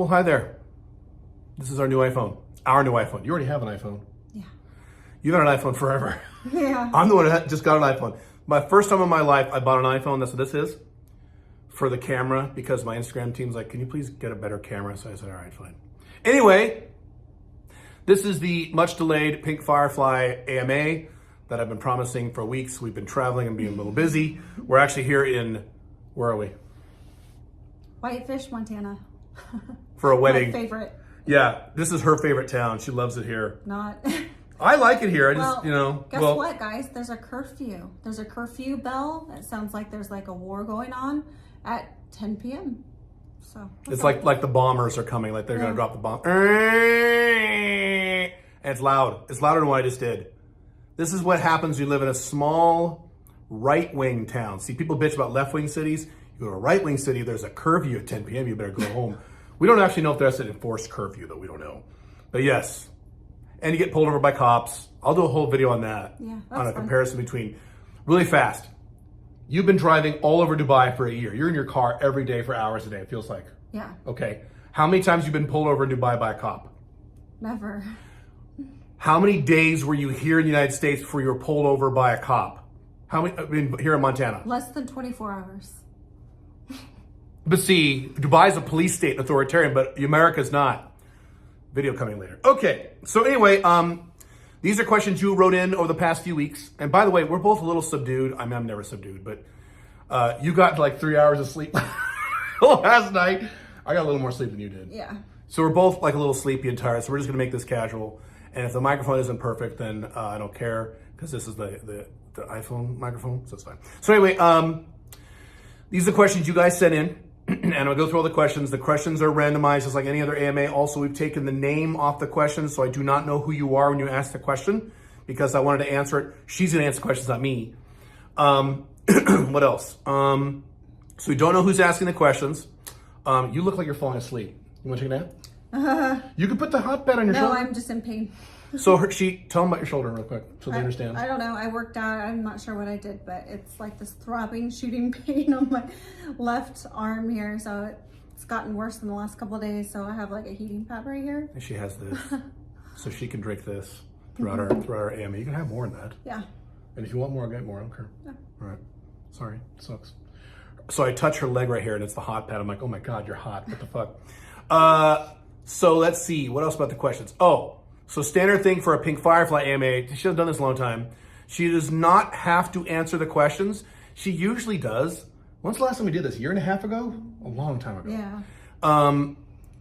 Well, hi there. This is our new iPhone. Our new iPhone. You already have an iPhone. Yeah. You've had an iPhone forever. Yeah. I'm the one that just got an iPhone. My first time in my life, I bought an iPhone. That's what this is. For the camera, because my Instagram team's like, can you please get a better camera? So I said, all right, fine. Anyway, this is the much delayed Pink Firefly AMA that I've been promising for weeks. We've been traveling and being a little busy. We're actually here in, where are we? Whitefish, Montana. For a wedding. My favorite. Yeah, this is her favorite town. She loves it here. Not. I like it here. I Well, just, you know. Guess what, guys? There's a curfew. There's a curfew bell. It sounds like there's like a war going on at 10 p.m. So It's like the bombers are coming, like they're gonna drop the bomb. And it's loud. It's louder than what I just did. This is what happens when you live in a small right-wing town. See, people bitch about left-wing cities. You go to a right-wing city, there's a curfew at 10 p.m. You better go home. We don't actually know if there's an enforced curfew, though. We don't know. But yes. And you get pulled over by cops. I'll do a whole video on that. Yeah, on a fun. comparison between, really fast. You've been driving all over Dubai for a year. You're in your car every day for hours a day, it feels like. Yeah. Okay. How many times have you been pulled over in Dubai by a cop? Never. How many days were you here in the United States before you were pulled over by a cop? How many, I mean, here in Montana? Less than 24 hours. But see, Dubai's a police state, authoritarian, but America's not. Video coming later. Okay, so anyway, these are questions you wrote in over the past few weeks. And by the way, we're both a little subdued. I mean, I'm never subdued, but you got like 3 hours of sleep last night. I got a little more sleep than you did. Yeah. So we're both like a little sleepy and tired, so we're just gonna make this casual. And if the microphone isn't perfect, then I don't care, because this is the iPhone microphone, so it's fine. So anyway, these are the questions you guys sent in, and I'll go through all the questions. The questions are randomized just like any other AMA. Also, we've taken the name off the questions, so I do not know who you are when you ask the question, because I wanted to answer it. She's gonna answer the questions, not me. What else? So we don't know who's asking the questions. You look like you're falling asleep. You wanna take a nap? You can put the hot bed on your shoulder. No, I'm just in pain. So tell them about your shoulder real quick, so they understand. I don't know. I worked out. I'm not sure what I did, but it's like this throbbing, shooting pain on my left arm here. So it's gotten worse in the last couple of days. So I have like a heating pad right here. And she has this, so she can drink this throughout our AMA. You can have more than that. Yeah. And if you want more, I'll get more. I don't care. Yeah. All right. Sorry, it sucks. So I touch her leg right here, and it's the hot pad. I'm like, oh my God, you're hot. What the fuck? So let's see. What else about the questions? Oh, so standard thing for a Pink Firefly AMA. She hasn't done this in a long time. She does not have to answer the questions. She usually does. When's the last time we did this? A year and a half ago? A long time ago. Yeah.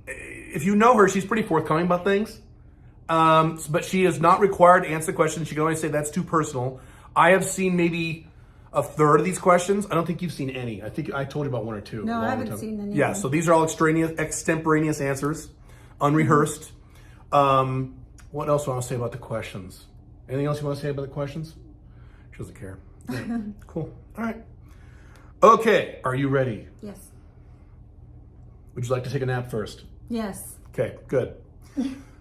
If you know her, she's pretty forthcoming about things. But she is not required to answer the questions. She can only say that's too personal. I have seen maybe a third of these questions. I don't think you've seen any. I think I told you about one or two. No, I haven't seen any. Yeah, so these are all extemporaneous answers, unrehearsed. What else do I want to say about the questions? Anything else you want to say about the questions? She doesn't care. Yeah. Cool. All right. Okay, are you ready? Yes. Would you like to take a nap first? Yes. Okay, good.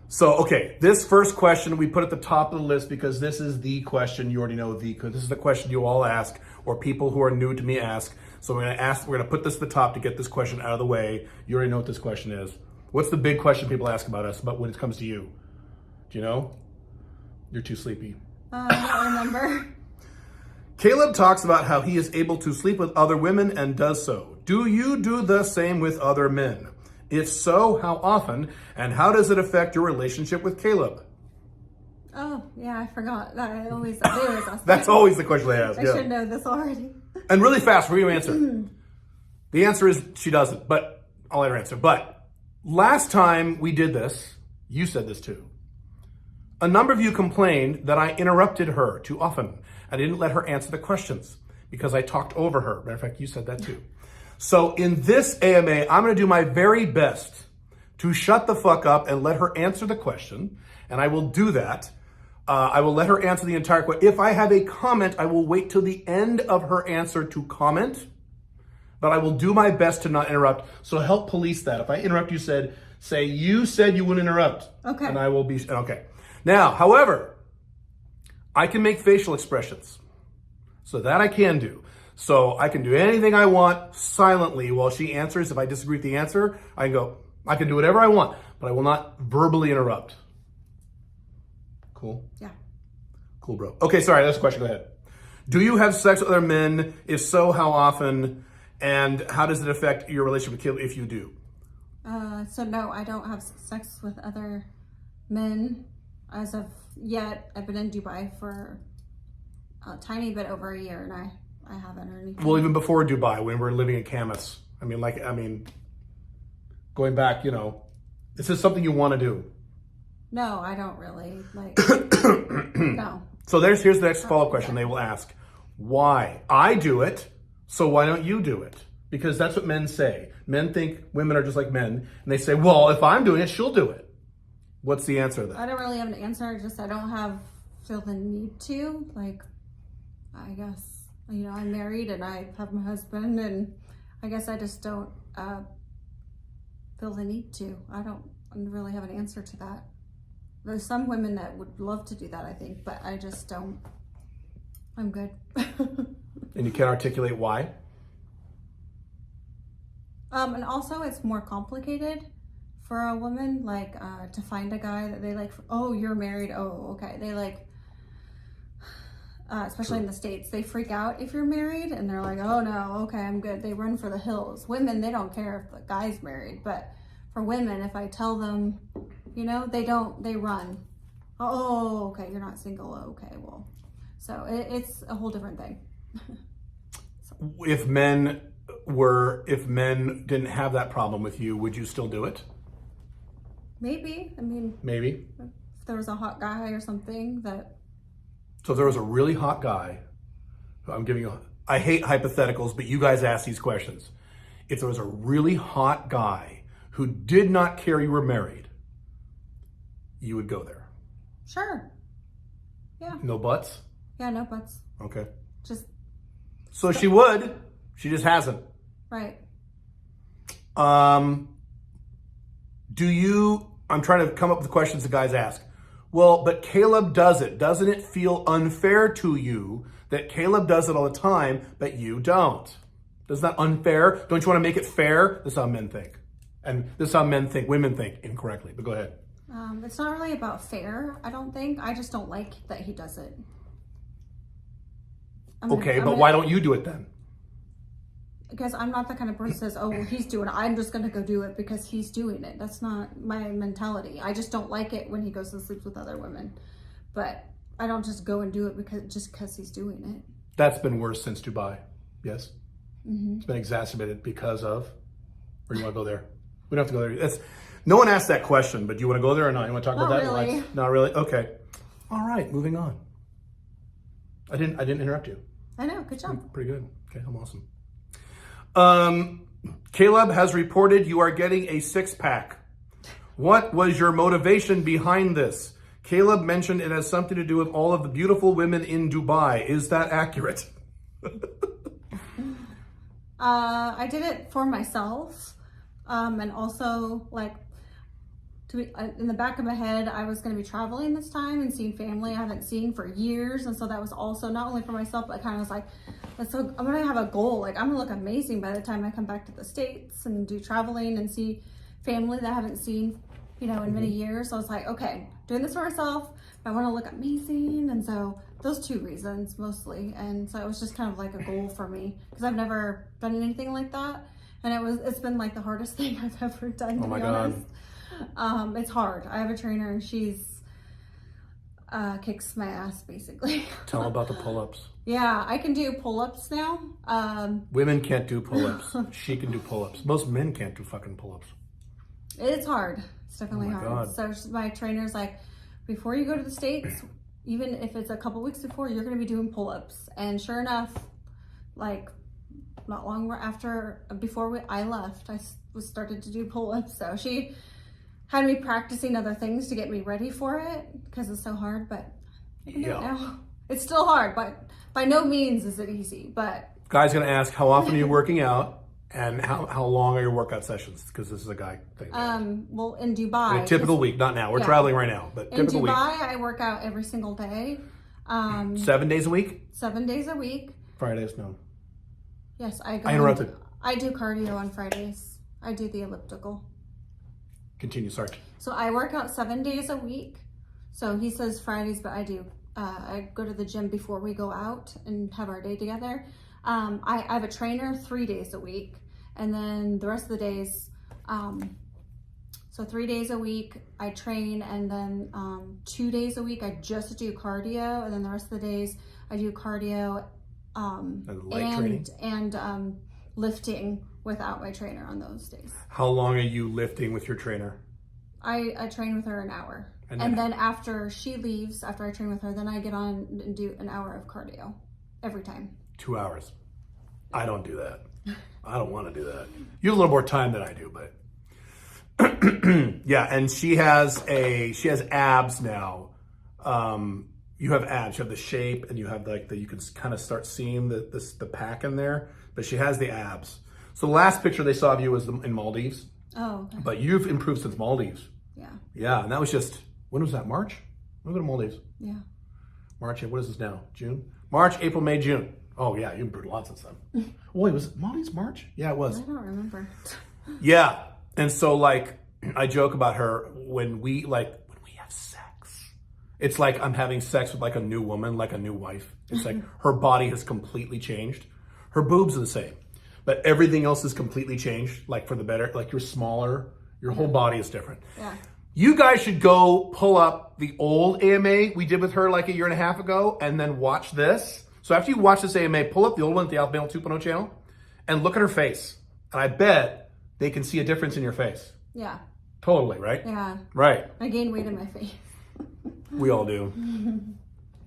So, okay, this first question we put at the top of the list because this is the question you already know. This is the question you all ask, or people who are new to me ask. So we're gonna put this at the top to get this question out of the way. You already know what this question is. What's the big question people ask about us, about when it comes to you? Do you know? You're too sleepy. I don't remember. Caleb talks about how he is able to sleep with other women and does so. Do you do the same with other men? If so, how often? And how does it affect your relationship with Caleb? Oh, yeah, I forgot. They always ask That's that. always the question they ask. I Yeah. should know this already. And really fast for you to answer. The answer is she doesn't, but I'll let her answer. But last time we did this, you said this too. A number of you complained that I interrupted her too often. I didn't let her answer the questions because I talked over her. Matter of fact, you said that too. So in this AMA, I'm going to do my very best to shut the fuck up and let her answer the question. And I will do that. I will let her answer the entire question. If I have a comment, I will wait till the end of her answer to comment. But I will do my best to not interrupt. So help police that. If I interrupt, you said you said you wouldn't interrupt. Okay. And I will be, okay. Now, however, I can make facial expressions. So that I can do. So I can do anything I want silently while she answers. If I disagree with the answer, I can go, I can do whatever I want, but I will not verbally interrupt. Cool? Yeah. Cool, bro. Okay, sorry, that's a question. Go ahead. Do you have sex with other men? If so, how often? And how does it affect your relationship with Caleb if you do? So no, I don't have sex with other men as of yet. I've been in Dubai for a tiny bit over a year, and I haven't or anything. Well, even before Dubai, when we were living in Camas. Going back, this is something you want to do. No, I don't really no. So here's the next follow-up question they will ask. Why? I do it, so why don't you do it? Because that's what men say. Men think women are just like men, and they say, well, if I'm doing it, she'll do it. What's the answer to that? I don't really have an answer, just I don't feel the need to. I guess, I'm married and I have my husband, and I guess I just don't feel the need to. I don't really have an answer to that. There's some women that would love to do that, I think, but I just don't. I'm good. And you can't articulate why? And also it's more complicated for a woman, to find a guy that they like. Oh, you're married. Oh, okay. They especially in the States, they freak out if you're married and they're like, oh no, okay, I'm good. They run for the hills. Women, they don't care if the guy's married, but for women, if I tell them, they run. Oh, okay, you're not single. Okay, well, so it's a whole different thing. If men didn't have that problem with you, would you still do it? Maybe. Maybe. If there was a hot guy or something that. So if there was a really hot guy, I hate hypotheticals, but you guys ask these questions. If there was a really hot guy who did not care you were married, you would go there? Sure. Yeah. No buts? Yeah, no buts. Okay. So she would. She just hasn't. Right. I'm trying to come up with questions the guys ask. Well, but Caleb does it. Doesn't it feel unfair to you that Caleb does it all the time, but you don't? Isn't that unfair? Don't you want to make it fair? This is how men think. And this is how women think incorrectly. But go ahead. It's not really about fair, I don't think. I just don't like that he does it. Why don't you do it then? Because I'm not the kind of person that says, oh, well, he's doing it. I'm just going to go do it because he's doing it. That's not my mentality. I just don't like it when he goes and sleeps with other women. But I don't just go and do it because he's doing it. That's been worse since Dubai. Yes? Mm-hmm. It's been exacerbated because of? Or you want to go there? We don't have to go there. No one asked that question, but do you want to go there or not? You want to talk about that? Not really. Not really? Okay. All right, moving on. I didn't interrupt you. I know, good job. Pretty good. Okay, I'm awesome. Caleb has reported you are getting a 6-pack. What was your motivation behind this? Caleb mentioned it has something to do with all of the beautiful women in Dubai. Is that accurate? I did it for myself. And also, in the back of my head, I was going to be traveling this time and seeing family I haven't seen for years. And so that was also not only for myself, but I kind of was like, so I'm going to have a goal. I'm going to look amazing by the time I come back to the States and do traveling and see family that I haven't seen, in many years. So I was like, okay, doing this for myself, but I want to look amazing. And so those 2 reasons mostly. And so it was just kind of like a goal for me because I've never done anything like that. And it's been the hardest thing I've ever done, to be honest. God. It's hard. I have a trainer and she's kicks my ass basically. Tell them about the pull-ups. Yeah, I can do pull-ups now. Women can't do pull-ups. She can do pull-ups. Most men can't do fucking pull-ups. It's hard. It's definitely hard. God. So my trainer's like, before you go to the States, even if it's a couple weeks before, you're going to be doing pull-ups. And sure enough, not long before I left, I started to do pull-ups. So she had me practicing other things to get me ready for it because it's so hard, but I can do it now. It's still hard, but by no means is it easy. But guy's gonna ask, how often are you working out, and how long are your workout sessions? Because this is a guy thing. Well, in Dubai, a typical week, not now. We're traveling right now, but typical week. In Dubai, I work out every single day. 7 days a week. 7 days a week. Fridays, no. Yes, I interrupted. I do cardio on Fridays. I do the elliptical. Continue, sorry. So I work out 7 days a week. So he says Fridays, but I do. I go to the gym before we go out and have our day together. I have a trainer 3 days a week. And then the rest of the days, so 3 days a week I train, and then 2 days a week I just do cardio, and then the rest of the days I do cardio and lifting without my trainer on those days. How long are you lifting with your trainer? I train with her an hour. And then after she leaves, after I train with her, then I get on and do an hour of cardio every time. 2 hours. I don't do that. I don't want to do that. You have a little more time than I do, but yeah. And she has abs now. You have abs. You have the shape, and you have you can kind of start seeing the pack in there. But she has the abs. So the last picture they saw of you was in Maldives. Oh. Okay. But you've improved since Maldives. Yeah. Yeah, and that was just, when was that? March? When did we go to Maldives? Yeah. March. What is this now? June? March, April, May, June. Oh yeah, you improved a lot since then. Wait, was it Maldives March? Yeah, it was. I don't remember. Yeah, and so I joke about her when we have sex. It's like I'm having sex with a new woman, like a new wife. It's like her body has completely changed. Her boobs are the same, but everything else is completely changed, for the better. You're smaller, your whole body is different. Yeah. You guys should go pull up the old AMA we did with her a year and a half ago, and then watch this. So after you watch this AMA, pull up the old one at the Alpha Male 2.0 channel and look at her face. And I bet they can see a difference in your face. Yeah. Totally, right? Yeah. Right. I gained weight in my face. We all do.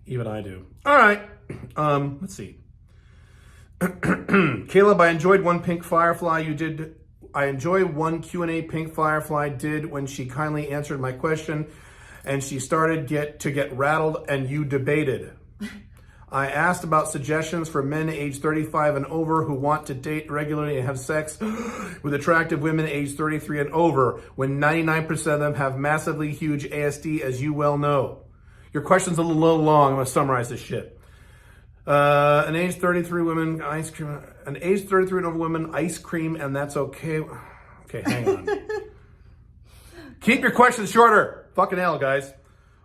Even I do. All right. Let's see. Caleb, I enjoyed one pink Firefly you did. I enjoy one Q&A pink Firefly did when she kindly answered my question and she started to get rattled and you debated. I asked about suggestions for men age 35 and over who want to date regularly and have sex with attractive women age 33 and over, when 99% of them have massively huge ASD, as you well know. Your question's a little long. I'm going to summarize this shit. An age 33 women, ice cream, an age 33 and over women, ice cream, and that's okay. Okay, hang on. Keep your questions shorter. Fucking hell, guys.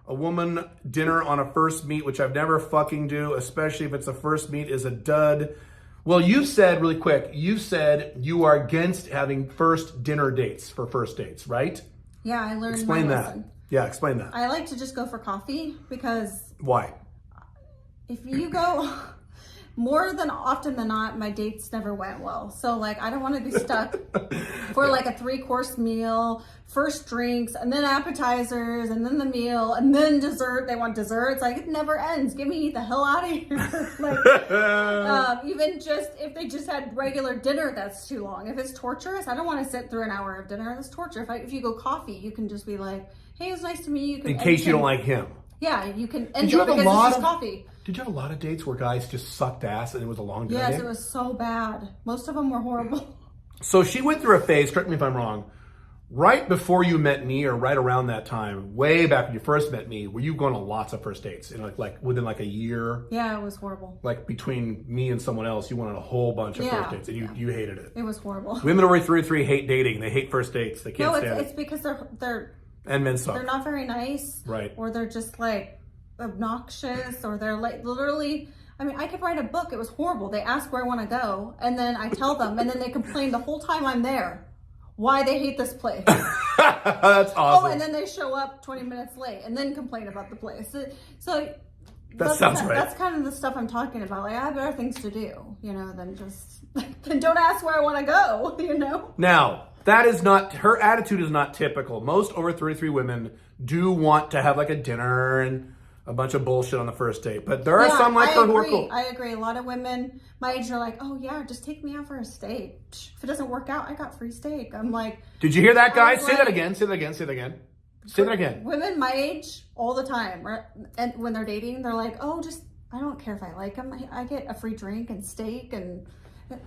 A woman dinner on a first meet, which I've never fucking do, especially if it's a first meet, is a dud. Well, you've said, really quick, you said you are against having first dinner dates for first dates, right? Yeah, I learned Explain my that. lesson. Yeah, explain that. I like to just go for coffee because... Why? If you go... More than often than not, my dates never went well. So I don't want to be stuck for a 3-course meal, first drinks, and then appetizers, and then the meal, and then dessert. They want dessert. It's it never ends. Get me the hell out of here. Even just if they just had regular dinner, that's too long. If it's torturous, I don't want to sit through an hour of dinner. That's torture. If you go coffee, you can just be like, hey, it's nice to meet you. In case you don't like him. Yeah, you can Did end you it have because a lot it's just of coffee. Did you have a lot of dates where guys just sucked ass and it was a long dinner Yes, date? it was so bad. Most of them were horrible. So she went through a phase, correct me if I'm wrong, right before you met me or right around that time, way back when you first met me, were you going on lots of first dates? Within a year? Yeah, it was horrible. Between me and someone else, you went on a whole bunch of first dates and you hated it. It was horrible. Women over 33 hate dating. They hate first dates. They can't stand it's because they're and men suck. They're not very nice. Right. Or they're just obnoxious, or they're literally, I could write a book. It was horrible. They ask where I want to go, and then I tell them, and then they complain the whole time I'm there why they hate this place. That's awesome. Oh, and then they show up 20 minutes late and then complain about the place. So that sounds right. That's kind of the stuff I'm talking about. I have better things to do, than just, then don't ask where I want to go, Now, that is not, her attitude is not typical. Most over 33 women do want to have a dinner and a bunch of bullshit on the first date. But there are some her who are cool. I agree. A lot of women my age are oh yeah, just take me out for a steak. If it doesn't work out, I got free steak. I'm did you hear that, guys? Say that again. Say that again. Say that again. Say that again. Women my age all the time, right? And when they're dating, they're oh, just, I don't care if I like them. I get a free drink and steak and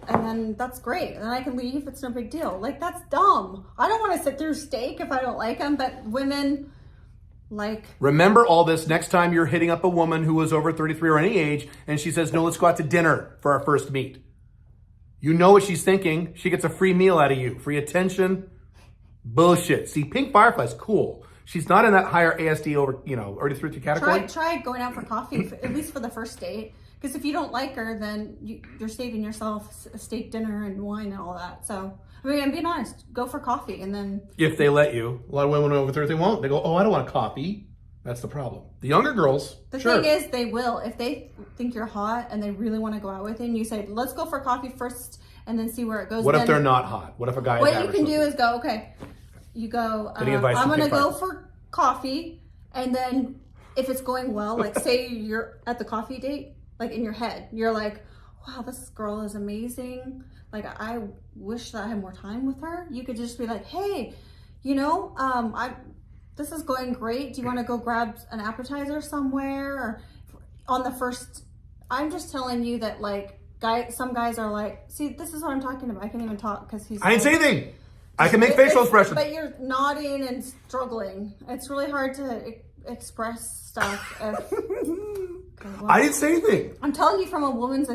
then that's great. And then I can leave. It's no big deal. That's dumb. I don't want to sit through steak if I don't like them, but women remember all this next time you're hitting up a woman who was over 33 or any age and she says, no, let's go out to dinner for our first meet. You know what she's thinking. She gets a free meal out of you. Free attention, Bullshit. See, Pink Firefly's cool. She's not in that higher ASD over, already through the category. Try going out for coffee, at least for the first date. Because if you don't like her, then you're saving yourself a steak dinner and wine and all that. So, I mean, I'm being honest. Go for coffee and then... If they let you. A lot of women over 30, they won't. They go, oh, I don't want a coffee. That's the problem. The younger girls, The thing is, they will. If they think you're hot and they really want to go out with you and you say, let's go for coffee first and then see where it goes. What if they're not hot? What if a guy is What you can do is go, okay, you go, I'm going to go for coffee. And then if it's going well, like say you're at the coffee date, like in your head, you're like, wow, this girl is amazing. Like, I wish that I had more time with her. You could just be like, hey, this is going great. Do you want to go grab an appetizer somewhere? Or on the first, I'm just telling you that like some guys are like, see, this is what I'm talking about. I can't even talk because I didn't say anything. I can make facial expressions. But you're nodding and struggling. It's really hard to express stuff. I didn't say anything. I'm telling you from a woman's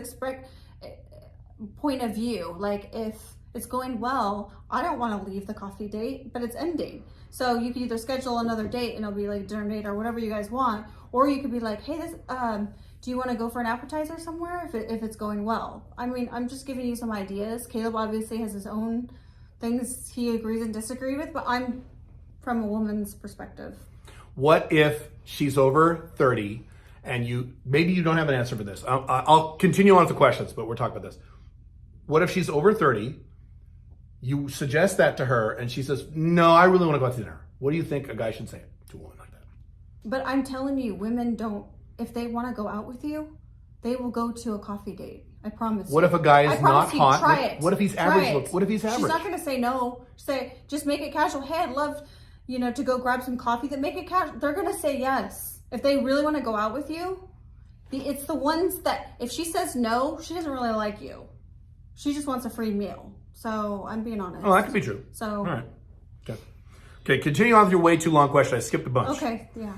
point of view. Like if it's going well, I don't want to leave the coffee date, but it's ending. So you could either schedule another date and it'll be like dinner date or whatever you guys want, or you could be like, hey, do you want to go for an appetizer somewhere if it's going well? I mean, I'm just giving you some ideas. Caleb obviously has his own things he agrees and disagrees with, but I'm from a woman's perspective. What if she's over 30 and maybe you don't have an answer for this. I'll continue on with the questions, but we're talking about this. What if she's over 30? You suggest that to her and she says, no, I really want to go out to dinner. What do you think a guy should say to a woman like that? But I'm telling you, women don't, if they want to go out with you, they will go to a coffee date. I promise. What if a guy is not hot? Try it. What if he's average? What if he's average? She's not going to say no. Just make it casual. Hey, I'd love, to go grab some coffee. Then make it casual. They're going to say yes. If they really want to go out with you, it's the ones that, if she says no, she doesn't really like you. She just wants a free meal. So I'm being honest. Oh, that could be true. So. All right. Okay, continue on with your way too long question. I skipped a bunch. Okay, yeah.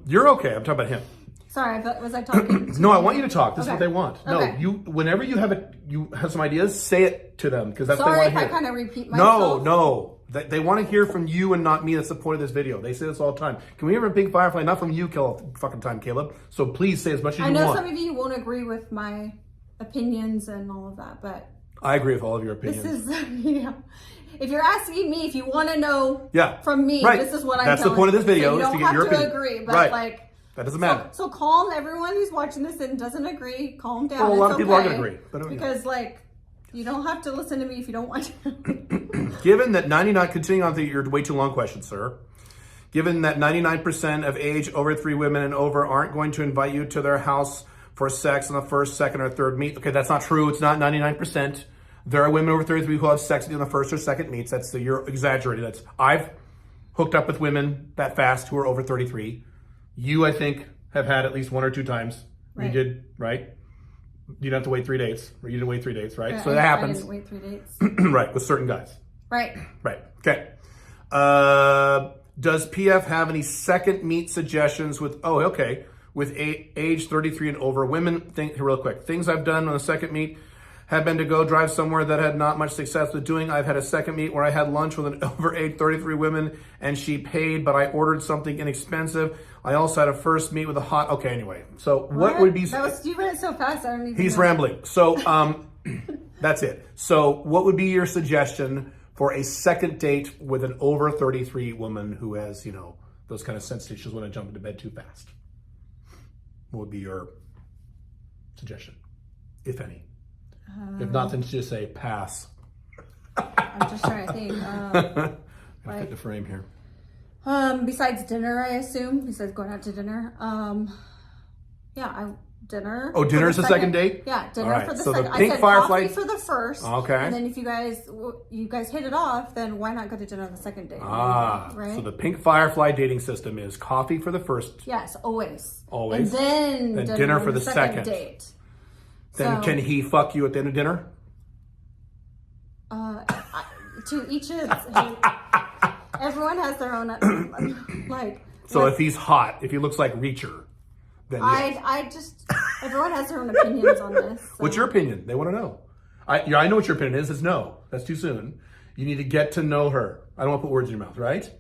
You're okay. I'm talking about him. Sorry, was I talking? No, I want you to talk. This is what they want. Okay. No, whenever you have some ideas, say it to them because that's what they Sorry want to hear. if I kind of repeat myself. No. They want to hear from you and not me. That's the point of this video. They say this all the time. Can we hear a Pink Firefly? Not from you, fucking time, Caleb. So please say as much as you want. I know some of you won't agree with my opinions and all of that, but I agree with all of your opinions. This is, If you're asking me, if you want to know from me, right. This is what I'm That's telling the point of this video. So you is don't to get have your to opinion. agree, but right. That doesn't matter. So calm everyone who's watching this and doesn't agree. Calm down. Well, a lot of people are going to agree. But because you don't have to listen to me if you don't want to. Given that 99, continuing on to your way too long question, sir. Given that 99% of age over 3 women and over aren't going to invite you to their house for sex on the first, second, or third meet. Okay, that's not true. It's not 99%. There are women over 33 who have sex on the first or second meets. You're exaggerating. I've hooked up with women that fast who are over 33. You, I think, have had at least 1 or 2 times. Right. You did, right? You didn't have to wait 3 dates. Or you didn't wait 3 dates, right? Yeah, so that happens. I didn't wait 3 dates. Right, with certain guys. Right. Okay. Does PF have any second meet suggestions with age 33 and over women? Real quick. Things I've done on the second meet have been to go drive somewhere that had not much success with doing. I've had a second meet where I had lunch with an over age 33 woman and she paid, but I ordered something inexpensive. I also had a first meet with a hot, okay, anyway. So what would be... You read it so fast, I don't even He's rambling. So that's it. So what would be your suggestion for a second date with an over 33 woman who has, those kind of sensations when I jump into bed too fast? What would be your suggestion, if any? If not, then just say pass. I'm just trying to think. Fit the frame here. Besides dinner, I assume. Besides going out to dinner. Dinner. Oh, dinner's the second date? Yeah, dinner right. for the so second. The Pink I said Firefly coffee for the first. Okay. And then if you guys hit it off, then why not go to dinner on the second date? Right. So the Pink Firefly dating system is coffee for the first. Yes, always. Always. And then dinner for the second date. Then can he fuck you at the end of dinner? To each his. Everyone has their own So if he's hot, if he looks like Reacher, then everyone has their own opinions on this. So. What's your opinion? They want to know. I know what your opinion is. It's no. That's too soon. You need to get to know her. I don't want to put words in your mouth, right?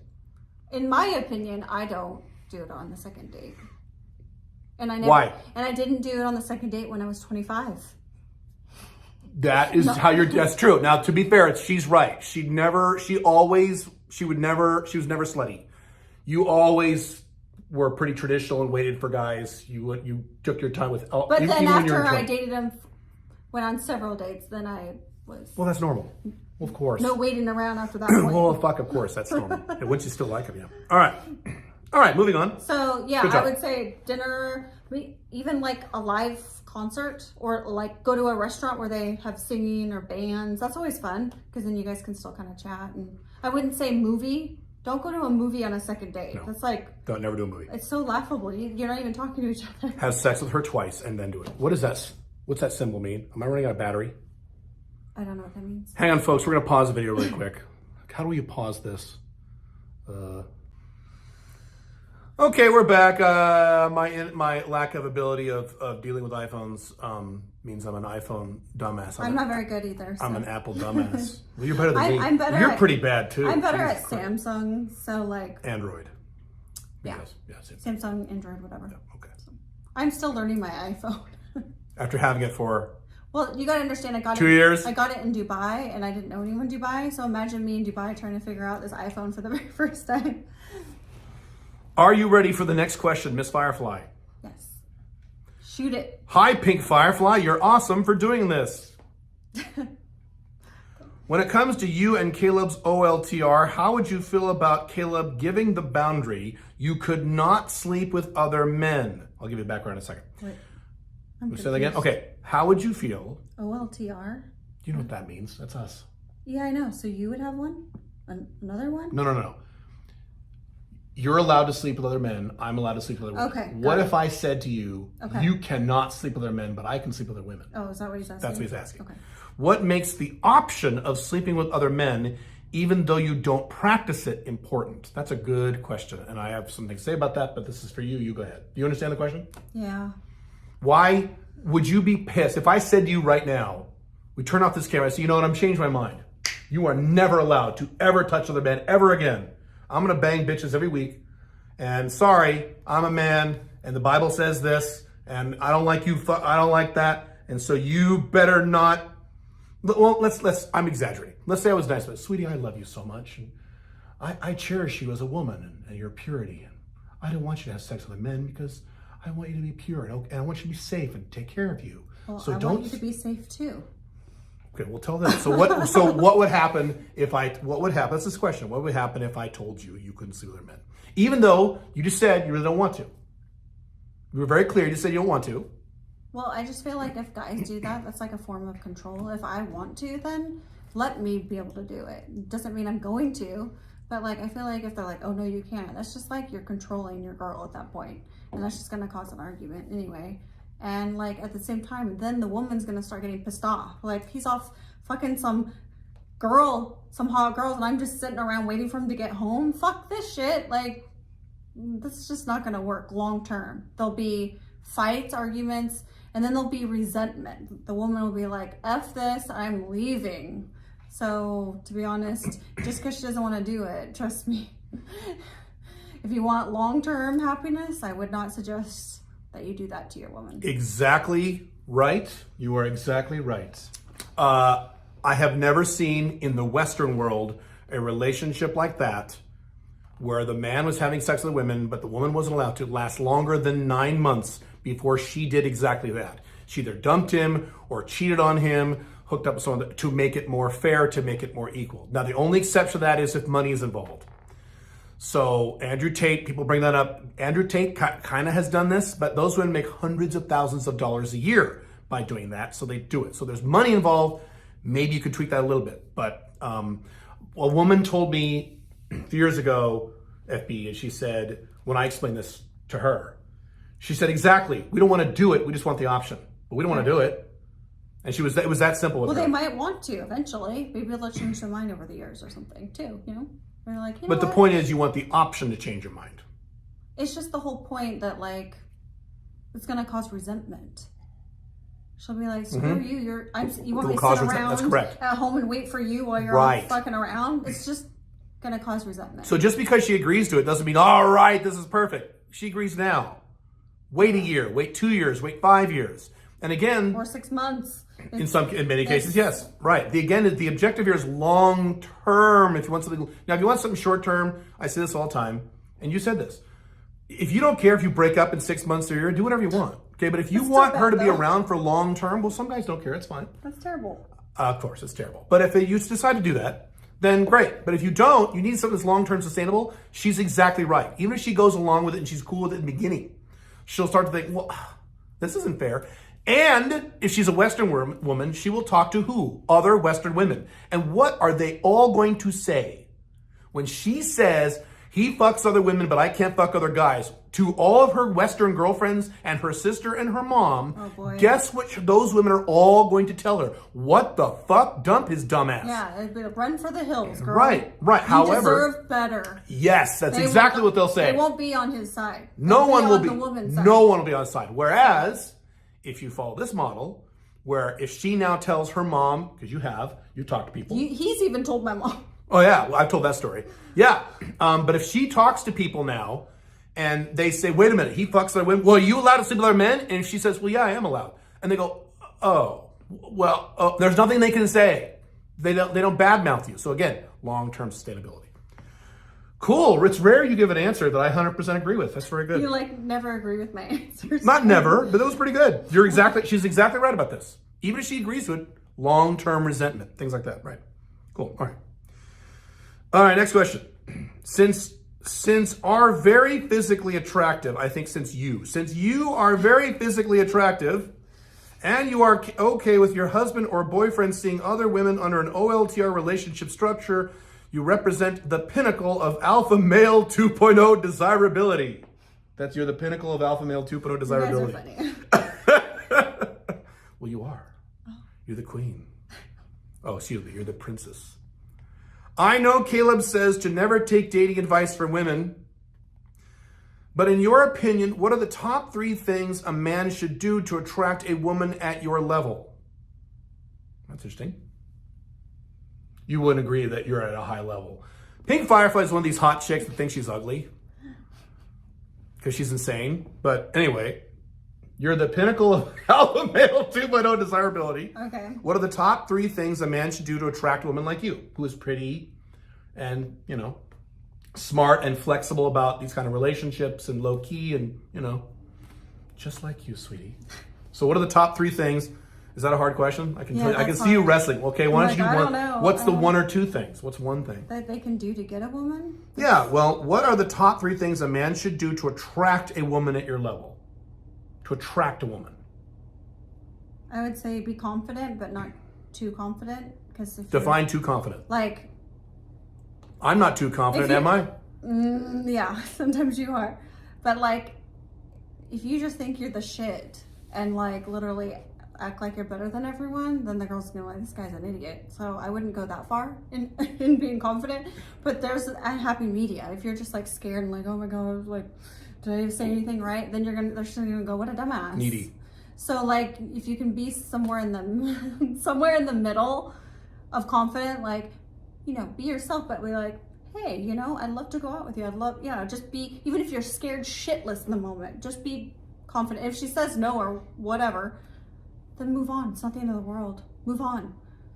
In my opinion, I don't do it on the second date. And I never, Why? And I didn't do it on the second date when I was 25. That is how you're, that's true. Now, to be fair, she's right. She was never slutty. You always were pretty traditional and waited for guys. You took your time with, but then after I dated him, went on several dates, then I was. Well, that's normal. Well, of course. No waiting around after that point. Well, fuck, of course, that's normal. And once you still like him, yeah. All right, moving on. So, yeah, I would say dinner, even like a live concert or like go to a restaurant where they have singing or bands. That's always fun because then you guys can still kind of chat. And I wouldn't say movie. Don't go to a movie on a second date. No. That's like... Don't never do a movie. It's so laughable. You're not even talking to each other. Have sex with her twice and then do it. What is that? What's that symbol mean? Am I running out of battery? I don't know what that means. Hang on, folks. We're going to pause the video really quick. How do we pause this? Okay, we're back. My lack of ability of dealing with iPhones means I'm an iPhone dumbass. I'm not very good either. So. I'm an Apple dumbass. Well, you're better than me. I'm better. You're pretty bad too. I'm better at Samsung, so like Android. Yeah. Same. Samsung, Android, whatever. Yeah, okay. So, I'm still learning my iPhone. After having it for. Well, you gotta understand, I got 2 years. I got it in Dubai, and I didn't know anyone in Dubai. So imagine me in Dubai trying to figure out this iPhone for the very first time. Are you ready for the next question, Miss Firefly? Yes. Shoot it. Hi, Pink Firefly. You're awesome for doing this. When it comes to you and Caleb's OLTR, how would you feel about Caleb giving the boundary you could not sleep with other men? I'll give you a background in a second. Wait. Say that again? Okay. How would you feel? OLTR? Do you know what that means? That's us. Yeah, I know. So you would have one? Another one? No. You're allowed to sleep with other men. I'm allowed to sleep with other women. Okay. What if I said to you, okay, you cannot sleep with other men, but I can sleep with other women? Oh, is that what he's asking? That's what he's asking. Okay. What makes the option of sleeping with other men, even though you don't practice it, important? That's a good question. And I have something to say about that, but this is for you. You go ahead. Do you understand the question? Yeah. Why would you be pissed if I said to you right now, we turn off this camera, I say, you know what, I'm changing my mind. You are never allowed to ever touch other men ever again. I'm going to bang bitches every week. And sorry, I'm a man, and the Bible says this, and I don't like you, I don't like that, and so you better not. Well, let's. I'm exaggerating. Let's say I was nice, but sweetie, I love you so much, and I cherish you as a woman and your purity, and I don't want you to have sex with men because I want you to be pure, and I want you to be safe and take care of you. Well, so I don't. want you to be safe too. Okay, well, tell them. So what? So what would happen if I? What would happen? That's this question. What would happen if I told you you couldn't sleep with other men, even though you just said you really don't want to? You were very clear. You just said you don't want to. Well, I just feel like if guys do that, that's like a form of control. If I want to, then let me be able to do it. Doesn't mean I'm going to, but like I feel like if they're like, oh no, you can't. That's just like you're controlling your girl at that point, and that's just gonna cause an argument anyway. And like at the same time, then the woman's gonna start getting pissed off. Like he's off fucking some hot girls, and I'm just sitting around waiting for him to get home. Fuck this shit. Like this is just not gonna work long term. There'll be fights, arguments, and then there'll be resentment. The woman will be like, F this, I'm leaving. So to be honest, just because she doesn't want to do it, trust me, if you want long-term happiness, I would not suggest that you do that to your woman. Exactly right. You are exactly right. I have never seen in the Western world a relationship like that where the man was having sex with the women, but the woman wasn't allowed to last longer than 9 months before she did exactly that. She either dumped him or cheated on him, hooked up with someone to make it more fair, to make it more equal. Now, the only exception to that is if money is involved. So Andrew Tate, people bring that up. Andrew Tate kind of has done this, but those women make hundreds of thousands of dollars a year by doing that, so they do it. So there's money involved. Maybe you could tweak that a little bit. But a woman told me a few years ago, FB, and she said, when I explained this to her, she said, exactly, we don't want to do it, we just want the option. But we don't want to do it. And it was that simple with her. Well, they might want to eventually. Maybe they'll change their mind over the years or something too, you know? They're like, but the point is you want the option to change your mind. It's just the whole point that like, it's going to cause resentment. She'll be like, screw you. You want me to cause sit resentment. around That's correct. at home and wait for you while you're all fucking around? It's just going to cause resentment. So just because she agrees to it doesn't mean, all right, this is perfect. She agrees now. Wait a year, wait 2 years, wait 5 years. And again... Or 6 months. In many cases, yes. Right. The objective here is long term. If you want something... Now, if you want something short term, I say this all the time, and you said this. If you don't care if you break up in 6 months or a year, do whatever you want. Okay, but if you want her to be around for long term, well, some guys don't care. It's fine. That's terrible. Of course, it's terrible. But if you decide to do that, then great. But if you don't, you need something that's long term sustainable. She's exactly right. Even if she goes along with it and she's cool with it in the beginning, she'll start to think, well, this isn't fair. And if she's a Western woman, she will talk to who? Other Western women. And what are they all going to say? When she says, he fucks other women, but I can't fuck other guys, to all of her Western girlfriends and her sister and her mom, guess what those women are all going to tell her? What the fuck? Dump his dumb ass. Yeah, run for the hills, girl. Right. You However, deserve better. Yes, that's exactly what they'll say. They won't be on his side. No one will be on the woman's side. No one will be on his side. Whereas, if you follow this model, where if she now tells her mom, because you talk to people. He's even told my mom. Oh yeah, well, I've told that story. Yeah, but if she talks to people now, and they say, wait a minute, he fucks other women. Well, are you allowed to sleep with other men? And if she says, well, yeah, I am allowed. And they go, oh, well, there's nothing they can say. They don't badmouth you. So again, long-term sustainability. Cool. It's rare you give an answer that I 100% agree with. That's very good. You never agree with my answers. Not never, but that was pretty good. She's exactly right about this. Even if she agrees to it, long-term resentment, things like that. Right. Cool. All right, next question. Since are very physically attractive, I think since you are very physically attractive and you are okay with your husband or boyfriend seeing other women under an OLTR relationship structure, you represent the pinnacle of alpha male 2.0 desirability. You're the pinnacle of alpha male 2.0 desirability. You guys are funny. Well, you are. You're the queen. Oh, excuse me, you're the princess. I know Caleb says to never take dating advice from women, but in your opinion, what are the top 3 things a man should do to attract a woman at your level? That's interesting. You wouldn't agree that you're at a high level. Pink Firefly is one of these hot chicks that thinks she's ugly because she's insane. But anyway, you're the pinnacle of alpha male 2.0 desirability. Okay. What are the top 3 things a man should do to attract a woman like you, who is pretty and, smart and flexible about these kind of relationships and low key and, just like you, sweetie. So what are the top 3 things? Is that a hard question? I can see you wrestling. Okay, why don't you do one? I don't know. What's the 1 or 2 things? What's one thing? That they can do to get a woman? Yeah, well, what are the top 3 things a man should do to attract a woman at your level? To attract a woman? I would say be confident, but not too confident. Define too confident. I'm not too confident, am I? Yeah, sometimes you are. But if you just think you're the shit and literally act like you're better than everyone, then the girl's gonna be like, this guy's an idiot. So I wouldn't go that far in being confident. But there's a happy media. If you're just scared and oh my god, did I say anything right? Then they're just gonna go, what a dumbass. Needy. So if you can be somewhere in the middle of confident, be yourself, but be hey, I'd love to go out with you. I'd love, just be, even if you're scared shitless in the moment, just be confident. If she says no or whatever, then move on. It's not the end of the world. Move on.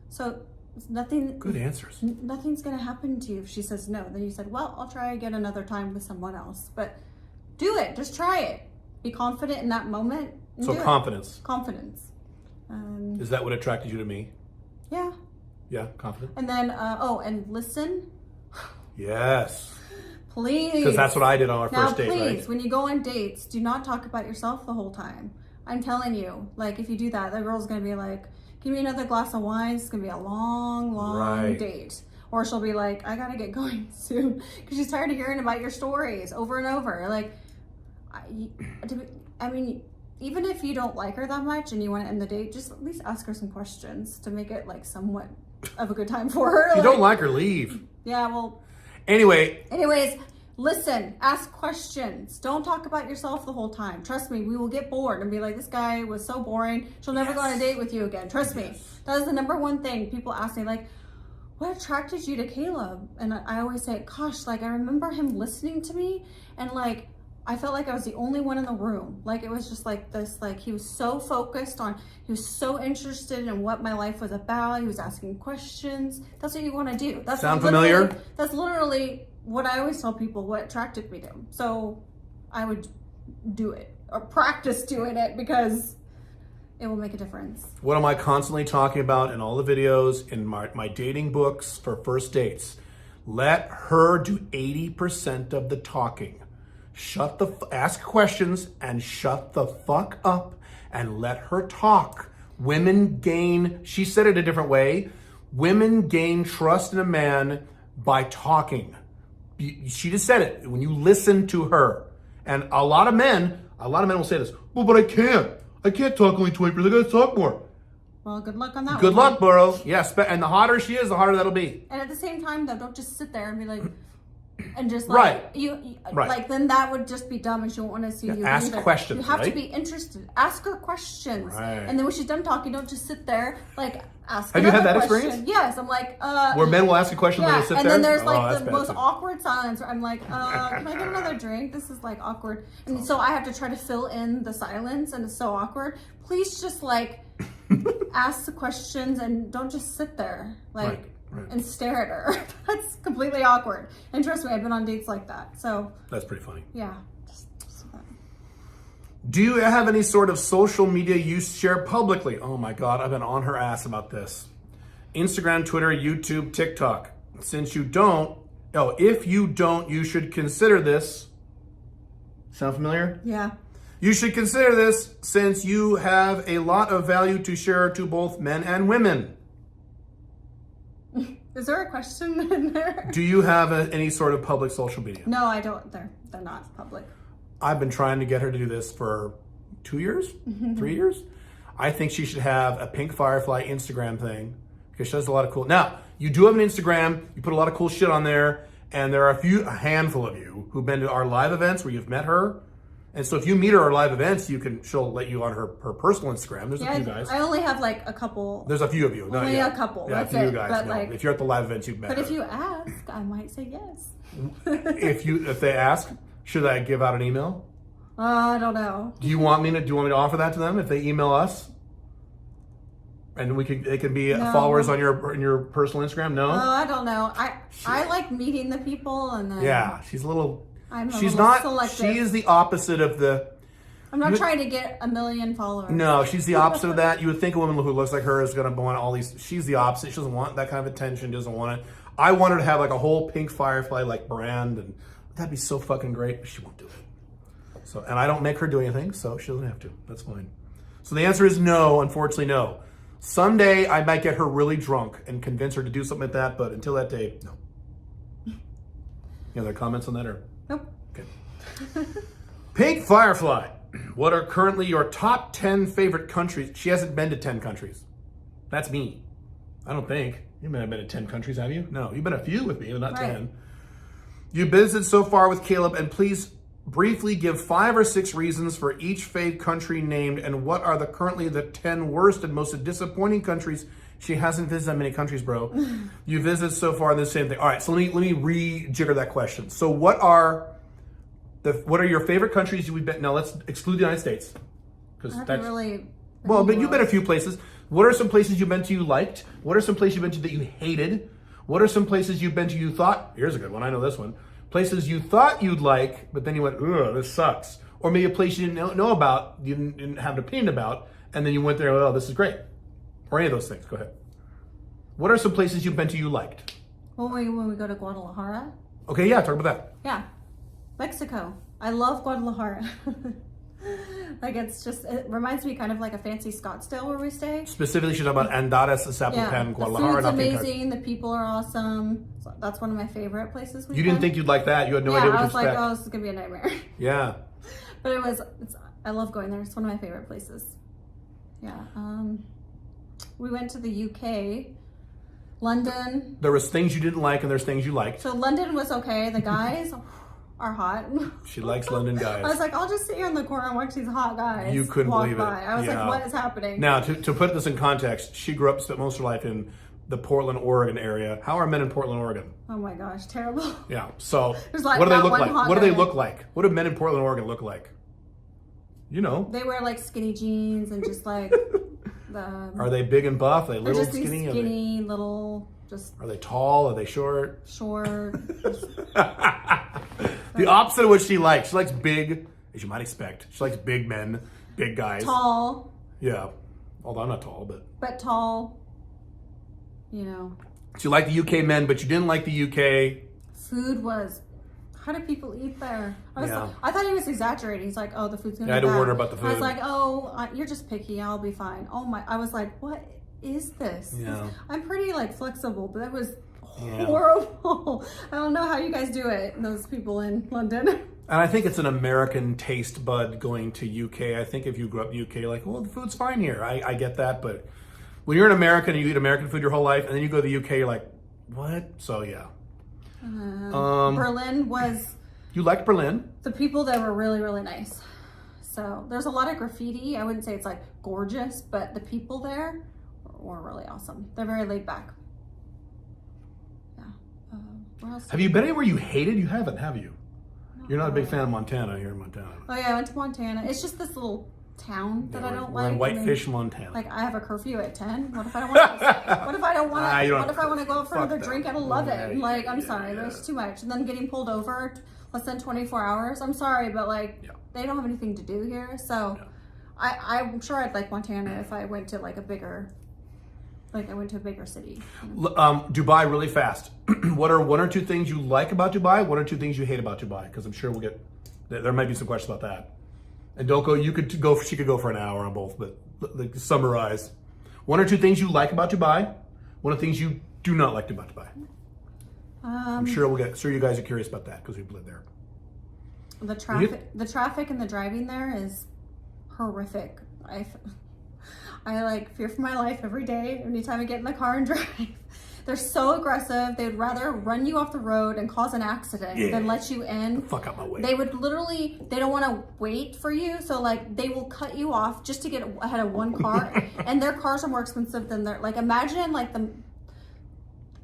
So nothing. Good answers. Nothing's gonna happen to you if she says no. Then you said, well, I'll try again another time with someone else. But do it. Just try it. Be confident in that moment. So confidence. Confidence. Is that what attracted you to me? Yeah. Yeah, confident. And then, and listen. Yes. Please. Because that's what I did on our first date, right? Please, when you go on dates, do not talk about yourself the whole time. I'm telling you, if you do that, the girl's going to be give me another glass of wine. It's going to be a long date. Or she'll be I got to get going soon. Because she's tired of hearing about your stories over and over. I mean, even if you don't like her that much and you want to end the date, just at least ask her some questions to make it somewhat of a good time for her. If you don't like her, leave. Yeah, well. Anyways, Listen, ask questions. Don't talk about yourself the whole time. Trust me, we will get bored and be like, this guy was so boring. She'll never go on a date with you again. Trust me. That is the number one thing people ask me, like, what attracted you to Caleb? And I always say, gosh, like, I remember him listening to me, and like, I felt like I was the only one in the room. Like, it was just like this, like, he was so focused on, he was so interested in what my life was about. He was asking questions. That's what you want to do. That's Sound familiar? That's literally what I always tell people, what attracted me to him. So I would do it, or practice doing it, because it will make a difference. What am I constantly talking about in all the videos, in my dating books for first dates? Let her do 80% of the talking. Ask questions and shut the fuck up and let her talk. Women gain, she said it a different way, women gain trust in a man by talking. She just said it, when you listen to her. And a lot of men will say this, well, but I can't talk only 20%, I gotta talk more. Well, good luck on that one. Good luck, bro. Yes, and the hotter she is, the harder that'll be. And at the same time, though, don't just sit there and be like, and just like, Right. you Right. like, then that would just be dumb, and she won't want to see you ask either. questions, You have to right? be interested. Ask her questions. Right. And then when she's done talking, don't just sit there, like, ask Have you had another that question. experience? Yes, I'm like, Where men will ask a question and yeah, they'll sit and there? then there's Oh, like that's the bad most too. awkward silence where I'm like, can I get another drink? This is like awkward. And so I have to try to fill in the silence, and it's so awkward. Please just like ask the questions and don't just sit there like Right. and stare at her. That's completely awkward. And trust me, I've been on dates like that. So That's pretty funny. yeah. Do you have any sort of social media you share publicly? Oh my God, I've been on her ass about this. Instagram, Twitter, YouTube, TikTok. If you don't, you should consider this. Sound familiar? Yeah. You should consider this since you have a lot of value to share to both men and women. Is there a question in there? Do you have any sort of public social media? No, I don't. They're not public. I've been trying to get her to do this for 2 years, 3 years. I think she should have a pink Firefly Instagram thing because she does a lot of cool. Now, you do have an Instagram. You put a lot of cool shit on there. And there are a handful of you who've been to our live events where you've met her. And so if you meet her at our live events, she'll let you on her personal Instagram. There's a few guys. I only have like a couple. There's a few of you. Only a couple. Yeah, That's a few it. guys. But No. like, If you're at the live events, you've met but her. if you ask, I might say yes. If they ask, should I give out an email? I don't know. Do you want me to offer that to them if they email us? And they can be followers on your personal Instagram? No? I don't know. I like meeting the people, and then Yeah, she's a little. I'm a She's little not. selective. She is the opposite of the. I'm not trying to get 1 million followers. No, she's the opposite of that. You would think a woman who looks like her is going to want all these. She's the opposite. She doesn't want that kind of attention. Doesn't want it. I want her to have like a whole pink Firefly like brand, and that'd be so fucking great. But she won't do it. So, and I don't make her do anything, so she doesn't have to. That's fine. So the answer is no. Unfortunately, no. Someday I might get her really drunk and convince her to do something like that, but until that day, no. Any other comments on that, or? Nope. Okay. Pink Firefly. What are currently your top 10 favorite countries? She hasn't been to 10 countries. That's me. I don't think. You may have been to 10 countries, have you? No, you've been a few with me, but not Right. 10. You've visited so far with Caleb, and please briefly give 5 or 6 reasons for each fave country named, and what are currently the 10 worst and most disappointing countries. She hasn't visited that many countries, bro. You visited so far the same thing. All right, so let me rejigger that question. So what are your favorite countries you've been? Now let's exclude the United States, because I haven't really. well, but you've been a few places. What are some places you've been to you liked? What are some places you've been to that you hated? What are some places you've been to you thought, here's a good one, I know this one. Places you thought you'd like, but then you went, ugh, this sucks. Or maybe a place you didn't know about, you didn't have an opinion about, and then you went there, oh, this is great. Or any of those things, go ahead. What are some places you've been to you liked? When we go to Guadalajara. Okay, yeah, talk about that. Yeah. Mexico. I love Guadalajara. Like, it reminds me kind of like a fancy Scottsdale where we stay. Specifically, she's talking about Andares, Zapopan, Guadalajara. The food's amazing. The people are awesome. So that's one of my favorite places we've You didn't been. think you'd like that? You had no idea what to expect? I was like, oh, this is going to be a nightmare. Yeah. But I love going there. It's one of my favorite places. Yeah. We went to the UK, London. There was things you didn't like and there's things you liked. So London was okay. The guys, are hot. She likes London guys. I was like, I'll just sit here in the corner and watch these hot guys. You couldn't walk believe it. by. I was like, what is happening? Now, to put this in context, she grew up, spent most of her life in the Portland, Oregon area. How are men in Portland, Oregon? Oh my gosh, terrible. Yeah. So Like what do they look like? hot What do they guy. look like? What do men in Portland, Oregon look like? You know. They wear like skinny jeans and just like Are they big and buff? Are they they're little just and skinny? these skinny little, just Are they tall? Are they short? short. The opposite of what she likes. She likes big, as you might expect. She likes big men, big guys. Tall. Yeah. Although I'm not tall, But tall. You know. So you like the UK men, but you didn't like the UK. Food was. How do people eat there? Yeah. I thought he was exaggerating. He's like, oh, the food's gonna Yeah, I be had to bad. warn her about the I was food. like, oh, you're just picky. I'll be fine. Oh my! I was like, what is this? Yeah. I'm pretty like flexible, but that was Yeah. horrible. I don't know how you guys do it. Those people in London. And I think it's an American taste bud going to UK. I think if you grew up in UK, like, well, the food's fine here. I get that, but when you're an American and you eat American food your whole life, and then you go to the UK, you're like, what? So yeah. Berlin was. You liked Berlin? The people there were really, really nice. So there's a lot of graffiti. I wouldn't say it's like gorgeous, but the people there were really awesome. They're very laid back. Yeah. Where else? Have you been anywhere you hated? You haven't, have you? You're not a big fan of Montana here in Montana. Oh yeah, I went to Montana. It's just this little town that I don't We're like. in Whitefish, Montana. Like I have a curfew at 10. What if I don't want to? What if I don't want to? you don't What if I want to go out for fuck another that. drink at 11? Yeah, Like I'm yeah, sorry, yeah. there's too much. And then getting pulled over less than 24 hours. I'm sorry, but like they don't have anything to do here. So I'm sure I'd like Montana if I went to like a bigger city. Dubai, really fast. What are one or two things you like about Dubai? What are two things you hate about Dubai? Because I'm sure we'll get there might be some questions about that. And don't go. You could go. She could go for an hour on both, but like, summarize. One or two things you like about Dubai. One of the things you do not like about Dubai. I'm sure we'll get. Sure, you guys are curious about that because we've lived there. The traffic and the driving there is horrific. I like fear for my life every day. Anytime I get in the car and drive, they're so aggressive. They'd rather run you off the road and cause an accident than let you in. Fuck out my way. They would literally. They don't want to wait for you, so like they will cut you off just to get ahead of one car, and their cars are more expensive than their. Like imagine like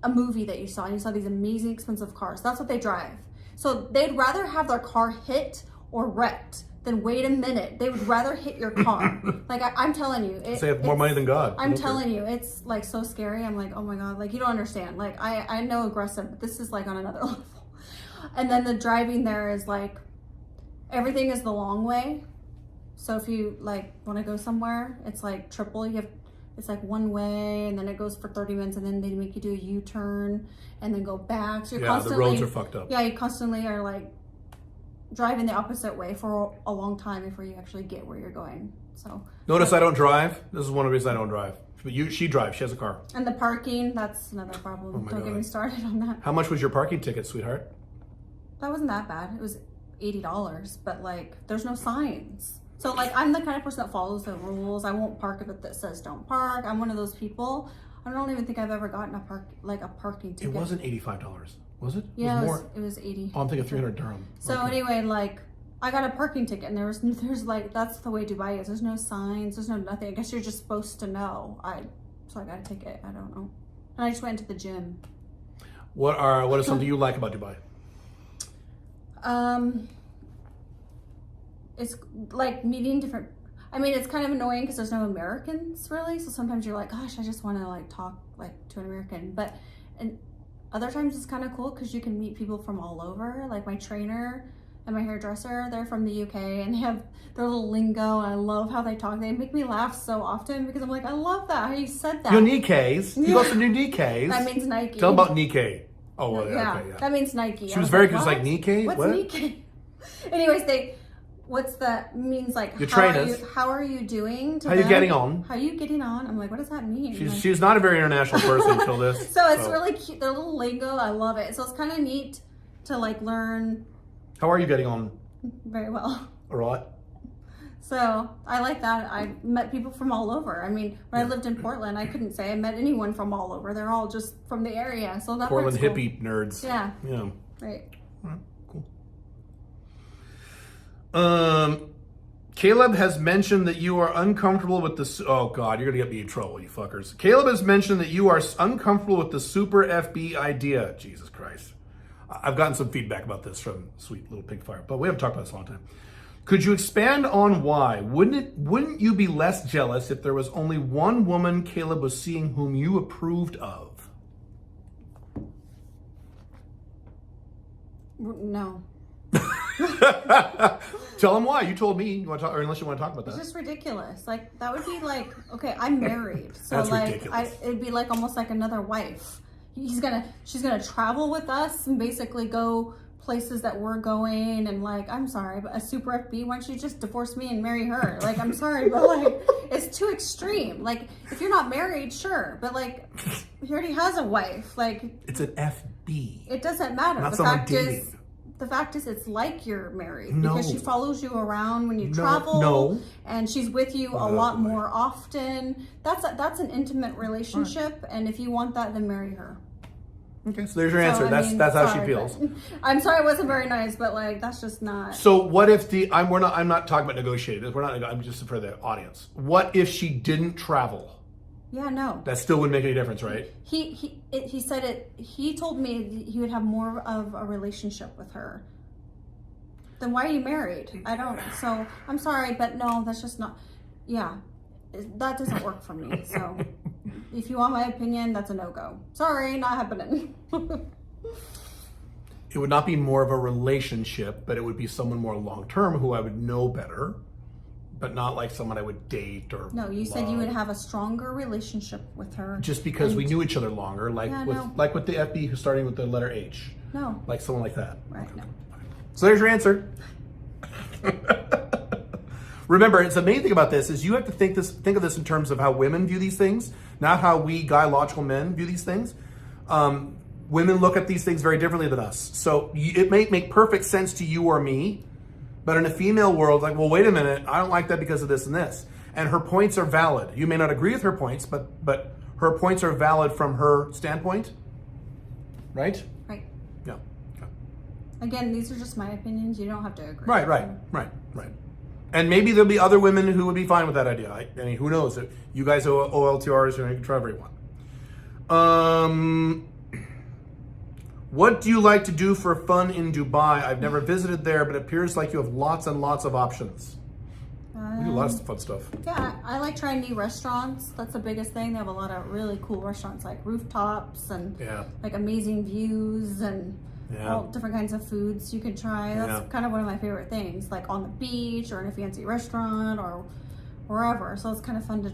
a movie that you saw, and you saw these amazing expensive cars. That's what they drive. So they'd rather have their car hit or wrecked than wait a minute. They would rather hit your car. Like I'm telling you, They have more money than God. I'm telling you, it's like so scary. I'm like, oh my God, like you don't understand. Like I know aggressive, but this is like on another level. And then the driving there is like, everything is the long way. So if you like want to go somewhere, it's like triple. It's like one way, and then it goes for 30 minutes, and then they make you do a U-turn and then go back. So you're constantly, the roads are fucked up. Yeah, you constantly are like driving the opposite way for a long time before you actually get where you're going. So Notice I don't drive. This is one of the reasons I don't drive. But she drives. She has a car. and the parking, that's another problem. my Don't get God. me started on that. How much was your parking ticket, sweetheart? That wasn't that bad. It was $80, but like there's no signs. So like I'm the kind of person that follows the rules. I won't park if it says don't park. I'm one of those people. I don't even think I've ever gotten a parking ticket. It wasn't $85, was it? Yeah, it was more. it was 80. Oh, I'm thinking 300 dirham. So Okay. anyway, like I got a parking ticket, and there's like that's the way Dubai is. There's no signs. There's no nothing. I guess you're just supposed to know. So I got a ticket. I don't know. And I just went to the gym. What is something you like about Dubai? It's like meeting different. I mean, it's kind of annoying because there's no Americans really. So sometimes you're like, gosh, I just want to like talk like to an American. And other times it's kind of cool because you can meet people from all over. Like my trainer and my hairdresser, they're from the UK, and they have their little lingo. And I love how they talk. They make me laugh so often because I'm like, I love that how you said that. Your Nikes. You got some new Nikes. That means Nike. Tell them about Nikkei. Oh, well, Yeah, okay, yeah. that means Nike. She was very good. It's like Nikkei? What's What? Nikkei? Anyways, what's that means like Your how trainers. how are you doing? To How you them? getting on? How you getting on? I'm like, what does that mean? Like- She's not a very international person until this. so it's really cute. Their little lingo, I love it. So it's kind of neat to like learn How are you getting on? very well. All right. So I like that. I met people from all over. I mean, when I lived in Portland, I couldn't say I met anyone from all over. They're all just from the area. So that Portland part's cool. hippie nerds. Yeah. Yeah. Right. All right, cool. Caleb has mentioned that you are uncomfortable with the... Oh, God, you're going to get me in trouble, you fuckers. Caleb has mentioned that you are uncomfortable with the super FB idea. Jesus Christ. I've gotten some feedback about this from Sweet Little Pink Fire, but we haven't talked about this in a long time. Could you expand on why? Wouldn't you be less jealous if there was only one woman Caleb was seeing whom you approved of? No. Tell him why. You told me. You want to talk, or unless you want to talk about that. It's just ridiculous. Like, that would be like, okay, I'm married, so That's like, ridiculous. it'd be like almost like another wife. She's gonna travel with us and basically go places that we're going, and like, I'm sorry, but a super FB, why don't you just divorce me and marry her? Like, I'm sorry, but like, it's too extreme. Like, if you're not married, sure, but like, he already has a wife. Like, it's an FB. it doesn't matter. Not The someone fact dating. is, the fact is, it's like you're married No. because she follows you around when you No, travel, no. and she's with you a lot more often. That's an intimate relationship, and if you want that, then marry her. Okay, so there's your answer. I mean, that's how sorry, she feels. but- I'm sorry, it wasn't very nice, but like, that's just not. So what if I'm not talking about negotiating. I'm just for the audience. What if she didn't travel? Yeah, no. That still wouldn't make any difference, right? He said it. He told me he would have more of a relationship with her. Then why are you married? I don't. So I'm sorry, but no, that's just not. Yeah, that doesn't work for me. So if you want my opinion, that's a no-go. Sorry, not happening. It would not be more of a relationship, but it would be someone more long-term who I would know better, but not like someone I would date or No, you said you would have a stronger relationship with her. just because we knew each other longer, like Yeah, with no. like with the FB starting with the letter H, No, like someone like that. right, no. So there's your answer. Remember, it's the main thing about this is you have to think of this in terms of how women view these things, not how we logical men view these things. Women look at these things very differently than us. So it may make perfect sense to you or me, but in a female world, like, well, wait a minute, I don't like that because of this and this. And her points are valid. You may not agree with her points, but her points are valid from her standpoint, right? Right. Yeah. Okay. Again, these are just my opinions. You don't have to agree. Right. And maybe there'll be other women who would be fine with that idea. I mean, who knows? You guys are OLTRs, you can try everyone. What do you like to do for fun in Dubai? I've never visited there, but it appears like you have lots and lots of options. We do lots of fun stuff. Yeah, I like trying new restaurants. That's the biggest thing. They have a lot of really cool restaurants, like rooftops and like amazing views and all different kinds of foods you can try. That's kind of one of my favorite things, like on the beach or in a fancy restaurant or wherever. So it's kind of fun to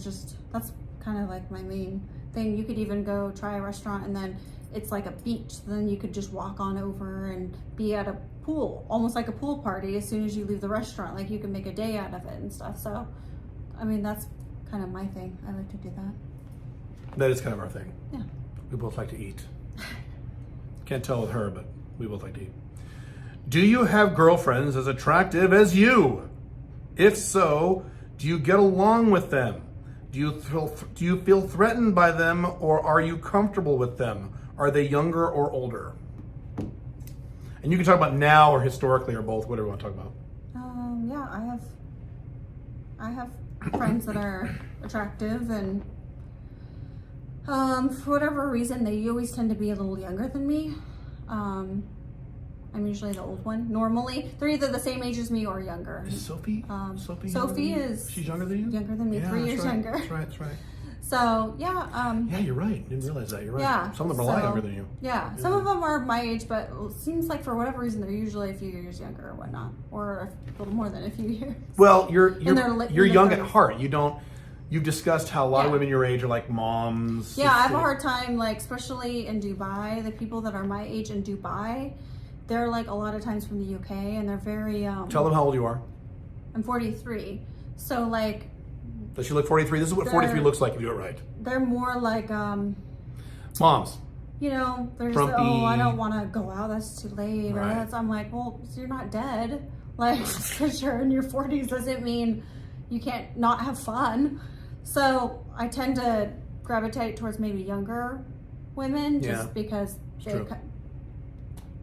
that's kind of like my main thing. You could even go try a restaurant and then it's like a beach. Then you could just walk on over and be at a pool, almost like a pool party as soon as you leave the restaurant. Like you can make a day out of it and stuff. So, I mean, that's kind of my thing. I like to do that. That is kind of our thing. Yeah. We both like to eat. Can't tell with her, but we both like to eat. Do you have girlfriends as attractive as you? If so, do you get along with them? Do you feel threatened by them, or are you comfortable with them? Are they younger or older? And you can talk about now or historically or both, whatever you want to talk about. Yeah, I have friends that are attractive, and for whatever reason, they always tend to be a little younger than me. I'm usually the old one. Normally, they're either the same age as me or younger. Is Sophie? Sophie is. She's younger than you? Younger than me, 3 years younger. That's right. So yeah. Yeah, you're right. Didn't realize that. You're right. Yeah. Some of them are a lot younger than you. Yeah. Some of them are my age, but it seems like for whatever reason they're usually a few years younger or whatnot, or a little more than a few years. Well, you're they're young at 30s. heart. You've discussed how a lot of women your age are like moms. Yeah, I have a hard time, like, especially in Dubai, the people that are my age in Dubai, they're like a lot of times from the UK, and they're very Tell them how old you are. I'm 43. So like, Does she look 43? This is what 43 looks like if you do it right. they're more like Moms. you know, there's Frumpy. oh, I don't want to go out, that's too late, or Right. that's, I'm like, well, so you're not dead. Like, because you're in your 40s doesn't mean you can't not have fun. So I tend to gravitate towards maybe younger women just because it's they true.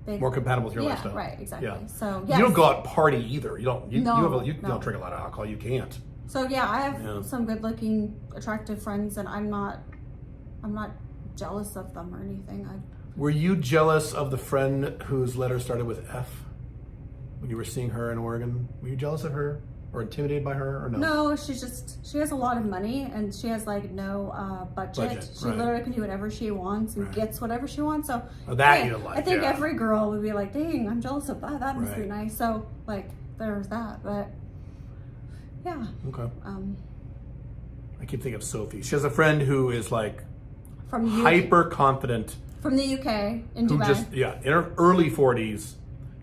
more compatible with your yeah, lifestyle. Right, exactly. Yeah. So yes. You don't go out and party either. You don't. You No, you no. don't drink a lot of alcohol. You can't. So yeah, I have some good-looking, attractive friends, and I'm not jealous of them or anything. Were you jealous of the friend whose letter started with F when you were seeing her in Oregon? Were you jealous of her or intimidated by her or no? No, she has a lot of money and she has like no budget. She right. literally can do whatever she wants and gets whatever she wants. So that you like. I think every girl would be like, dang, I'm jealous of that. That must be Right. nice. So like there's that. But yeah. Okay. I keep thinking of Sophie. She has a friend who is like from hyper confident. From the UK in Who Dubai. just in her early 40s,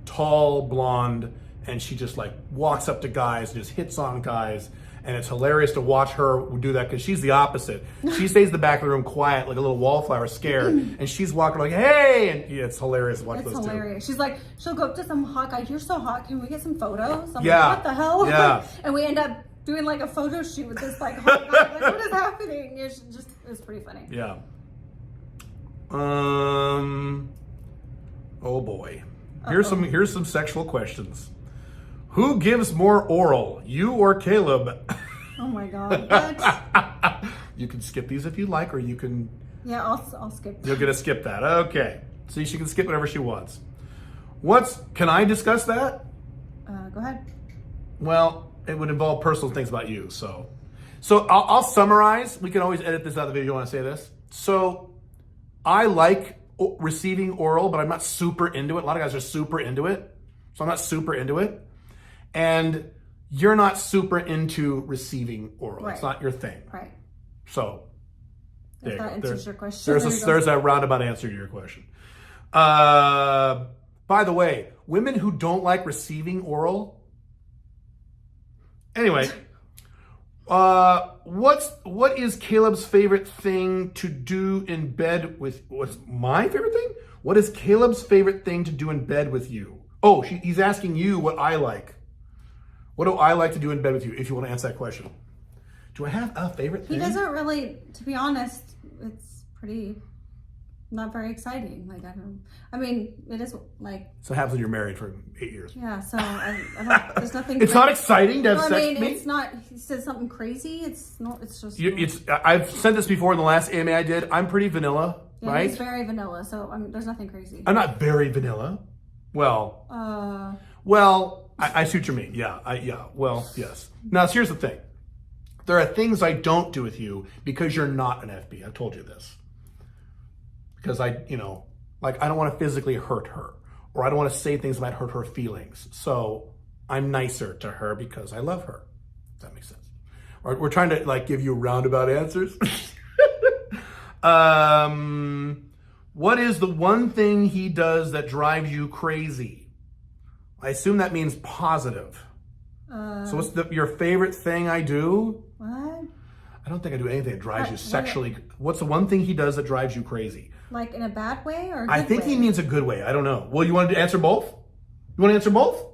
tall, blonde, and she just like walks up to guys and just hits on guys, and it's hilarious to watch her do that because she's the opposite. She stays in the back of the room quiet like a little wallflower, scared, and she's walking like, hey, and it's hilarious to watch It's those hilarious. She's like, she'll go up to some hot guy, you're so hot, can we get some photos? I'm Yeah. like, what the hell? Yeah. And we end up doing like a photo shoot with this like hot guy. Like, what is happening? It's pretty funny. Yeah. Oh boy. Here's some sexual questions. Who gives more oral, you or Caleb? Oh my god. What? You can skip these if you like, or you can. Yeah, I'll skip. You're gonna skip that. Okay. See, she can skip whatever she wants. Can I discuss that? Go ahead. Well, it would involve personal things about you. So I'll summarize. We can always edit this out of the video if you want to say this. So I like receiving oral, but I'm not super into it. A lot of guys are super into it. So I'm not super into it. And you're not super into receiving oral. Right. It's not your thing. Right. So If that answers your question. there's a roundabout answer to your question. By the way, women who don't like receiving oral. Anyway, what is Caleb's favorite thing to do in bed with? What's my favorite thing? What is Caleb's favorite thing to do in bed with you? Oh, he's asking you what I like. What do I like to do in bed with you? If you want to answer that question, do I have a favorite thing? He doesn't really. To be honest, it's pretty. Not very exciting. Like I mean, it is like. So it happens when you're married for 8 years. Yeah. So I don't. There's nothing. It's not exciting to have No, sex I mean, with me. it's not. He said something crazy. It's not. It's just. I've said this before in the last AMA I did. I'm pretty vanilla, Yeah, right? He's very vanilla. So there's nothing crazy. I'm not very vanilla. Well, I see what you mean. Yeah. Well, yes. Now, here's the thing. There are things I don't do with you because you're not an FB. I've told you this. Because I don't want to physically hurt her, or I don't want to say things that might hurt her feelings. So I'm nicer to her because I love her. If that makes sense. Or we're trying to like give you roundabout answers. What is the one thing he does that drives you crazy? I assume that means positive. So what's your favorite thing I do? What? I don't think I do anything that drives you sexually. What's the one thing he does that drives you crazy? Like in a bad way or a good I think way? he means a good way. I don't know. Well, you want to answer both? You want to answer both?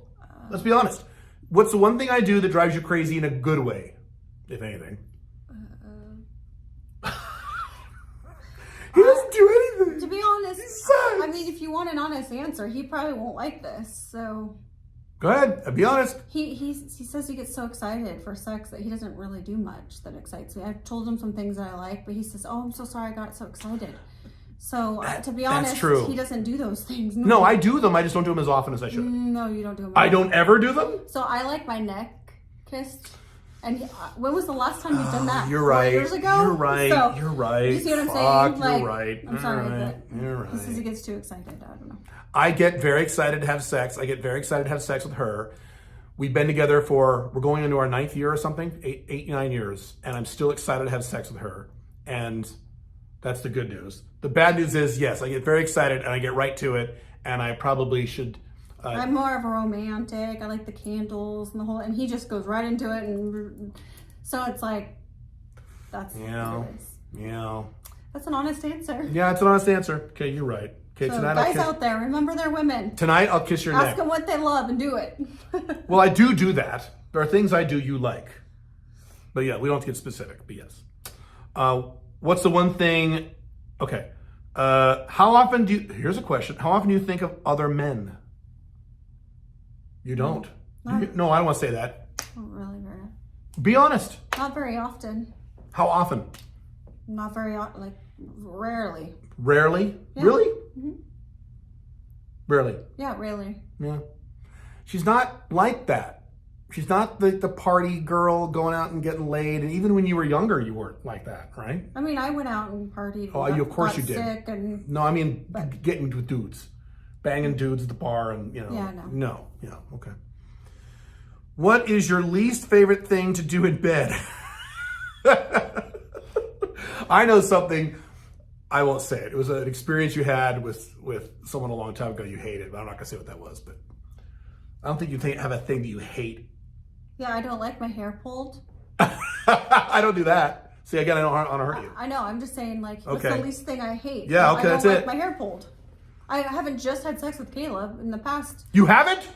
Let's be honest. What's the one thing I do that drives you crazy in a good way, if anything? He doesn't do anything. To be honest, sucks. I mean, if you want an honest answer, he probably won't like this. So Go ahead. Be honest. he says he gets so excited for sex that he doesn't really do much that excites me. I've told him some things that I like, but he says, "Oh, I'm so sorry, I got so excited." So to be honest, true. he doesn't do those things. No, I do them. I just don't do them as often as I should. No, you don't do them. I don't ever do them? So I like my neck kissed. And when was the last time you've done that? You're 4 right. years ago? You're right. So, You're right. You see what I'm Fuck, saying? Like, you're right. I'm sorry, You're but right. he says he gets too excited. I don't know. I get very excited to have sex. I get very excited to have sex with her. We've been together we're going into our 9th year or something, 9 years, and I'm still excited to have sex with her. And that's the good news. The bad news is, yes, I get very excited and I get right to it, and I probably should. I'm more of a romantic. I like the candles and the whole, and he just goes right into it, and so it's like, that's what it is. Yeah. That's an honest answer. Yeah, it's an honest answer. Okay, you're right. Okay, So tonight guys out there, remember they're women. Tonight I'll kiss your Ask neck. them what they love and do it. Well, I do that. There are things I do you like. But yeah, we don't have to get specific, but yes. What's the one thing... Okay. How often do you, here's a question. How often do you think of other men? You don't. No, I don't want to say that. Not really very. Be honest. Not very often. How often? Not very, like, rarely. Rarely? Yeah. Really? Mm-hmm. Rarely. Yeah, rarely. Yeah. She's not like that. She's not the party girl going out and getting laid. And even when you were younger, you weren't like that, right? I mean, I went out and partied. Oh, and of course you got did. Sick and, No, I mean, getting with dudes. Banging dudes at the bar and, you know. Yeah, no. No. Yeah, okay. What is your least favorite thing to do in bed? I know something. I won't say it. It was an experience you had with someone a long time ago you hated, but I'm not going to say what that was. But I don't think you have a thing that you hate. Yeah, I don't like my hair pulled. I don't do that. See, again, I don't want to hurt you. I know. I'm just saying, like, what's Okay. the least thing I hate? Yeah, okay, that's I don't like it. my hair pulled. I haven't just had sex with Caleb in the past. You haven't?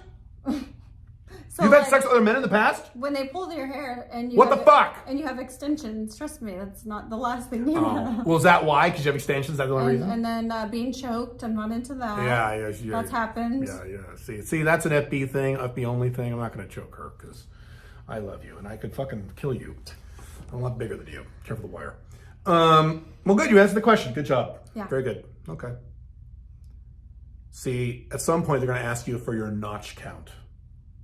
So, You've had like, sex with other men in the past? when they pull your hair and you What have the fuck? And you have extensions, trust me, that's not the last thing you Oh. know. Well, is that why? Because you have extensions? Is that the only reason? And then being choked, I'm not into that. Yeah. That's happened. Yeah. See, that's an FB thing, FB only thing. I'm not going to choke her because I love you and I could fucking kill you. I'm a lot bigger than you. Careful the wire. Well, good. You answered the question. Good job. Yeah. Very good. Okay. See, at some point they're going to ask you for your notch count,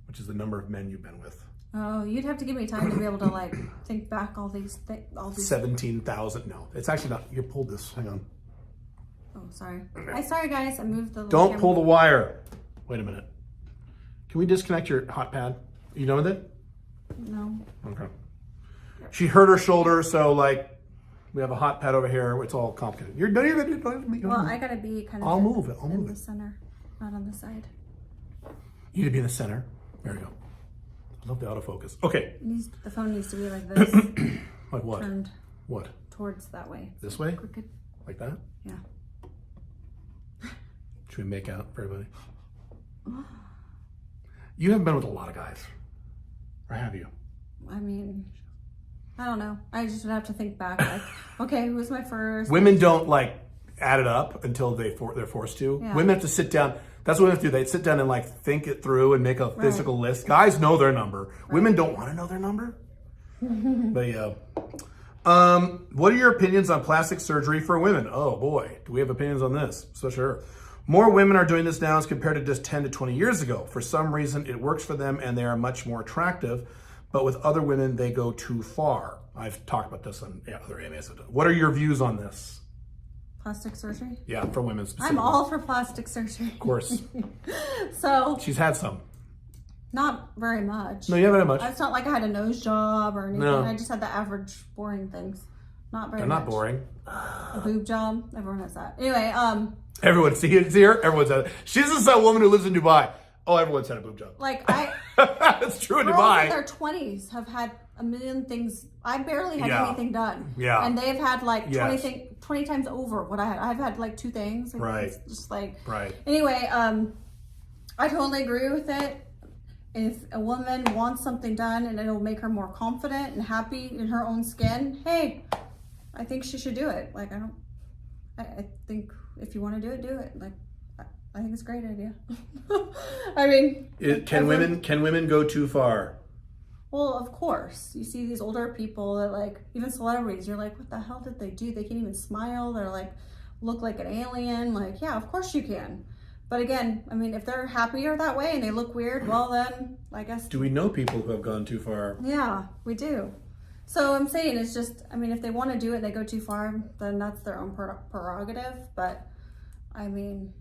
which is the number of men you've been with. Oh, you'd have to give me time to be able to like think back all these 17,000. No, it's actually not. You pulled this. Hang on. Oh, sorry. Sorry guys, I moved the. Don't camera. pull the wire. Wait a minute. Can we disconnect your hot pad? You done with it? No. Okay. She hurt her shoulder, so like we have a hot pad over here. It's all complicated. You're good. Well, I gotta be kind of. I'll move it. I'll in move the it. center, not on the side. You need to be in the center. There you go. I love the autofocus. Okay. The phone needs to be like this, Like what? turned What? towards that way. This way? Crooked. Like that? Yeah. Should we make out for everybody? You haven't been with a lot of guys. Or have you? I mean, I don't know. I just would have to think back. Like, okay, who was my first? Women don't like add it up until they're forced to. Yeah. Women have to sit down. That's what women have to do. They sit down and like think it through and make a physical list. Guys know their number. Right. Women don't want to know their number. But yeah. What are your opinions on plastic surgery for women? Oh boy, do we have opinions on this? So sure. More women are doing this now as compared to just 10 to 20 years ago. For some reason, it works for them and they are much more attractive. But with other women, they go too far. I've talked about this on other AMAs. What are your views on this? Plastic surgery? Yeah, for women specifically. I'm all for plastic surgery. Of course. So. She's had some. Not very much. No, you haven't had much. It's not like I had a nose job or anything. No. I just had the average boring things. Not very They're much. not boring. A boob job. Everyone has that. Anyway, Everyone, see her? Everyone's had it. She's just that woman who lives in Dubai. Oh, everyone's had a boob job. like That's true in girls Dubai. in their 20s have had a million things. I barely had Yeah. anything done. Yeah. And they've had like Yes. 20 times over what I had. I've had like 2 things. Like, Right. It's just like. Right. Anyway, I totally agree with it. If a woman wants something done and it'll make her more confident and happy in her own skin, hey, I think she should do it. Like, I think if you want to do it. Like, I think it's a great idea. I mean, Can women go too far? Well, of course. You see these older people that like, even celebrities, you're like, what the hell did they do? They can't even smile. They're like, look like an alien. Like, yeah, of course you can. But again, I mean, if they're happier that way and they look weird, well then, I guess. Do we know people who have gone too far? Yeah, we do. So I'm saying it's just, I mean, if they want to do it and they go too far, then that's their own prerogative. But I mean,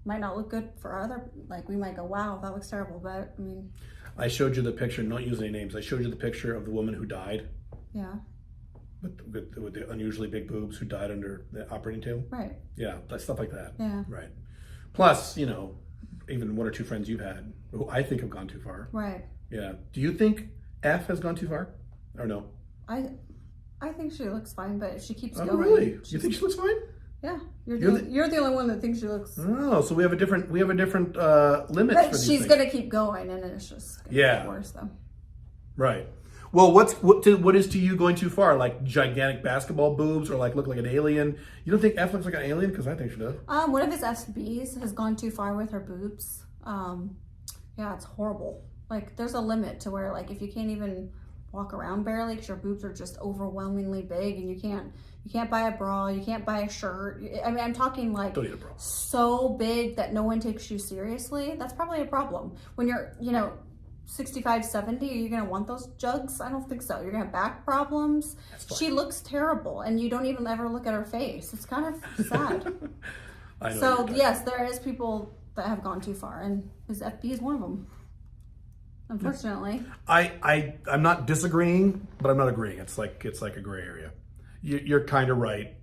might not look good for other, like we might go, wow, that looks terrible. But I mean. I showed you the picture, not use any names. I showed you the picture of the woman who died. Yeah. With the unusually big boobs who died under the operating table. Right. Yeah, stuff like that. Yeah. Right. Plus, even 1 or 2 friends you've had who I think have gone too far. Right. Yeah. Do you think F has gone too far? Or no? I think she looks fine, but if she keeps Oh, going. really? You think she looks fine? Yeah. You're the only one that thinks she looks. Oh, so we have a different limit for But these she's things. gonna keep going, and it's just gonna get worse though. Right. Well, what is to you going too far? Like gigantic basketball boobs, or like look like an alien? You don't think F looks like an alien? Because I think she does. One of his FBs has gone too far with her boobs. Yeah, it's horrible. Like, there's a limit to where, like, if you can't even walk around barely because your boobs are just overwhelmingly big, and you can't buy a bra, you can't buy a shirt. I mean, I'm talking like Don't need a bra. So big that no one takes you seriously. That's probably a problem. When you're, 65, 70, are you going to want those jugs? I don't think so. You're going to have back problems. She looks terrible, and you don't even ever look at her face. It's kind of sad. I know. So, yes, there is people that have gone too far, and his FB is one of them, unfortunately. I'm not disagreeing, but I'm not agreeing. It's like a gray area. You're kind of right,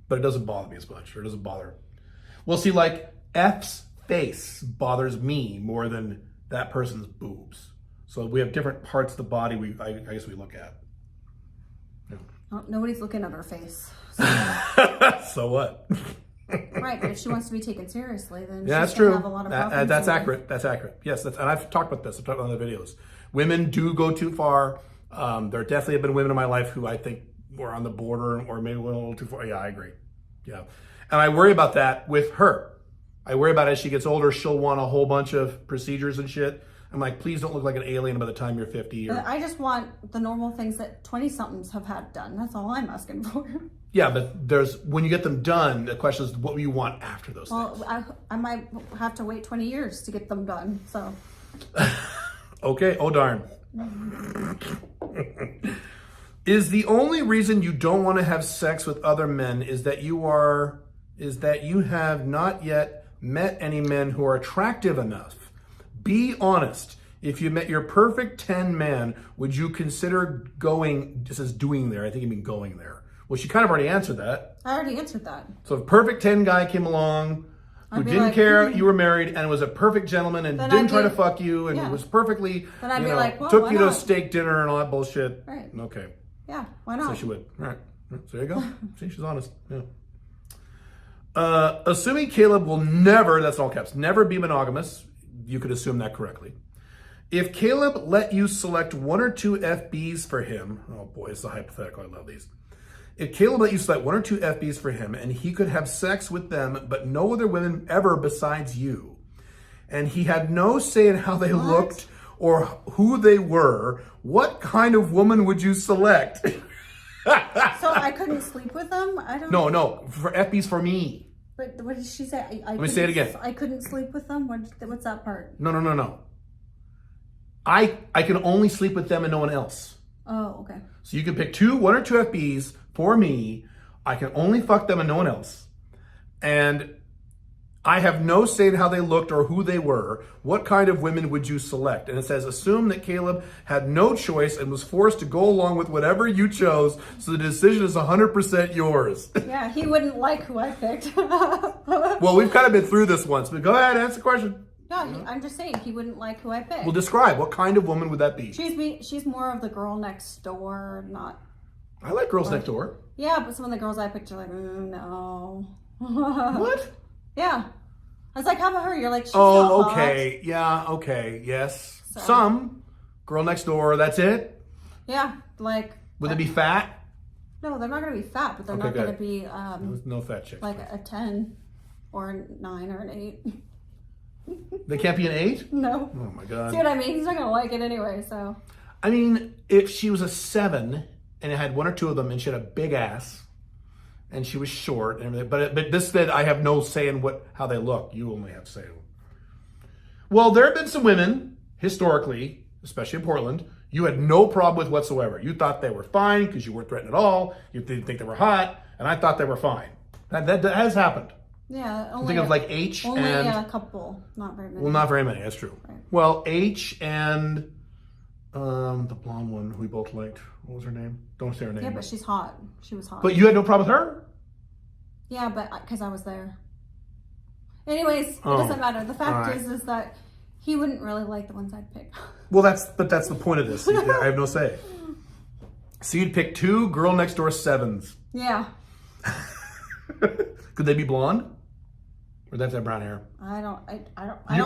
but it doesn't bother me as much, or it doesn't bother. Well, see, like F's face bothers me more than that person's boobs. So we have different parts of the body I guess we look at. Yeah. Oh, nobody's looking at her face. So what? Right, but if she wants to be taken seriously, then Yeah, that's she's gonna true. have a lot of problems. That's accurate. That's accurate. Yes, and I've talked about this. I've talked about other videos. Women do go too far. There definitely have been women in my life who I think were on the border, or maybe went a little too far. Yeah, I agree. Yeah, and I worry about that with her. I worry about as she gets older, she'll want a whole bunch of procedures and shit. I'm like, please don't look like an alien by the time you're 50. I just want the normal things that 20-somethings have had done. That's all I'm asking for. Yeah, but when you get them done, the question is, what do you want after those things? Well, I might have to wait 20 years to get them done, so. Okay, oh darn. Is the only reason you don't want to have sex with other men is that you have not yet met any men who are attractive enough? Be honest. If you met your perfect 10 man, would you consider going, this is doing there, I think you mean going there. Well, she kind of already answered that. I already answered that. So if perfect 10 guy came along, who didn't care you were married and was a perfect gentleman and didn't try to fuck you and was perfectly, then I'd be like, well, took why you to a not? steak dinner and all that bullshit. Right. Okay. Yeah, why not? So she would. All right. So there you go. See, she's honest. Yeah. Assuming Caleb will never, that's all caps, never be monogamous, you could assume that correctly. If Caleb let you select one or two FBs for him, oh boy, it's a hypothetical, I love these. If Caleb let you select one or two FBs for him and he could have sex with them, but no other women ever besides you, and he had no say in how they looked or who they were, what kind of woman would you select? So I couldn't sleep with them? I don't. No, for FBs for me. But what did she say? Let me say it again. I couldn't sleep with them? What's that part? No. I can only sleep with them and no one else. Oh, okay. So you can pick one or two FBs for me. I can only fuck them and no one else. And I have no say in how they looked or who they were. What kind of women would you select? And it says, assume that Caleb had no choice and was forced to go along with whatever you chose, so the decision is 100% yours. Yeah, he wouldn't like who I picked. Well, we've kind of been through this once, but go ahead, answer the question. Yeah, I'm just saying he wouldn't like who I picked. Well, describe. What kind of woman would that be? She's more of the girl next door, not... I like girls next door. Yeah, but some of the girls I picked are like, no. What? Yeah. I was like, how about her? You're like, she's Oh, not okay. hot. Yeah, okay. Yes. So. Some. Girl next door, that's it? Yeah, like... Would they be fat? No, they're not going to be fat, but they're not going to be... No fat chicks. like a 10 or a 9 or an 8. They can't be an 8? No. Oh my God. See what I mean? He's not going to like it anyway, so... I mean, if she was a 7 and it had one or two of them and she had a big ass and she was short and everything, but this said I have no say in how they look. You only have say in them. Well, there have been some women, historically, especially in Portland, you had no problem with whatsoever. You thought they were fine because you weren't threatened at all. You didn't think they were hot, and I thought they were fine. That has happened. Yeah, only Think of like H only and... a couple, not very many. Well, not very many, that's true. Right. Well, H and the blonde one who we both liked. What was her name? Don't say her name. Yeah, but she's hot. She was hot. But you had no problem with her? Yeah, but because I was there. Anyways, it doesn't matter. The fact is that he wouldn't really like the ones I'd pick. Well, that's the point of this. I have no say. So you'd pick 2 girl next door 7s. Yeah. Could they be blonde? Or they have to have brown hair? I don't.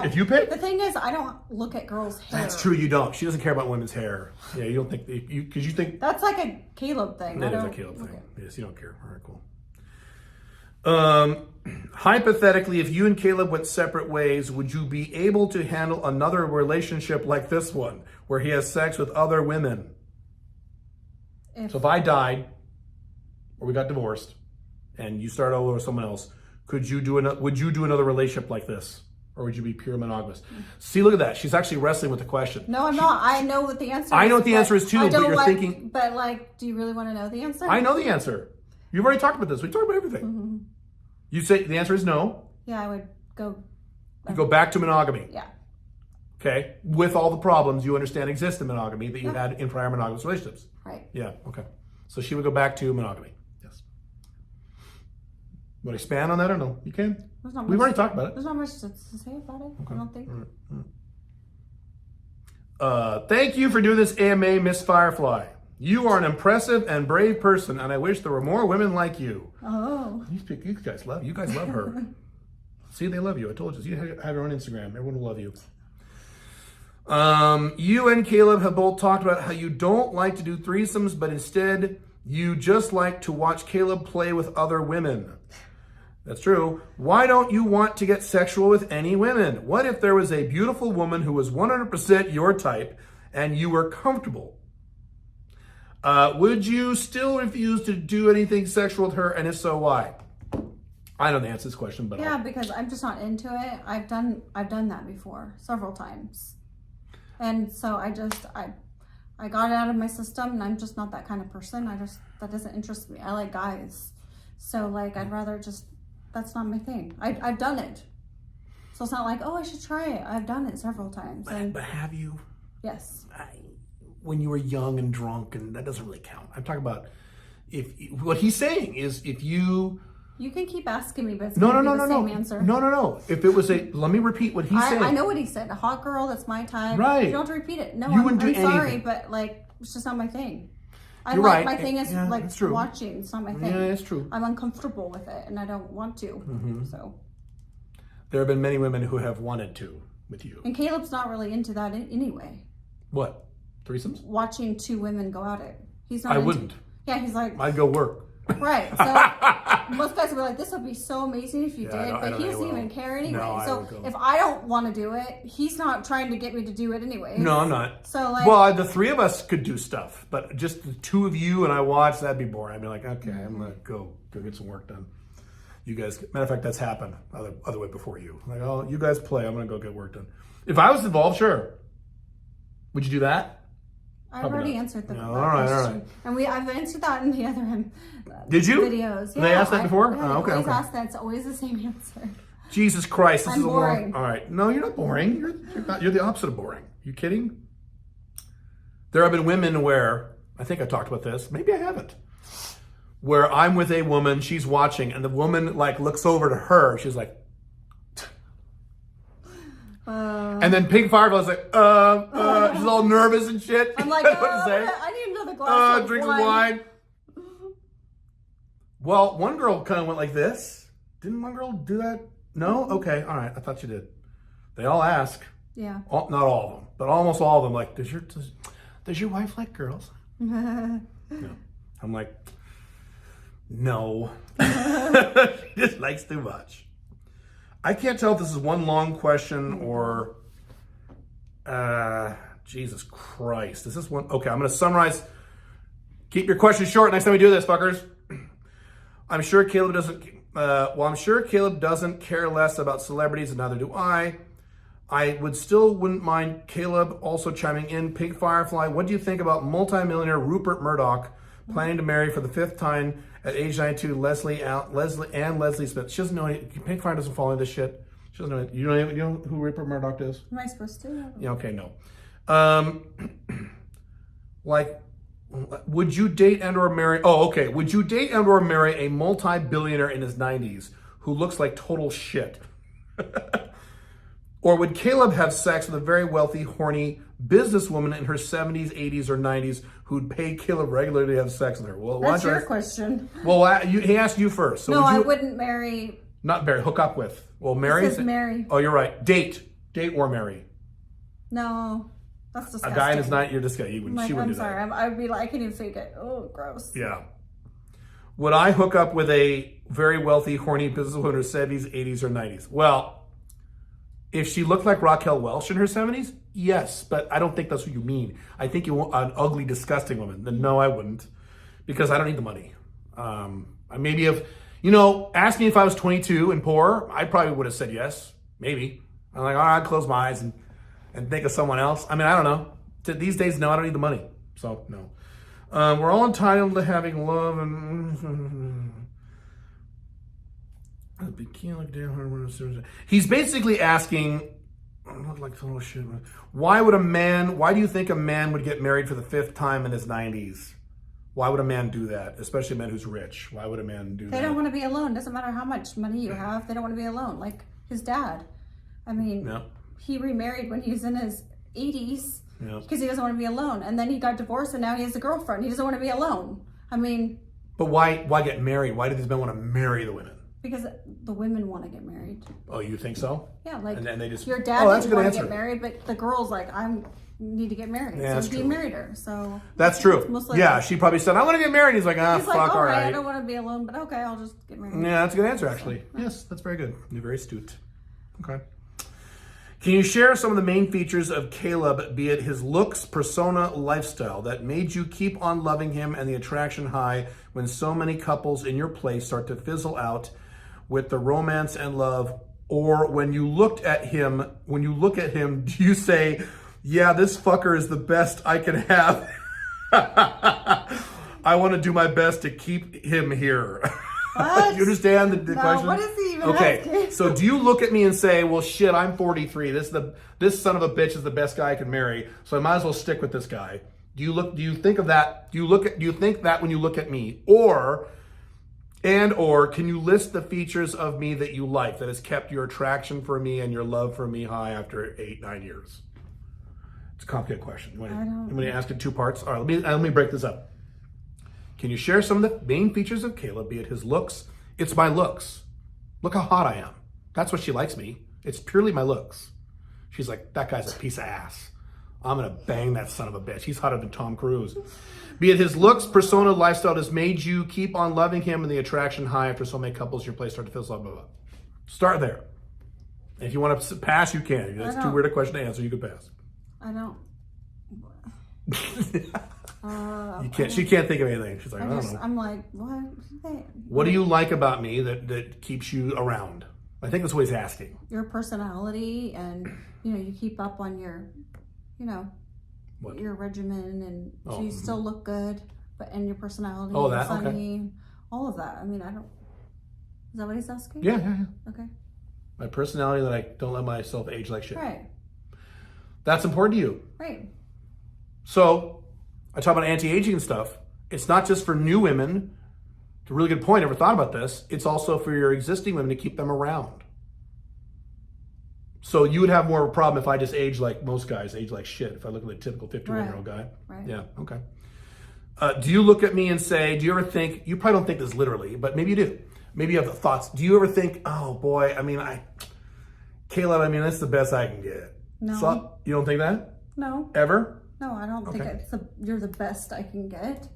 If you pick? The thing is, I don't look at girls' hair. That's true, you don't. She doesn't care about women's hair. Yeah, you don't think, because you think. That's like a Caleb thing. That is a Caleb thing. Yes, you don't care. All right, cool. Hypothetically, if you and Caleb went separate ways, would you be able to handle another relationship like this one, where he has sex with other women? So if I died, or we got divorced, and you start over with someone else, would you do another relationship like this? Or would you be pure monogamous? See, look at that. She's actually wrestling with the question. No, I'm not. I know what the answer is. I know what the answer is too, but you're thinking. But like, do you really want to know the answer? I know the answer. You've already talked about this. We talked about everything. Mm-hmm. You say the answer is no. Yeah, I would go. You go back to monogamy. Yeah. Okay. With all the problems you understand exist in monogamy that you had in prior monogamous relationships. Right. Yeah. Okay. So she would go back to monogamy. Yes. Want to expand on that or no? You can. We've already talked about it. There's not much to say about it. Okay. I don't think. Thank you for doing this AMA, Miss Firefly. You are an impressive and brave person, and I wish there were more women like you. Oh. These guys love you. You guys love her. See, they love you. I told you. You have her on Instagram. Everyone will love you. You and Caleb have both talked about how you don't like to do threesomes, but instead you just like to watch Caleb play with other women. That's true. Why don't you want to get sexual with any women? What if there was a beautiful woman who was 100% your type and you were comfortable? Would you still refuse to do anything sexual with her, and if so, why? I know the answer to this question, but yeah, because I'm just not into it. I've done that before several times, and so I got it out of my system, and I'm just not that kind of person. That doesn't interest me. I like guys, so like I'd rather just, that's not my thing. I've done it, so it's not like, oh, I should try it. I've done it several times. But have you? Yes. When you were young and drunk, and that doesn't really count. I'm talking about what he's saying is if you. You can keep asking me, but it's no. same answer. No. If it was let me repeat what he's saying. I know what he said. A hot girl, that's my type. Right. You don't have to repeat it. No, I'm sorry, but like, it's just not my thing. You're right. My thing is like watching. It's not my thing. Yeah, it's true. I'm uncomfortable with it, and I don't want to. Mm-hmm. So. There have been many women who have wanted to with you. And Caleb's not really into that anyway. What? Threesomes? Watching two women go at it. He's not. I wouldn't. Yeah, he's like. I'd go work. Right. So most guys would be like, "This would be so amazing if you did," but he doesn't even care anyway. No, so if I don't want to do it, he's not trying to get me to do it anyway. No, I'm not. So like, well, the three of us could do stuff, but just the two of you and I watch, that'd be boring. I'd be like, okay, I'm gonna go get some work done. You guys, matter of fact, that's happened other way before you. Like, oh, you guys play. I'm gonna go get work done. If I was involved, sure. Would you do that? I've already answered the question. All right. And I've answered that in the other Did you? videos. Did they ask that before? Yeah, okay. Always ask that. It's always the same answer. Jesus Christ, this I'm is a boring. long. All right, no, you're not boring. You're the opposite of boring. You kidding? There have been women where I think I talked about this. Maybe I haven't. Where I'm with a woman, she's watching, and the woman like looks over to her. She's like. And then Pink Firefly's like, she's all nervous and shit. I'm like, I need another glass drink some wine. Well, one girl kind of went like this. Didn't one girl do that? No? Okay, all right. I thought you did. They all ask. Yeah. Not all of them, but almost all of them. Like, does your wife like girls? No. I'm like, no. She just likes too much. I can't tell if this is one long question or, Jesus Christ. This is one. Okay, I'm going to summarize. Keep your questions short next time we do this, fuckers. I'm sure Caleb doesn't care less about celebrities, and neither do I. I wouldn't mind Caleb also chiming in. Pink Firefly, what do you think about multimillionaire Rupert Murdoch planning to marry for the 5th time at age 92 Leslie Smith? She doesn't know Pink Firefly doesn't follow this shit. She doesn't know. You know who Rupert Murdoch is? Am I supposed to? Yeah. Okay. No. Would you date and/or marry? Oh, okay. Would you date and/or marry a multi-billionaire in his 90s who looks like total shit? Or would Caleb have sex with a very wealthy, horny businesswoman in her 70s, 80s, or 90s who'd pay Caleb regularly to have sex with her? Well, that's your question. Well, he asked you first. So no, I wouldn't marry. Not marry, hook up with. Well, marry. It says marry. Oh, you're right. Date or marry. No, that's disgusting. A guy in his night, you're disgusting. She wouldn't I'm do sorry. that. I'd be like, I can't even fake it. Oh, gross. Yeah. Would I hook up with a very wealthy, horny businesswoman in her 70s, 80s, or 90s? Well, if she looked like Raquel Welch in her 70s, yes, but I don't think that's what you mean. I think you want an ugly, disgusting woman. Then no, I wouldn't, because I don't need the money. Maybe if, ask me if I was 22 and poor, I probably would have said yes, maybe. I'm like, all right, close my eyes and think of someone else. I mean, I don't know. These days, no, I don't need the money. So, no. We're all entitled to having love and... He's basically asking, why do you think a man would get married for the 5th time in his 90s? Why would a man do that? Especially a man who's rich. Why would a man do that? They don't want to be alone. Doesn't matter how much money you have. They don't want to be alone. Like his dad. I mean, he remarried when he was in his 80s because he doesn't want to be alone. And then he got divorced and now he has a girlfriend. He doesn't want to be alone. I mean... But why get married? Why do these men want to marry the women? Because the women want to get married. Oh, you think so? Yeah, like and they just, your dad didn't want to get married, but the girl's like, I need to get married. Yeah, so he married her. So that's true. Yeah, she probably said, I want to get married. He's like, fuck, like, all right. I don't want to be alone, but okay, I'll just get married. Yeah, that's a good answer, actually. Yes, that's very good. You're very astute. Okay. Can you share some of the main features of Caleb, be it his looks, persona, lifestyle, that made you keep on loving him and the attraction high when so many couples in your place start to fizzle out with the romance and love? Or when you look at him, do you say, yeah, this fucker is the best I can have? I want to do my best to keep him here. What? You understand the question? What is he even Okay, asking? so do you look at me and say, well, shit, I'm 43. This son of a bitch is the best guy I can marry, so I might as well stick with this guy. Do you think of that? Do you think that when you look at me? Or can you list the features of me that you like that has kept your attraction for me and your love for me high after 8-9 years? It's a complicated question. You want me to ask it in 2 parts? All right, let me break this up. Can you share some of the main features of Caleb, be it his looks? It's my looks. Look how hot I am. That's what she likes me. It's purely my looks. She's like, that guy's a piece of ass. I'm going to bang that son of a bitch. He's hotter than Tom Cruise. Be it his looks, persona, lifestyle has made you keep on loving him and the attraction high after so many couples in your place start to fizzle out, blah, blah. Start there. If you want to pass, you can. That's too weird a question to answer. You could pass. I don't. You can't. She can't think of anything. She's like, I don't know. I'm like, what? What do you like about me that keeps you around? I think that's what he's asking. Your personality, and you keep up on your, your regimen, and so you still look good, and your personality. Oh, that funny, okay. All of that. I mean, I don't. Is that what he's asking? Yeah. Okay. My personality, that I don't let myself age like shit. Right. That's important to you. Right. So, I talk about anti-aging and stuff. It's not just for new women. It's a really good point. I never thought about this. It's also for your existing women to keep them around. So you would have more of a problem if I just age like most guys, age like shit. If I look at the typical 51-year-old guy. Right. Yeah, okay. Do you look at me and say, do you ever think, you probably don't think this literally, but maybe you do. Maybe you have the thoughts. Do you ever think, oh boy, Caleb, that's the best I can get. No. So, you don't think that? No. Ever? No, I don't think you're the best I can get.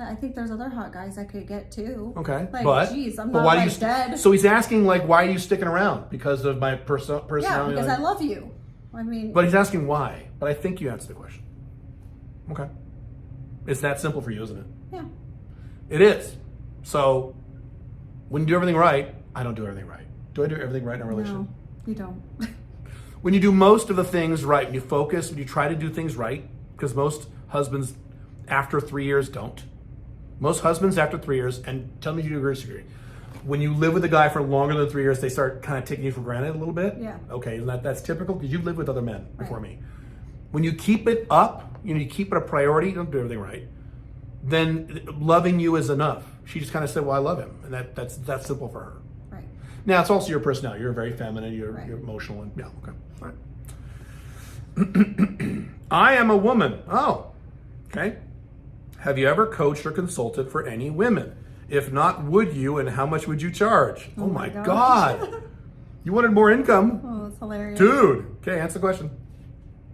I think there's other hot guys I could get too. Okay, but geez, I'm not dead. So he's asking why are you sticking around? Because of my personality? Yeah, because I love you. But he's asking why. But I think you answered the question. Okay. It's that simple for you, isn't it? Yeah. It is. So when you do everything right, I don't do everything right. Do I do everything right in a relationship? No, you don't. When you do most of the things right, when you focus, when you try to do things right, because most husbands after 3 years don't. Most husbands after 3 years, and tell me if you disagree, when you live with a guy for longer than 3 years, they start kind of taking you for granted a little bit? Yeah. Okay, and that's typical because you've lived with other men before me. When you keep it up, you keep it a priority, you don't do everything right, then loving you is enough. She just kind of said, well, I love him. And that's simple for her. Right. Now, it's also your personality. You're very feminine, you're emotional, and yeah, okay. All right. I am a woman. Oh, okay. Have you ever coached or consulted for any women? If not, would you, and how much would you charge? Oh my God. You wanted more income. Oh, that's hilarious. Dude. Okay, answer the question.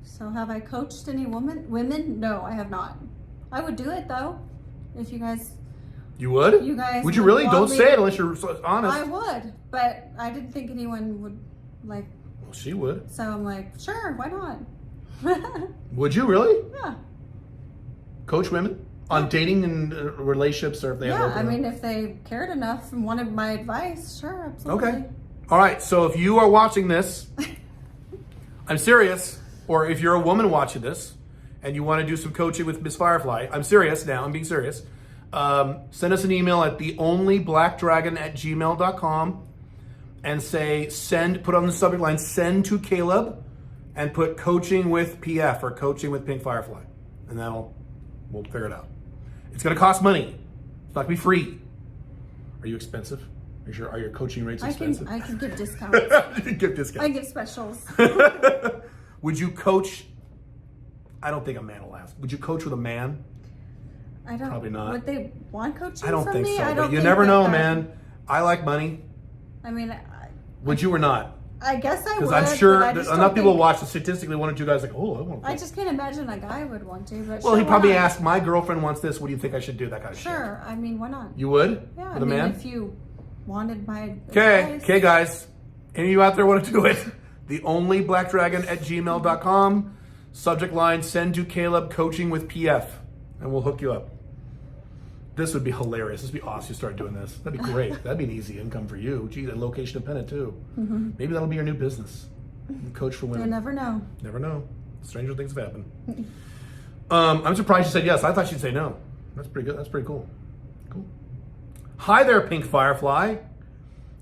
So have I coached any women? No, I have not. I would do it though. If you guys... You would? You guys would you would really? want Don't me say to- it unless you're honest. I would, but I didn't think anyone would like... Well, she would. So I'm like, sure, why not? Would you really? Yeah. Coach women? On dating and relationships, or if they have Yeah, open I up? mean, if they cared enough and wanted my advice, sure, absolutely. Okay. All right, so if you are watching this, I'm serious, or if you're a woman watching this and you want to do some coaching with Miss Firefly, I'm serious now, I'm being serious. Send us an email at theonlyBlackDragon@gmail.com and say, put on the subject line, send to Caleb, and put coaching with PF or coaching with Pink Firefly. And we'll figure it out. It's going to cost money. It's not going to be free. Are you expensive? Are your coaching rates expensive? I can give discounts. You can give discounts. I give specials. Would you coach? I don't think a man will ask. Would you coach with a man? I don't. Probably not. Would they want coaching I don't from think me? so. I But don't you think never that know, that- man. I like money. I mean, Would you or not? I guess I would. Because I'm sure but I that just enough don't people think- watch. Statistically, one or two guys like, oh, I want to. I just can't imagine a guy would want to. But Well, sure, he why probably not? asked, my girlfriend wants this. What do you think I should do? That kind of shit. Sure. I mean, why not? You would? Yeah. With I a mean, man? if you wanted my Okay, advice. okay, guys. Any of you out there want to do it? theonlyblackdragon@gmail.com. Subject line, send to Caleb, coaching with PF. And we'll hook you up. This would be hilarious. This would be awesome. You start doing this. That'd be great. That'd be an easy income for you. Geez, and location dependent too. Mm-hmm. Maybe that'll be your new business. Coach for You women. never know. Never know. Stranger things have happened. I'm surprised she said yes. I thought she'd say no. That's pretty good. That's pretty cool. Cool. Hi there, Pink Firefly.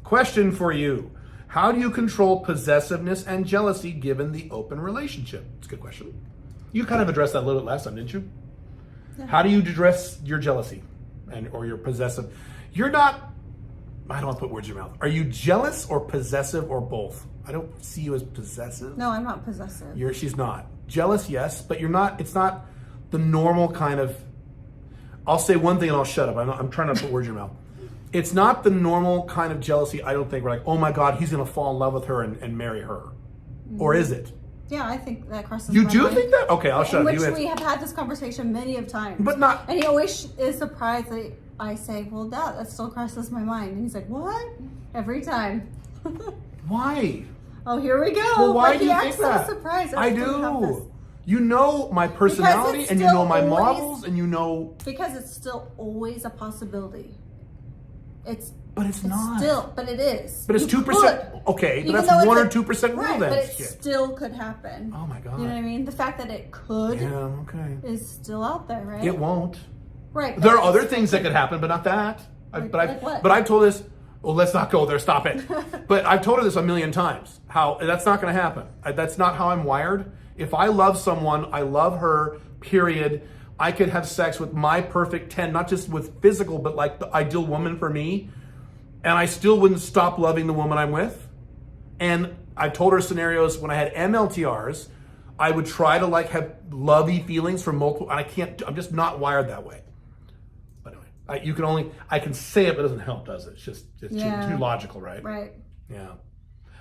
Question for you. How do you control possessiveness and jealousy given the open relationship? It's a good question. You kind of addressed that a little bit last time, didn't you? Yeah. How do you address your jealousy or your possessive? You're not, I don't want to put words in your mouth. Are you jealous or possessive or both? I don't see you as possessive. No, I'm not possessive. She's not. Jealous, yes, but you're not, it's not the normal kind of, I'll say one thing and I'll shut up. I'm trying not to put words in your mouth. It's not the normal kind of jealousy, I don't think, we're like, oh my God, he's going to fall in love with her and marry her. Mm-hmm. Or is it? Yeah, I think that crosses You my do mind. think that? Okay, I'll shut up. In You which we answer. have had this conversation many of times. But not, And he always is surprised that I say, well, that still crosses my mind. And he's like, what? Every time. why? Oh, here we go. Well, why Like, do he you acts think so that? surprised. I still have this. do. You know my personality it's and you know still my always- models and you know. Because it's still always a possibility. But it's not. Still, but it is. But it's You 2%. could. Okay, but Even that's though 1 or it's 2% rule right, then. but it Shit. still could happen. Oh my God. You know what I mean? The fact that it could Yeah, okay. is still out there, right? It won't. Right. There are but other it's- things that could happen, but not that. Like what? But I've told this. Well, let's not go there. Stop it. But I've told her this a million times. How that's not going to happen. That's not how I'm wired. If I love someone, I love her. Period. I could have sex with my perfect 10, not just with physical, but like the ideal woman for me, and I still wouldn't stop loving the woman I'm with. And I've told her scenarios when I had MLTRs, I would try to like have lovey feelings for multiple. And I can't. I'm just not wired that way. I can say it, but it doesn't help, does it? It's too logical, right? Right. Yeah.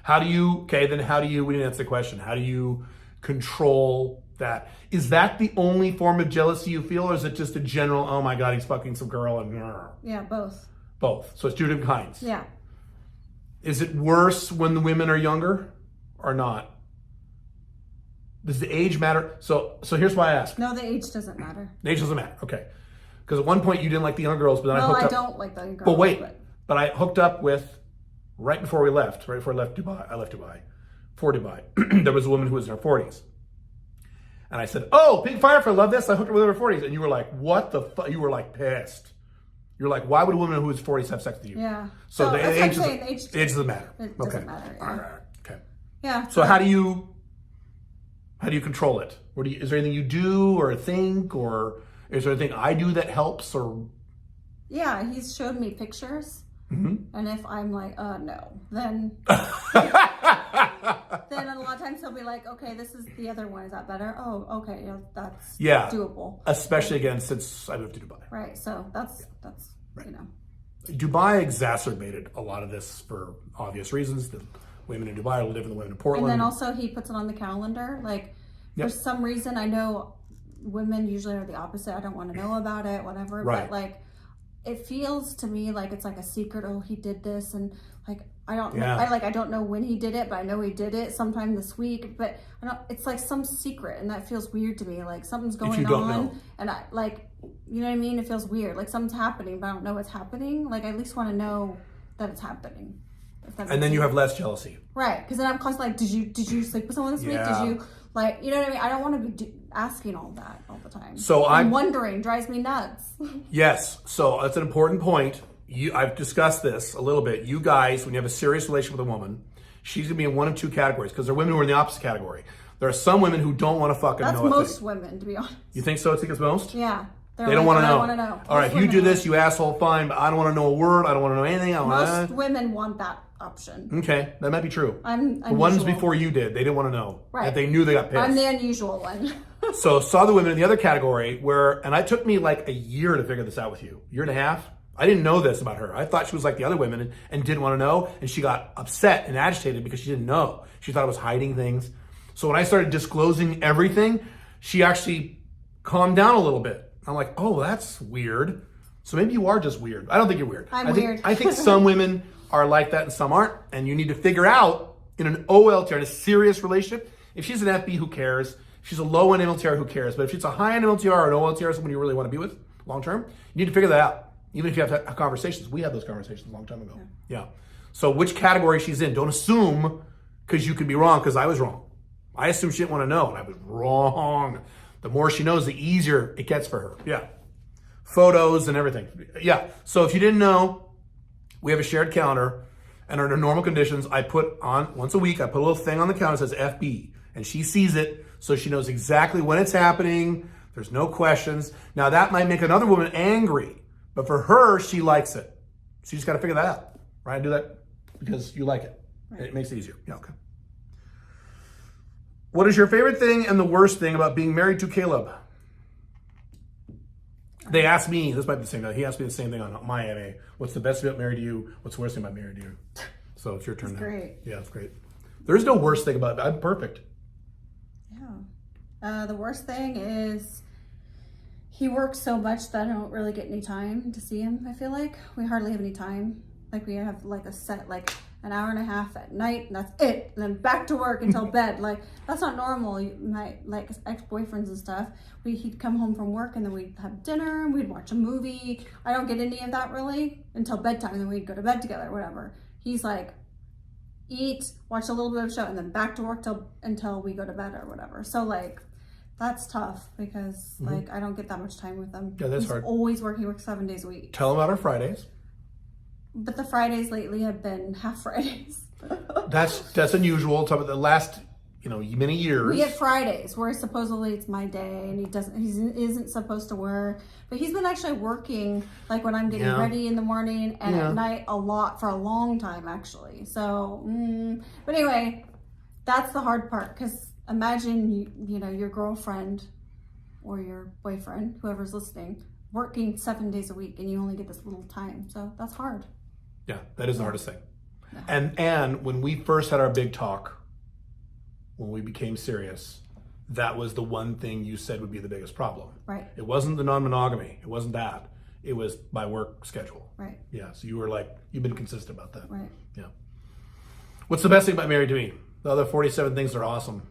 We didn't answer the question. How do you control that? Is that the only form of jealousy you feel, or is it just a general, oh my God, he's fucking some girl and Yeah, both. both? So it's two different kinds. Yeah. Is it worse when the women are younger or not? Does the age matter? So here's why I ask. No, the age doesn't matter. The age doesn't matter. Okay. Because at one point you didn't like the younger girls, but then I hooked up. don't like the girls. But wait, but I hooked up with, right before I left Dubai, for Dubai, there was a woman who was in her 40s. And I said, oh, Pink Firefly, love this. I hooked up with her in her 40s. And you were like, what the fuck? You were like pissed. You're like, why would a woman who is 40s have sex with you? Yeah. So the that's age, what I'm saying, age doesn't matter. It Okay. doesn't matter. Yeah. All right. Okay. Yeah. So how do you control it? Is there anything you do or think, or is there anything I do that helps, or? Yeah, he's showed me pictures. Mm-hmm. And if I'm like, no, then then a lot of times he'll be like, okay, this is the other one. Is that better? Oh, okay, that's doable. Especially again since I moved to Dubai. Right. So that's Right. you know. Dubai exacerbated a lot of this for obvious reasons. The Women in Dubai are a little different than women in And Portland. then also he puts it on the calendar. Like, Yep. for some reason, I know women usually are the opposite. I don't want to know about it, whatever. Right. But like, it feels to me like it's like a secret. Oh, he did this, and like I don't know. Yeah. I don't know when he did it, but I know he did it sometime this week. But I don't. It's like some secret, and that feels weird to me. Like something's going you don't on, know. and I like, you know what I mean. It feels weird. Like something's happening, but I don't know what's happening. Like I at least want to know that it's happening. And then you have less jealousy. Right, because then I'm constantly like, did you sleep with someone this week? Yeah. Did you, like, you know what I mean? I don't want to be asking all that all the time. So I'm wondering, drives me nuts. Yes, so that's an important point. I've discussed this a little bit. You guys, when you have a serious relationship with a woman, she's gonna be in one of two categories, because there are women who are in the opposite category. There are some women who don't want to fucking That's know a most thing. women, to be honest. You think so? I think it's most? Yeah. They don't want to know. I don't want to know. All right, if you do this, you asshole, fine, but I don't want to know a word. I don't want to know anything. Most women want that option. Okay, that might be true. I'm The ones unusual. before you did, they didn't want to know. Right. If they knew, they got pissed. I'm the unusual one. So saw the women in the other category where, and it took me like a year to figure this out with you. Year and a half. I didn't know this about her. I thought she was like the other women and didn't want to know. And she got upset and agitated because she didn't know. She thought I was hiding things. So when I started disclosing everything, she actually calmed down a little bit. I'm like, oh, that's weird. So maybe you are just weird. I don't think you're weird. I'm weird. I think some women are like that and some aren't. And you need to figure out in an OLTR, in a serious relationship, if she's an FB, who cares? If she's a low end MLTR, who cares? But if she's a high end MLTR or an OLTR, someone you really want to be with long term, you need to figure that out. Even if you have to have conversations. We had those conversations a long time ago. Yeah. So which category she's in. Don't assume, because you could be wrong, because I was wrong. I assumed she didn't want to know, and I was wrong. The more she knows, the easier it gets for her. Yeah. Photos and everything. Yeah. So if you didn't know, we have a shared calendar, and under normal conditions, I put on, once a week, I put a little thing on the calendar that says FB, and she sees it, so she knows exactly when it's happening. There's no questions. Now, that might make another woman angry, but for her, she likes it. So you just got to figure that out, right? Do that because you like it. Right. It makes it easier. Yeah, okay. What is your favorite thing and the worst thing about being married to Caleb? They asked me, this might be the same thing. He asked me the same thing on my MA. What's the best thing about married to you? What's the worst thing about married to you? So it's your turn now. Great. Yeah, it's great. There's no worst thing about it. I'm perfect. Yeah. The worst thing is he works so much that I don't really get any time to see him, I feel like. We hardly have any time. Like we have like a set, like an hour and a half at night, and that's it. And then back to work until bed. Like that's not normal. My like ex-boyfriends and stuff, he'd come home from work and then we'd have dinner and we'd watch a movie. I don't get any of that really until bedtime, and then we'd go to bed together or whatever. He's like, eat, watch a little bit of show, and then back to work until we go to bed or whatever. So like that's tough because like I don't get that much time with him. Yeah, that's He's hard. always working. He works 7 days a week. Tell him about our Fridays. But the Fridays lately have been half Fridays. That's unusual. Talk about the last, many years. We get Fridays where supposedly it's my day and he isn't supposed to work. But he's been actually working like when I'm getting ready in the morning and at night a lot for a long time actually. So, but anyway, that's the hard part because imagine your girlfriend or your boyfriend, whoever's listening, working 7 days a week and you only get this little time. So that's hard. Yeah, that is the hardest thing. Yeah. And when we first had our big talk, when we became serious, that was the one thing you said would be the biggest problem. Right. It wasn't the non-monogamy. It wasn't that. It was my work schedule. Right. Yeah, so you were like, you've been consistent about that. Right. Yeah. What's the best thing about married to me? The other 47 things are awesome.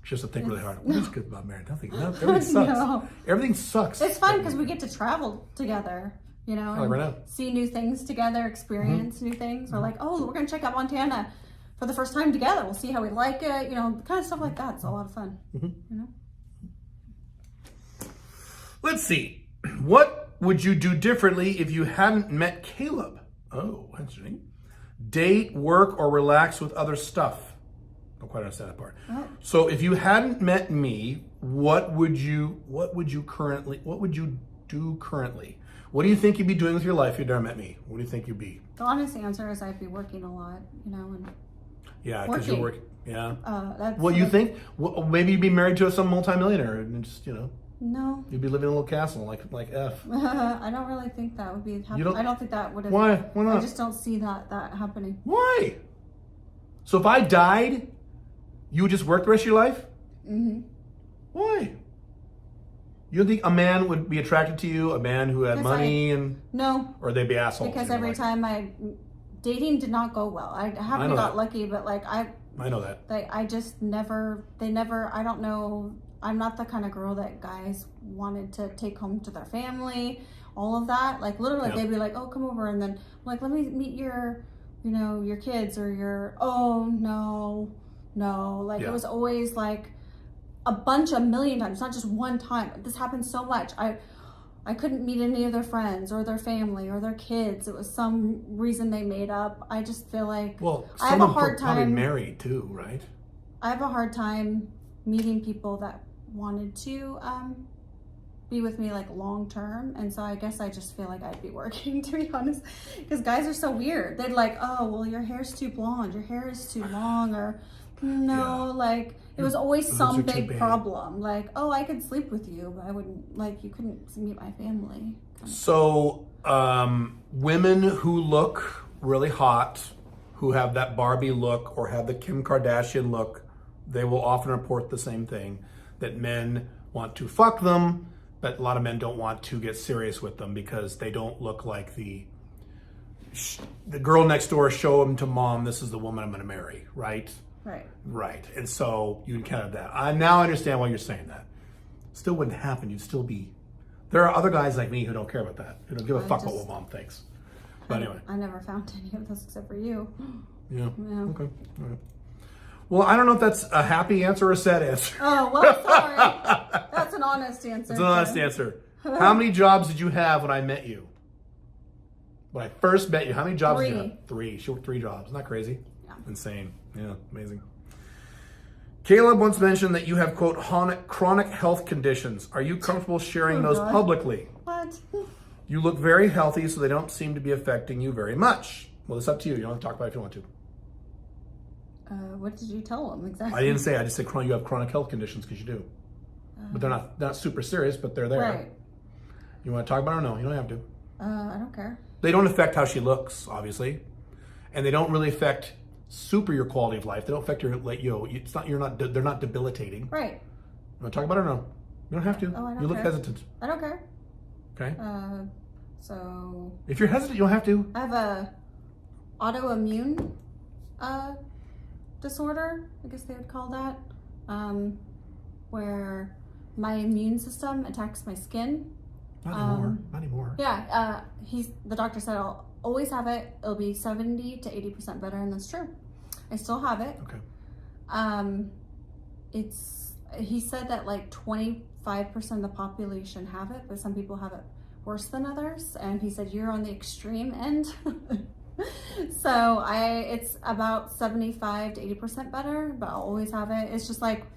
She has to think really hard. What's good about married? Nothing. Everything sucks. No. Everything sucks. It's fun because we get to travel together, Like right now. See new things together, experience new things. We're like, oh, we're going to check out Montana for the first time together. We'll see how we like it, kind of stuff like that. It's a lot of fun, Let's see. What would you do differently if you hadn't met Caleb? Oh, interesting. Date, work, or relax with other stuff? Don't quite understand that part. Oh. So if you hadn't met me, what would you do currently? What do you think you'd be doing with your life if you'd never met me? What do you think you'd be? The honest answer is I'd be working a lot, and yeah, because you're working. Yeah. That's What you think? Well, maybe you'd be married to some multimillionaire and just No. you'd be living in a little castle like F. I don't really think that would be happening. I don't think that would have. Why? Why not? I just don't see that happening. Why? So if I died, you would just work the rest of your life? Mm-hmm. Why? You don't think a man would be attracted to you, a man who had money and... No. Or they'd be assholes? Because every time dating did not go well. I haven't got lucky, but like I know that. I just never, I don't know, I'm not the kind of girl that guys wanted to take home to their family, all of that. Like literally they'd be like, oh, come over. And then I'm like, let me meet your, your kids or your, oh, no. Like it was always like a million times, not just one time. This happened so much. I couldn't meet any of their friends or their family or their kids. It was some reason they made up. I just feel like I have a hard time. Probably married too, right? I have a hard time meeting people that wanted to be with me like long term, and so I guess I just feel like I'd be working, to be honest, because guys are so weird. They'd like, oh, well, your hair's too blonde, your hair is too long, or like it was always some big problem. Like, oh, I could sleep with you, but I wouldn't, like, you couldn't meet my family. So, women who look really hot, who have that Barbie look or have the Kim Kardashian look, they will often report the same thing, that men want to fuck them, but a lot of men don't want to get serious with them because they don't look like the girl next door. Show them to mom, this is the woman I'm going to marry, right? Right. And so you encountered that. I now understand why you're saying that. Still wouldn't happen. You'd still be... There are other guys like me who don't care about that. Who don't give a fuck what mom thinks. But anyway. I never found any of those except for you. Yeah. Okay. All right. Well, I don't know if that's a happy answer or a sad answer. Oh, well, sorry. That's an honest answer. It's an honest answer. How many jobs did you have when I met you? When I first met you, how many jobs did you have? 3. She worked 3 jobs. Isn't that crazy? Yeah. Insane. Yeah, amazing. Caleb once mentioned that you have, quote, chronic health conditions. Are you comfortable sharing those publicly? What? You look very healthy, so they don't seem to be affecting you very much. Well, it's up to you. You don't have to talk about it if you want to. What did you tell them exactly? I didn't say. I just said you have chronic health conditions because you do. But they're not super serious, but they're there. Right. You want to talk about it or no? You don't have to. I don't care. They don't affect how she looks, obviously. And they don't really affect your quality of life. They don't affect your, like, it's not, they're not debilitating. Right. You want to talk about it or no? You don't have to. Oh, I don't You look care. hesitant. I don't care. Okay. So... If you're hesitant, you don't have to. I have a autoimmune disorder, I guess they would call that, where my immune system attacks my skin. Not anymore. Yeah, the doctor said I'll always have it. It'll be 70 to 80% better, and that's true. I still have it. Okay. He said that like 25% of the population have it, but some people have it worse than others. And he said you're on the extreme end. So it's about 75 to 80% better, but I'll always have it. It's just like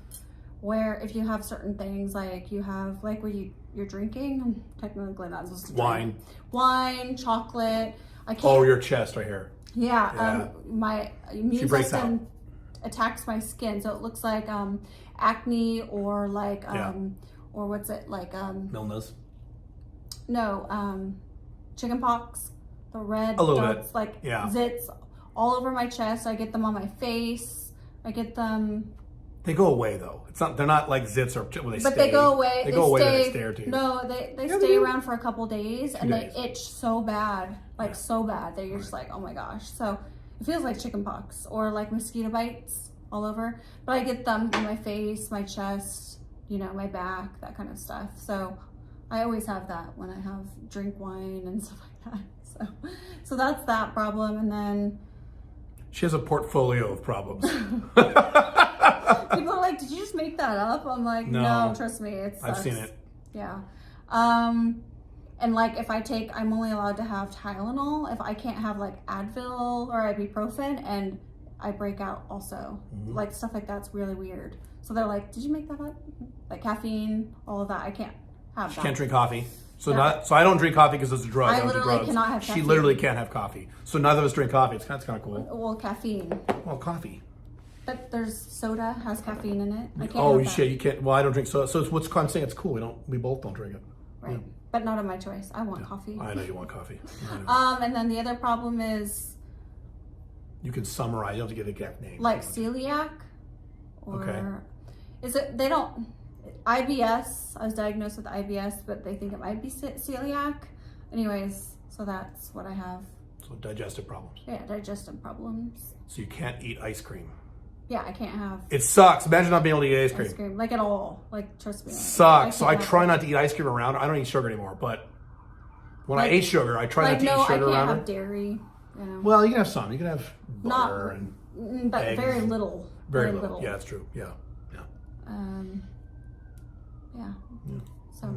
where if you have certain things, like you have like where you're drinking, I'm technically not supposed to drink. Wine, chocolate. I can't. Oh, your chest right here. Yeah. My immune system attacks my skin, so it looks like acne or like or what's it like Milnes. No, chicken pox. The red dots, like zits all over my chest. I get them on my face. I get them. They go away though. It's not. They're not like zits or when they stay. But they go away. They go away. They stare to you. No, they stay around for a couple days and they itch so bad, so bad that you're just like, oh my gosh. So it feels like chicken pox or like mosquito bites all over. But I get them on my face, my chest, my back, that kind of stuff. So I always have that when I drink wine and stuff like that. So that's that problem, and then she has a portfolio of problems. People are like, "Did you just make that up?" I'm like, "No, trust me, I've seen it." Yeah, and like if I'm only allowed to have Tylenol. If I can't have like Advil or ibuprofen, and I break out also. Like stuff like that's really weird. So they're like, "Did you make that up?" Like caffeine, all of that. I can't have that. She can't drink coffee. So I don't drink coffee because it's a drug. I literally cannot have caffeine. She literally can't have coffee. So neither of us drink coffee. It's kind of cool. Well, caffeine. Well, coffee. But there's soda has caffeine in it. I can't. Oh shit! You can't. Well, I don't drink soda. So it's I'm saying it's cool. We both don't drink it. Right. Yeah. But not of my choice. I want coffee. I know you want coffee. And then the other problem is. You can summarize. You don't have to get a exact name. Like celiac? Or Okay. is it, they don't, IBS, I was diagnosed with IBS, but they think it might be celiac. Anyways, so that's what I have. So digestive problems. Yeah, digestive problems. So you can't eat ice cream. Yeah, I can't have It sucks. Imagine not being able to eat ice cream. ice cream, like at all. Like, trust me. Sucks. So I can't have try it. not to eat ice cream around. I don't eat sugar anymore, but when I Like- ate sugar, I try not Like, to no, eat I sugar can't around have it. dairy, you know. Well, you can have some. You can have Not- butter and But eggs. very little. very little. Yeah, that's true. Yeah. Yeah. Yeah. So,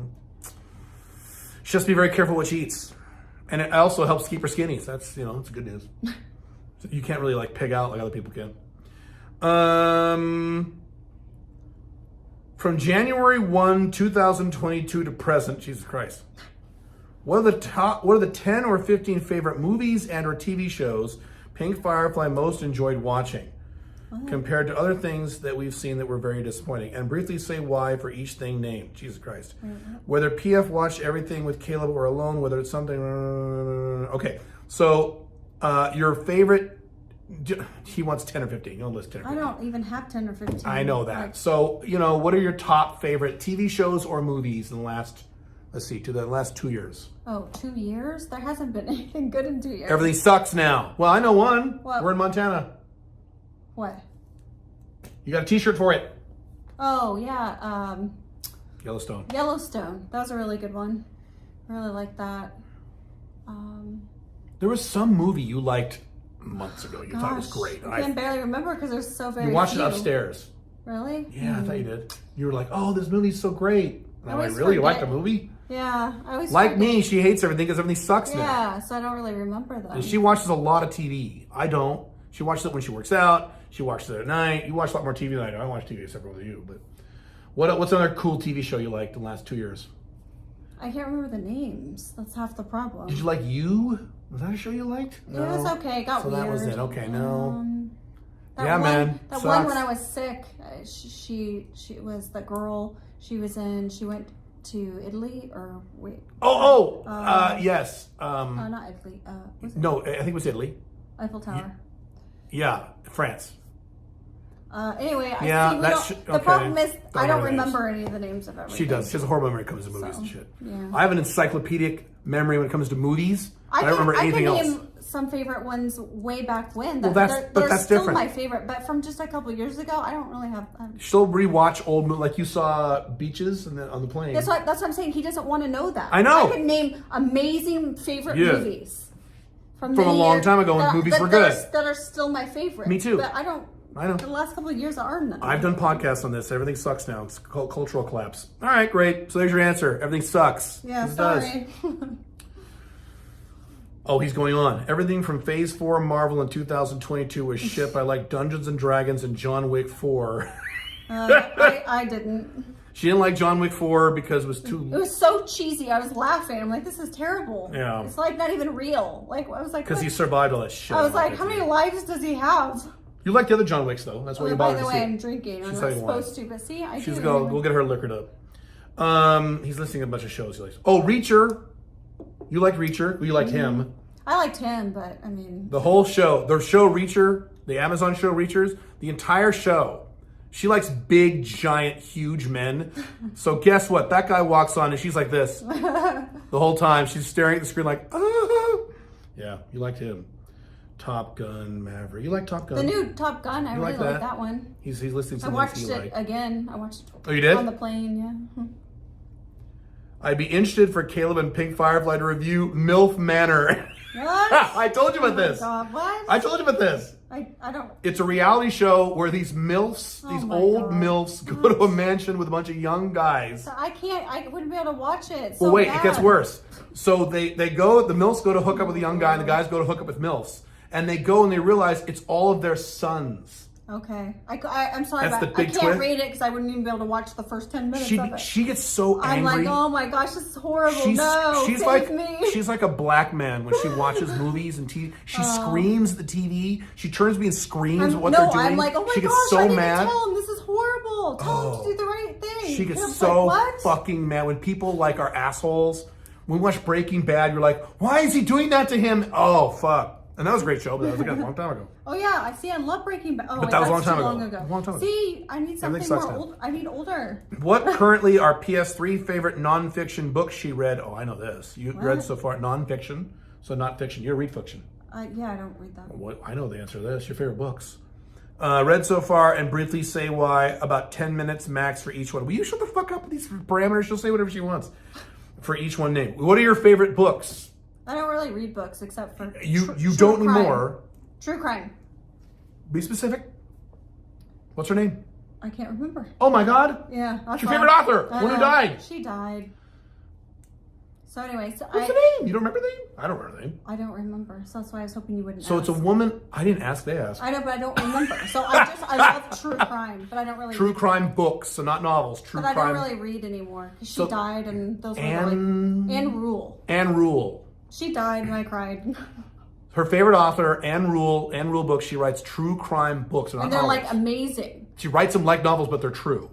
She has to be very careful what she eats. And it also helps keep her skinny. So that's, it's good news. So you can't really like pig out like other people can. From January 1, 2022 to present, Jesus Christ. What are the 10 or 15 favorite movies and or TV shows Pink Firefly most enjoyed watching compared to other things that we've seen that were very disappointing? And briefly say why for each thing named. Jesus Christ. Whether PF watched everything with Caleb or alone, whether it's something... Okay, so your favorite... He wants 10 or 15. You'll list 10 or 15. I don't even have 10 or 15. I know that. Like, So, what are your top favorite TV shows or movies in the last, the last 2 years? oh, 2 years? There hasn't been anything good in 2 years. Everything sucks now. Well, I know one. What? We're in Montana. What? You got a t-shirt for it. Oh, yeah. Yellowstone. Yellowstone. That was a really good one. I really like that. There was some movie you liked months ago. You thought it was Gosh, great. I can barely remember because there's so very You watched few. it upstairs. Really? Yeah, I thought you did. You were like, oh, this movie's so great. And I'm like, always really? You like the forget. movie? Yeah. I always Like forget. me, she hates everything because everything sucks now. Yeah, so I don't really remember them. And she watches a lot of TV. I don't. She watches it when she works out. She watches it at night. You watch a lot more TV than I do. I watch TV except for with you. But what's another cool TV show you liked in the last 2 years? I can't remember the names. That's half the problem. Did you like You? Was that a show you liked? It was okay. It got So weird. that was it. Okay, no. That Yeah, one, man. That Sucks. one when I was sick, she was the girl. She went to Italy or wait. Yes. Not Italy. Was it No, I think it was Italy. Eiffel Tower? Yeah, France. Anyway, Yeah, the okay. problem is Don't I don't remember remember any of the names of everything. She does. She has a horrible memory when it comes to movies So, and shit. yeah. I have an encyclopedic memory when it comes to movies. I don't remember anything I else. can name some favorite ones way back when. Well, that's they're still different. my favorite, but from just a couple years ago, I don't really have. She'll rewatch old movies, like you saw Beaches and then on the plane. That's what I'm saying. He doesn't want to know that. I know. I could name amazing favorite Yeah. movies from From a many long years time ago when movies were good. That are still my favorite. Me too. But I don't. I know. The last couple of years are none. I've done podcasts on this. Everything sucks now. It's called cultural collapse. All right, great. So there's your answer. Everything sucks. Yeah, It does. sorry. Oh, he's going on. Everything from Phase 4 Marvel in 2022 was ship. I like Dungeons and Dragons and John Wick 4. I didn't. She didn't like John Wick 4 because it was It too... was so cheesy. I was laughing. I'm like, this is terrible. Yeah. It's like not even real. Like I was like, Because what? he survived all that shit. I was like, that how many dude. lives does he have? You like the other John Wicks, though. That's why you By bothered the to way, see I'm it. drinking. I'm She's not having wine. supposed to, but see, I She's do. go get her liquored up. He's listing a bunch of shows he likes. Oh, Reacher. You liked Reacher. You liked him. I liked him, but I mean, The whole show, the show Reacher, the Amazon show Reachers, the entire show. She likes big, giant, huge men. So guess what? That guy walks on and she's like this the whole time. She's staring at the screen like, ah. Yeah, you liked him. Top Gun, Maverick. You like Top Gun? the new Top Gun, I You really like like that? that one. He's listing I some watched things he it liked. again. I watched it. Oh, you did? On the plane, yeah. I'd be interested for Caleb and Pink Firefly to review MILF Manor. What? I told you about this. God, what? I told you about this. I don't. It's a reality show where these MILFs, Oh these my old God. MILFs, go to a mansion with a bunch of young guys. So I can't. I wouldn't be able to watch it. It's Well, so wait, bad. it gets worse. So the MILFs go to hook up with a young guy, and the guys go to hook up with MILFs. And they go and they realize it's all of their sons. Okay. I'm sorry, That's but the I big can't twist. read it because I wouldn't even be able to watch the first 10 minutes of it. She gets so I'm angry. like, oh my gosh, this is horrible. No, she's save like me. she's like a black man when she watches movies and TV. She screams at the TV. She turns to me and screams at what they're doing. I'm like, oh my she gosh, gets so I didn't mad. tell him this is horrible. Tell him to do the right thing. She And I gets was so like, what? fucking mad when people like are assholes. When we watch Breaking Bad, you're like, why is he doing that to him? Oh fuck. And that was a great show, but that was again a long time ago. Oh yeah, I see. I love Breaking Bad. Oh, But wait, that was a that's long too time long ago. ago. A long time ago. See, I need something sucks more now. old. I need older. What currently are PS3 favorite nonfiction books she read? Oh, I know this. You read so far nonfiction, so not fiction. You read fiction. Yeah, I don't read that. What? I know the answer to this. Your favorite books. Read so far and briefly say why. About 10 minutes max for each one. Will you shut the fuck up with these parameters? She'll say whatever she wants. For each one name. What are your favorite books? I don't really read books except for You true don't crime. anymore. True crime. Be specific. What's her name? I can't remember. Oh my god. Yeah. What's your favorite author? One who died. She died. So anyway, What's the name? You don't remember the name? I don't remember the name. I don't remember. So that's why I was hoping you wouldn't So ask. it's a woman. I didn't ask. They asked. I know, but I don't remember. So I love true crime, but I don't really True read, crime books, so not novels. True but I crime. don't really read anymore because she So- died, and those were Anne- Anne Rule. Anne Rule. She died, and I cried. Her favorite author, Anne Rule. Anne Rule books. She writes true crime books, not And they're novels. like amazing. She writes them like novels, but they're true,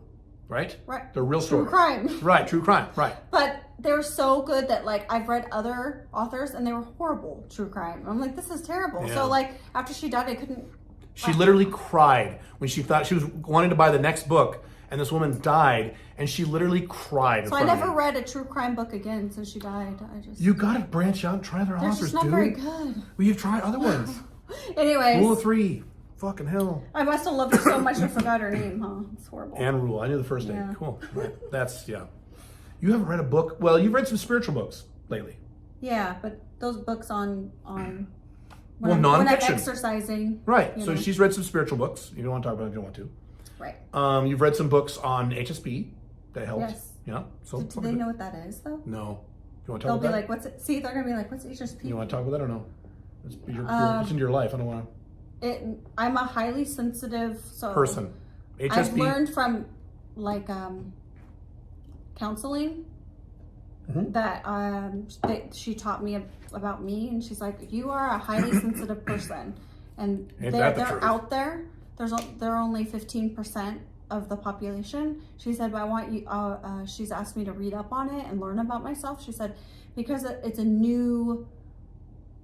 right? Right. They're real True stories. crime. Right. True crime. Right. But they're so good that like I've read other authors and they were horrible true crime. I'm like, this is terrible. Yeah. So like after she died, I couldn't. She literally cried when she thought she was wanting to buy the next book, and this woman died, and she literally cried. in So I front of never me. read a true crime book again since she died. I just. You gotta branch out and try other They're authors, just not dude. very good. Well, you've tried other ones. Anyways, Rule of Three. Fucking hell. I must have loved her so much I forgot her name, huh? It's horrible. Anne Rule. I knew the first name. Yeah. Cool. Right. That's, yeah. You haven't read a book. Well, you've read some spiritual books lately. Yeah, but those books on when Well, I'm nonfiction. exercising. Right. you So know. she's read some spiritual books. You don't want to talk about it if you don't want to. Right. You've read some books on HSP that helped. Yes. Yeah. So Do they know what that is though? No. You want to They'll talk be about that? like, "What's it?" See, they're gonna be like, "What's HSP?" You want to talk about that or no? It's, it's into your life. I don't want I'm a highly sensitive to. Person. HSP. I've learned from like counseling Mhm. that she taught me about me, and she's like, "You are a highly sensitive person, and Ain't that the they're truth? out there. They're only 15% of the population." She said, "But I want you." She's asked me to read up on it and learn about myself. She said, "Because it's a new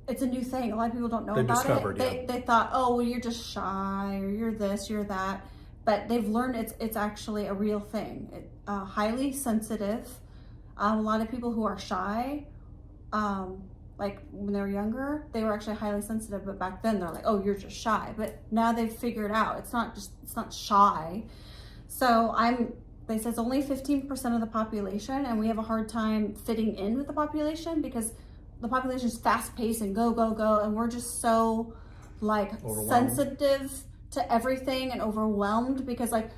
thing. A lot of people don't know They've about discovered, it. They thought, oh, well, you're just shy, or you're this, you're that." But they've learned it's actually a real thing. Highly sensitive. A lot of people who are shy, like when they were younger, they were actually highly sensitive. But back then, they're like, "Oh, you're just shy." But now they've figured out it's not shy. So they say it's only 15% of the population, and we have a hard time fitting in with the population because the population is fast paced and go, and we're just so like Overwhelmed. sensitive to everything and overwhelmed because like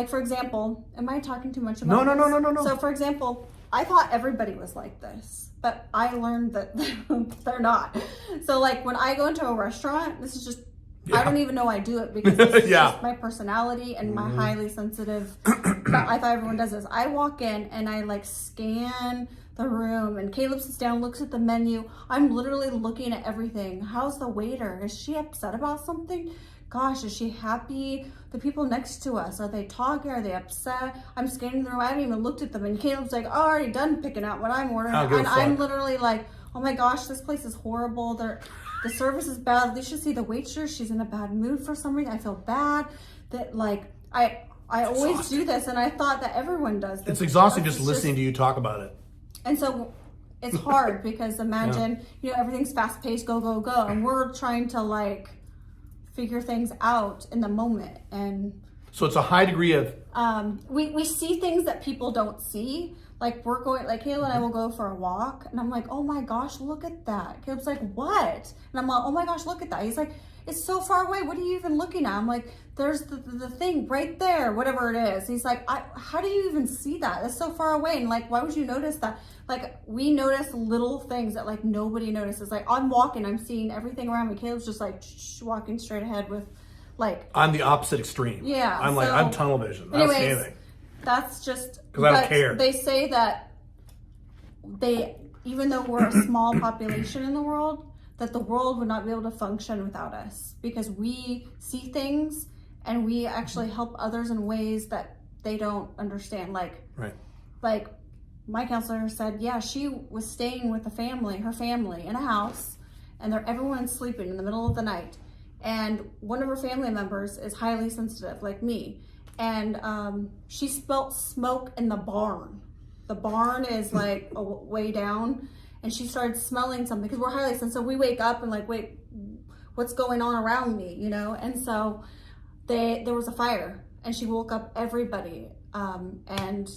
for example, am I talking too much about this? No. So for example, I thought everybody was like this, but I learned that they're not. So like when I go into a restaurant, this is just I don't even know I do it because this is Yeah. just my personality and my highly sensitive. But I thought everyone does this. I walk in and I like scan the room, and Caleb sits down, looks at the menu. I'm literally looking at everything. How's the waiter? Is she upset about something? Gosh, is she happy? The people next to us, are they talking? Are they upset? I'm scanning the room. I haven't even looked at them. And Caleb's like, "Oh, already done picking out what I'm ordering." I don't give a And I'm fuck. literally like, "Oh my gosh, this place is horrible. The service is bad. They should see the waitress. She's in a bad mood for some reason. I feel bad that like I always exhausting. do this, and I thought that everyone does this. It's exhausting It's just listening to you talk about it. And so it's hard because imagine, everything's fast paced, go, and we're trying to like figure things out in the moment. And So it's a high degree of we see things that people don't see. Like we're going, like Caleb and I will go for a walk, and I'm like, "Oh my gosh, look at that." Caleb's like, "What?" And I'm like, "Oh my gosh, look at that." He's like, "It's so far away. What are you even looking at?" I'm like, "There's the thing right there, whatever it is." He's like, "How do you even see that? That's so far away." And like, why would you notice that? Like we notice little things that like nobody notices. Like I'm walking, I'm seeing everything around me. Caleb's just like walking straight ahead with like. I'm the opposite extreme. Yeah, I'm like so- I'm tunnel vision. I don't see Anyways, anything. That's just 'Cause I don't but care. They say that even though we're a small population in the world, that the world would not be able to function without us because we see things and we actually help others in ways that they don't understand. Like my counselor said, yeah, she was staying with her family in a house, and everyone's sleeping in the middle of the night. And one of her family members is highly sensitive, like me. And she smelled smoke in the barn. The barn is like way down. And she started smelling something because we're highly sensitive. We wake up and like, wait, what's going on around me, you know? And so there was a fire and she woke up everybody. And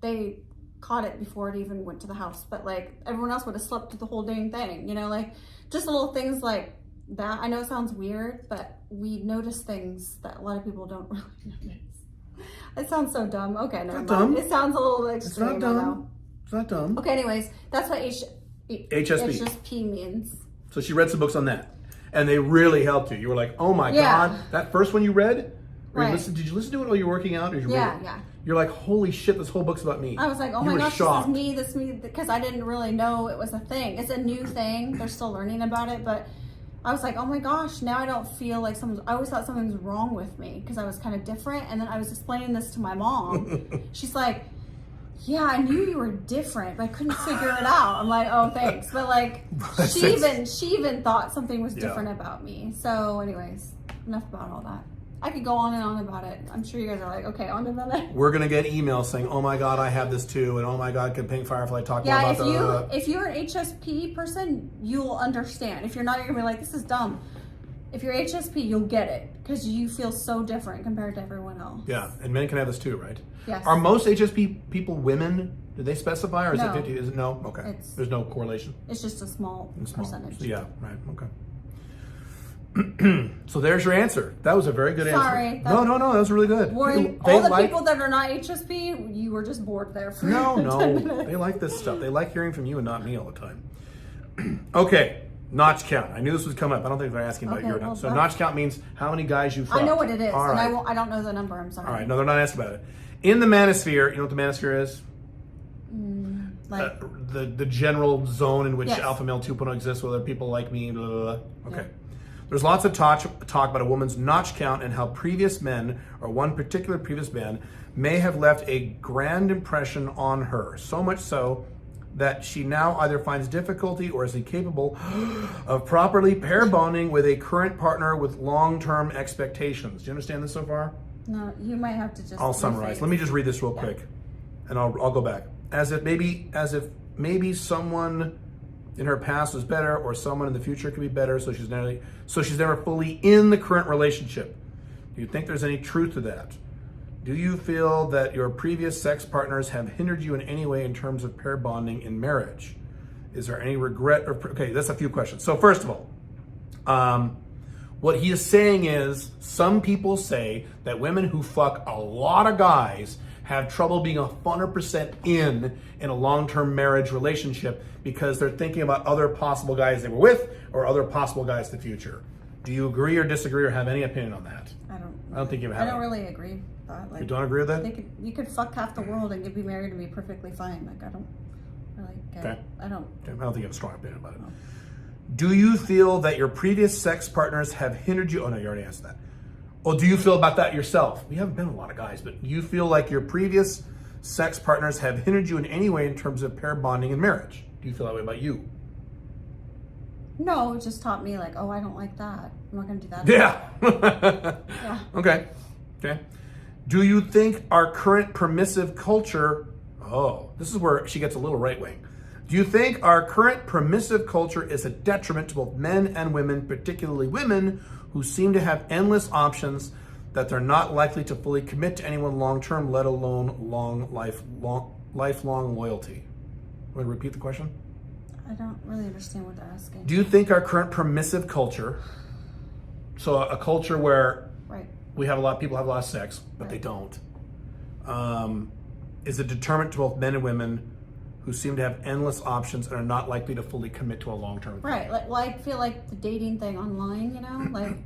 they caught it before it even went to the house. But like everyone else would have slept through the whole dang thing, you know? Like just little things like that. I know it sounds weird, but we notice things that a lot of people don't really notice. It sounds so dumb. Okay, no, it sounds a little extreme. It's not dumb. It's not dumb. Okay, anyways, that's what HSP means. So she read some books on that, and they really helped you. You were like, "Oh my God!" That first one you read, did you listen to it while you were working out? Or Yeah. You're like, "Holy shit! This whole book's about me." I was like, "Oh my gosh, this is me," because I didn't really know it was a thing. It's a new thing. They're still learning about it, but I was like, "Oh my gosh!" Now I don't feel like I always thought something was wrong with me because I was kind of different. And then I was explaining this to my mom. She's like, "Yeah, I knew you were different, but I couldn't figure it out." I'm like, "Oh, thanks." But like, she even thought something was different about me. So, anyways, enough about all that. I could go on and on about it. I'm sure you guys are like, "Okay, on to that." We're gonna get emails saying, "Oh my God, I have this too," and "Oh my God, can Pink Firefly talk more about that?" If you're an HSP person, you'll understand. If you're not, you're gonna be like, "This is dumb." If you're HSP, you'll get it because you feel so different compared to everyone else. Yeah, and men can have this too, right? Yes. Are most HSP people women? Do they specify, or is No. it 50? Is it no? Okay. There's no correlation. It's just a small percentage. Yeah. Right. Okay. So there's your answer. That was a very good answer. No, that was really good. All the people that are not HSP, you were just bored there for 10 minutes. They like this stuff. They like hearing from you and not me all the time. Okay, notch count. I knew this would come up. I don't think they're asking about your notch. So notch count means how many guys you fucked. I know what it is, all right. I don't know the number. I'm sorry. All right, no, they're not asking about it. In the manosphere, you know what the manosphere is? Like the general zone in which Alpha Male 2.0 exists, where there are people like me, blah, blah, blah. Okay. Yeah. There's lots of talk about a woman's notch count and how previous men, or one particular previous man, may have left a grand impression on her. So much so that she now either finds difficulty or is incapable of properly pair bonding with a current partner with long-term expectations. Do you understand this so far? No, you might have to just. I'll summarize. Let me just read this real quick, and I'll go back. As if maybe someone in her past was better, or someone in the future could be better, so she's never fully in the current relationship. Do you think there's any truth to that? Do you feel that your previous sex partners have hindered you in any way in terms of pair bonding in marriage? Is there any regret? Okay, that's a few questions. So first of all, what he is saying is some people say that women who fuck a lot of guys have trouble being 100% in a long-term marriage relationship because they're thinking about other possible guys they were with or other possible guys in the future. Do you agree or disagree or have any opinion on that? I don't think you have. I don't really agree with that. Like, you don't agree with that? You could fuck half the world and you'd be married and be perfectly fine. Like, I don't really get it. I don't think you have a strong opinion about it. No. Do you feel that your previous sex partners have hindered you? Oh no, you already answered that. Well, do you feel about that yourself? We haven't been a lot of guys, but do you feel like your previous sex partners have hindered you in any way in terms of pair bonding in marriage? Do you feel that way about you? No, it just taught me like, oh, I don't like that. I'm not going to do that. Yeah. Okay. Do you think our current permissive culture, this is where she gets a little right wing. Do you think our current permissive culture is a detriment to both men and women, particularly women, who seem to have endless options that they're not likely to fully commit to anyone long-term, let alone lifelong loyalty? Want to repeat the question? I don't really understand what they're asking. Do you think our current permissive culture, so a culture where we have people have a lot of sex, but they don't, is a deterrent to both men and women who seem to have endless options and are not likely to fully commit to a long-term thing? Right. Well, I feel like the dating thing online, like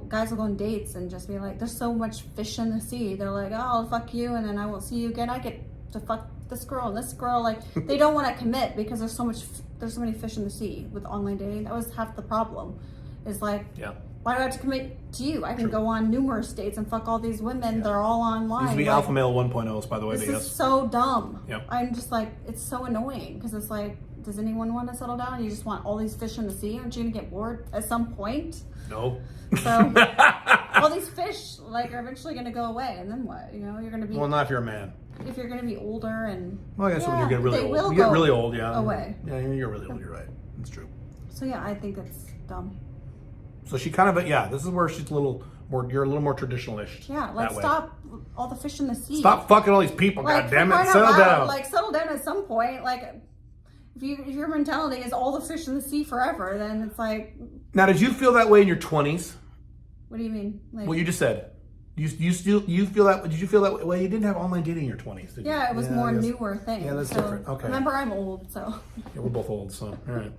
guys will go on dates and just be like, there's so much fish in the sea. They're like, oh, I'll fuck you and then I won't see you again. I get to fuck this girl and this girl. Like, they don't want to commit because there's so many fish in the sea with online dating. That was half the problem. Is like, why do I have to commit to you? I can go on numerous dates and fuck all these women. They're all online. These would be Alpha Male 1.0s, by the way. This is so dumb. Yep. I'm just like, it's so annoying because it's like, does anyone want to settle down? You just want all these fish in the sea? Aren't you gonna get bored at some point? No. So all these fish like are eventually gonna go away, and then what? You know, you're gonna be Well, not if you're a man. if you're gonna be older and Well, I guess when you get really they old. will You get go really old, yeah. away. Yeah, you get really old. You're right. It's true. So yeah, I think it's dumb. So she kind of, yeah, this is where she's a little more, you're a little more traditionalist. Yeah, let's stop all the fish in the sea. Stop fucking all these people, like, goddammit. Settle down. Like, settle down at some point. Like, if your mentality is all the fish in the sea forever, then it's like. Now, did you feel that way in your 20s? What do you mean? Like, What you just said. You feel that? Did you feel that way? You didn't have online dating in your 20s, did you? yeah, it was more newer thing. Yeah, that's different. Okay. Remember, I'm old, so. Yeah, we're both old, so all right.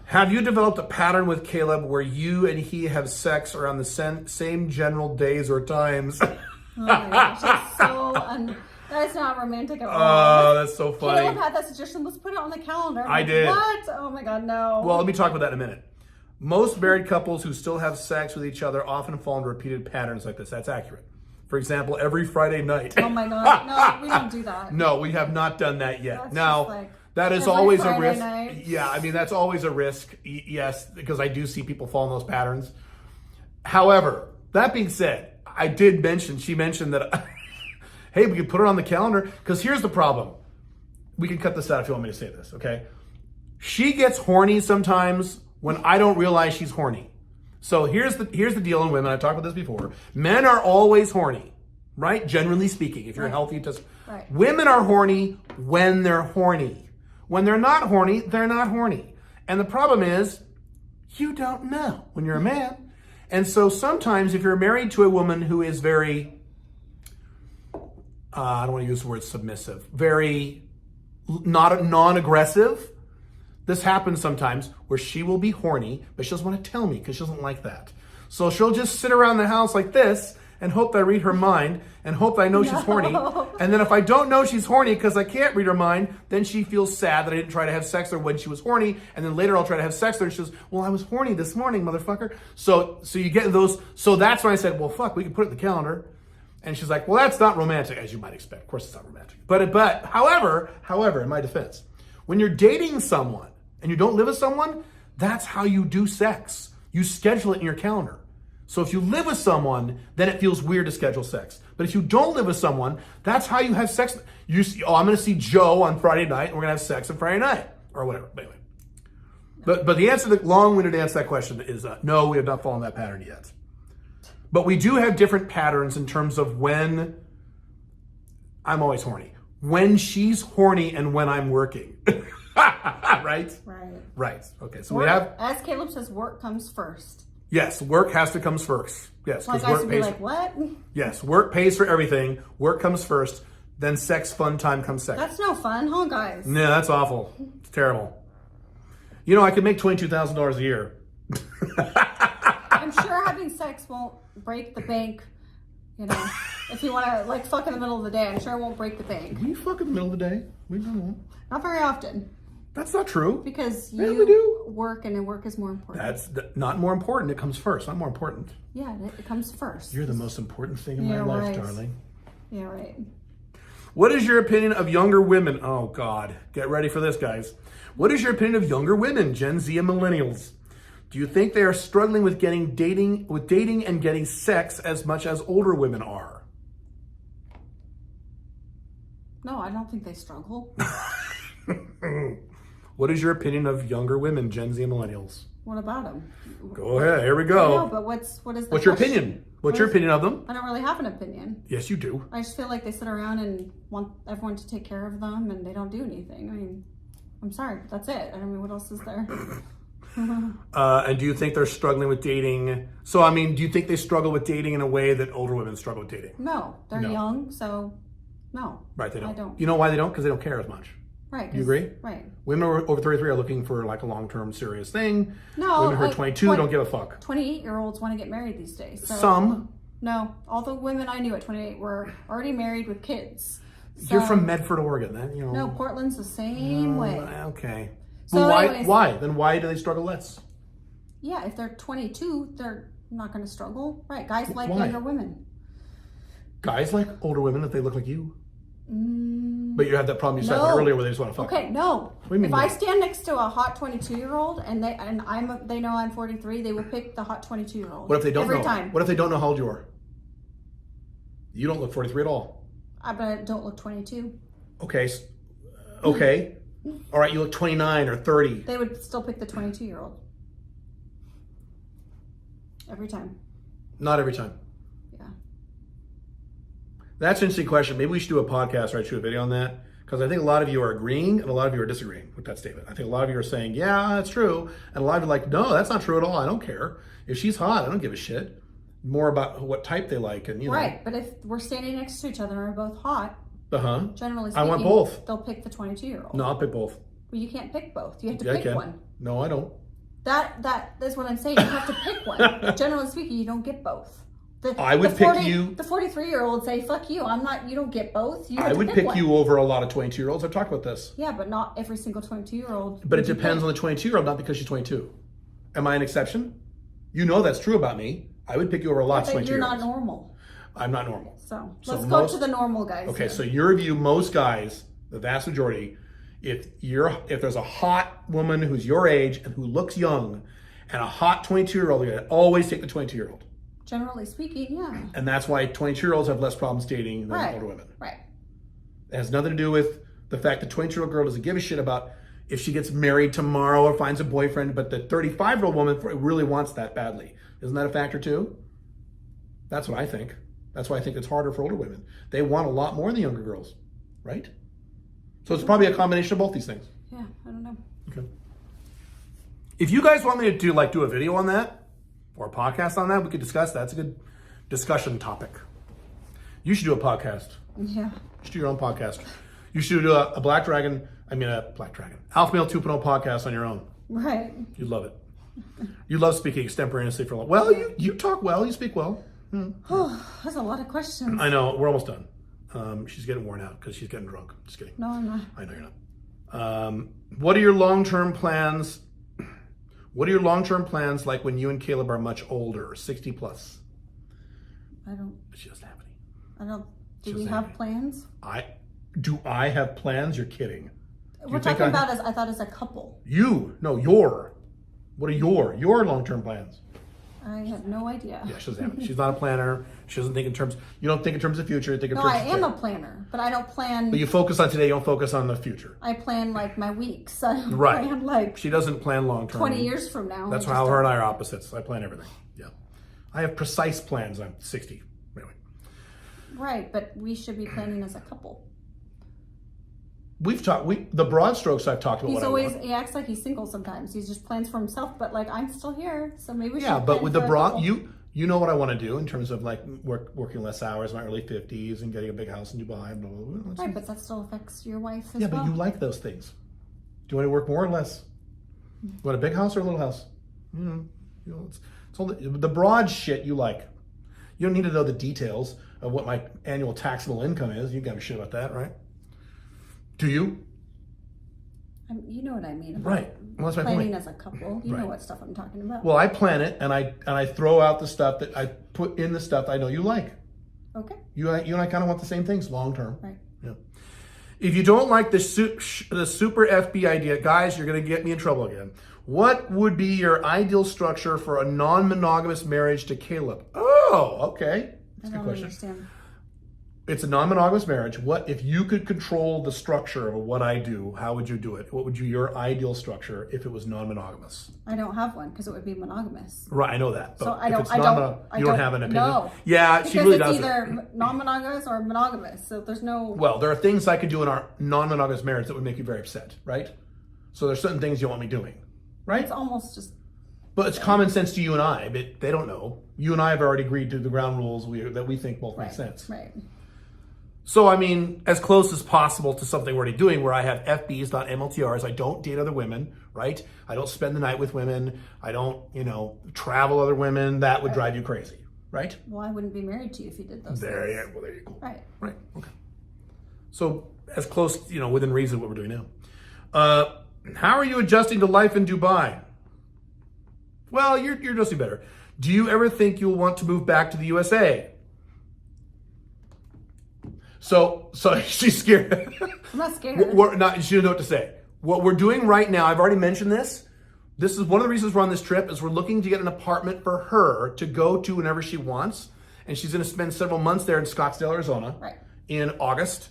Have you developed a pattern with Caleb where you and he have sex around the same general days or times? Oh my gosh, that's so that's not romantic at all. Oh, that's so funny. Caleb had that suggestion. Let's put it on the calendar. I did. What? Oh my god, no. Well, let me talk about that in a minute. Most married couples who still have sex with each other often fall into repeated patterns like this. That's accurate. For example, every Friday night. Oh my god, no, we don't do that. No, we have not done that yet. That's now, just like that is every always a Friday risk. night. Yeah, I mean, that's always a risk. Yes, because I do see people fall in those patterns. However, that being said, she mentioned that, hey, we could put it on the calendar. Because here's the problem. We can cut this out if you want me to say this, okay? She gets horny sometimes when I don't realize she's horny. So here's the deal in women. I've talked about this before. Men are always horny, right? Generally speaking, if you're healthy, just right. Women are horny when they're horny. When they're not horny, they're not horny. And the problem is, you don't know when you're a man. And so sometimes if you're married to a woman who is very, I don't want to use the word submissive, very non-aggressive, this happens sometimes where she will be horny, but she doesn't want to tell me because she doesn't like that. So she'll just sit around the house like this and hope that I read her mind and hope that I know she's horny. And then if I don't know she's horny because I can't read her mind, then she feels sad that I didn't try to have sex with her when she was horny. And then later I'll try to have sex with her and she says, well, I was horny this morning, motherfucker. So you get those. So that's when I said, well, fuck, we can put it in the calendar. And she's like, well, that's not romantic, as you might expect. Of course it's not romantic. But however, in my defense, when you're dating someone and you don't live with someone, that's how you do sex. You schedule it in your calendar. So if you live with someone, then it feels weird to schedule sex. But if you don't live with someone, that's how you have sex. I'm going to see Joe on Friday night, and we're going to have sex on Friday night, or whatever. But anyway, but the answer, the long-winded answer to that question is no, we have not fallen that pattern yet. But we do have different patterns in terms of when I'm always horny, when she's horny, and when I'm working. Right? Right. Okay. So work, we have, as Caleb says, work comes first. yes, work has to come first. Yes, Like because I work should be pays. like, what? Yes, work pays for everything. Work comes first. Then sex, fun time comes second. That's no fun, huh, guys? No, that's awful. It's terrible. You know, I could make $22,000 a year. I'm sure having sex won't break the bank. You know, if you want to like fuck in the middle of the day, I'm sure it won't break the bank. We fuck in the middle of the day. We don't know. Not very often. That's not true. Because Yeah, you we do. work and work is more important. That's not more important. It comes first. Not more important. Yeah, it comes first. You're the most important thing in my Yeah, life, right. darling. Yeah, right. What is your opinion of younger women? Oh, God. Get ready for this, guys. What is your opinion of younger women, Gen Z and millennials? Do you think they are struggling with dating and getting sex as much as older women are? No, I don't think they struggle. What is your opinion of younger women, Gen Z and millennials? What about them? Go ahead. Here we No, go. but what is the What's your question? opinion? What's your opinion of them? I don't really have an opinion. Yes, you do. I just feel like they sit around and want everyone to take care of them and they don't do anything. I mean, I'm sorry, but that's it. I mean, what else is there? And do you think they're struggling with dating? So, I mean, do you think they struggle with dating in a way that older women struggle with dating? No, they're No. young, so no. Right, they don't. I don't. You know why they don't? Because they don't care as much. Right. You agree? Right. Women over 33 are looking for like a long-term serious thing. No. Women who are 22 don't give a fuck. 28-year-olds want to get married these days. So. Some. No, all the women I knew at 28 were already married with kids. So, You're from Medford, Oregon, then, you know. No, Portland's the same way. Okay. So Well, why? anyways- Why? Then why do they struggle less? Yeah, if they're 22, they're not going to struggle. Right, guys like Why? younger women. Guys like older women if they look like you. But But you have that problem you said No. earlier where they just want to fuck. Okay, no. do you mean If no? I stand next to a hot 22-year-old and they know I'm 43, they will pick the hot 22-year-old. What if they don't every know? time? What if they don't know how old you are? You don't look 43 at all. But I don't look 22. Okay. Okay. All right, you look 29 or 30. They would still pick the 22-year-old. Every time. Not every time. Yeah. That's an interesting question. Maybe we should do a podcast or I should do a video on that. Because I think a lot of you are agreeing and a lot of you are disagreeing with that statement. I think a lot of you are saying, yeah, that's true. And a lot of you are like, no, that's not true at all. I don't care. If she's hot, I don't give a shit. More about what type they like. And Right, but if we're standing next to each other and we're both hot, generally speaking, I want both. They'll pick the 22-year-old. No, I'll pick both. Well, you can't pick both. You have to Yeah, I pick can. one. No, I don't. That's what I'm saying. You have to pick one. Generally speaking, you don't get both. I would pick you. The 43-year-old say, "Fuck you! I'm not. You don't get both." You have I to would pick pick one. you over a lot of 22-year-olds. I've talked about this. Yeah, but not every single 22-year-old. But it depends on the 22-year-old, not because she's 22. Am I an exception? You know that's true about me. I would pick you over a lot of 22-year-olds. You're not normal. I'm not normal. So let's go most, to the normal guys. Okay, here. so your view, most guys, the vast majority, if there's a hot woman who's your age and who looks young, and a hot 22-year-old, you're gonna always take the 22-year-old. Generally speaking, yeah. And that's why 22-year-olds have less problems dating than older women. Right. It has nothing to do with the fact that 22-year-old girl doesn't give a shit about if she gets married tomorrow or finds a boyfriend, but the 35-year-old woman really wants that badly. Isn't that a factor too? That's what I think. That's why I think it's harder for older women. They want a lot more than the younger girls, right? So it's probably a combination of both these things. Yeah, I don't know. Okay. If you guys want me to do a video on that or a podcast on that, we could discuss that. It's a good discussion topic. You should do a podcast. Yeah. You should do your own podcast. You should do a Alpha Male 2.0 podcast on your own. Right. You'd love it. You love speaking extemporaneously for a long. Well, you talk well. You speak well. Oh, that's a lot of questions. I know. We're almost done. She's getting worn out because she's getting drunk. Just kidding. No, I'm not. I know you're not. What are your long-term plans? What are your long-term plans like when you and Caleb are much older, 60 plus? I don't. She doesn't have any. I don't. Do She we doesn't have have plans? Do I have plans? You're kidding. We're talking about I thought as a couple. What are your long-term plans? I have no idea. Yeah, she doesn't have any. She's not a planner. She doesn't think in terms. You don't think in terms of future. You think in No, terms I of am today. a planner, but I don't plan. But you focus on today. You don't focus on the future. I plan like my weeks. I don't Right. plan like She doesn't plan long-term. 20 years from now. That's how her and I are opposites. I plan everything. Yeah. I have precise plans. I'm 60. Anyway. Right, but we should be planning as a couple. The broad strokes I've talked about. He acts like he's single sometimes. He just plans for himself, but like I'm still here, so maybe we should. Yeah, but plan with for the a broad, couple. you know what I want to do in terms of like working less hours in my early 50s and getting a big house in Dubai. Blah, blah, blah. Right, but that still affects your wife as Yeah, well. but you like those things. Do you want to work more or less? You want a big house or a little house? It's only the broad shit you like. You don't need to know the details of what my annual taxable income is. You got a shit about that, right? Do you? You know what I mean about Right. Well, that's my planning point. as a couple. You know what stuff I'm talking about. Well, I plan it and I throw out the stuff that I put in the stuff I know you like. Okay. You and I kind of want the same things long term. Right. Yeah. If you don't like the super FB idea, guys, you're going to get me in trouble again. What would be your ideal structure for a non-monogamous marriage to Caleb? Oh, okay. That's a good question. Understand. It's a non-monogamous marriage. What if you could control the structure of what I do? How would you do it? What would your ideal structure if it was non-monogamous? I don't have one because it would be monogamous. Right, I know that. But So I if don't. it's I you don't have an opinion. No. Yeah, because she really it's doesn't. either non-monogamous or monogamous. So there's no. Well, there are things I could do in our non-monogamous marriage that would make you very upset, right? So there's certain things you want me doing, right? It's almost just. But it's common sense to you and I, but they don't know. You and I have already agreed to the ground rules that we think both make sense. Right. So, I mean, as close as possible to something we're already doing where I have FBs, not MLTRs. I don't date other women, right? I don't spend the night with women. I don't, travel other women. That would drive you crazy, right? Well, I wouldn't be married to you if you did those things. There you go. Right. Right, okay. So, as close, within reason what we're doing now. How are you adjusting to life in Dubai? Well, you're adjusting better. Do you ever think you'll want to move back to the USA? So she's scared. I'm not scared. We're not. She doesn't know what to say. What we're doing right now, I've already mentioned this. This is one of the reasons we're on this trip, is we're looking to get an apartment for her to go to whenever she wants. And she's going to spend several months there in Scottsdale, Arizona, Right. in August.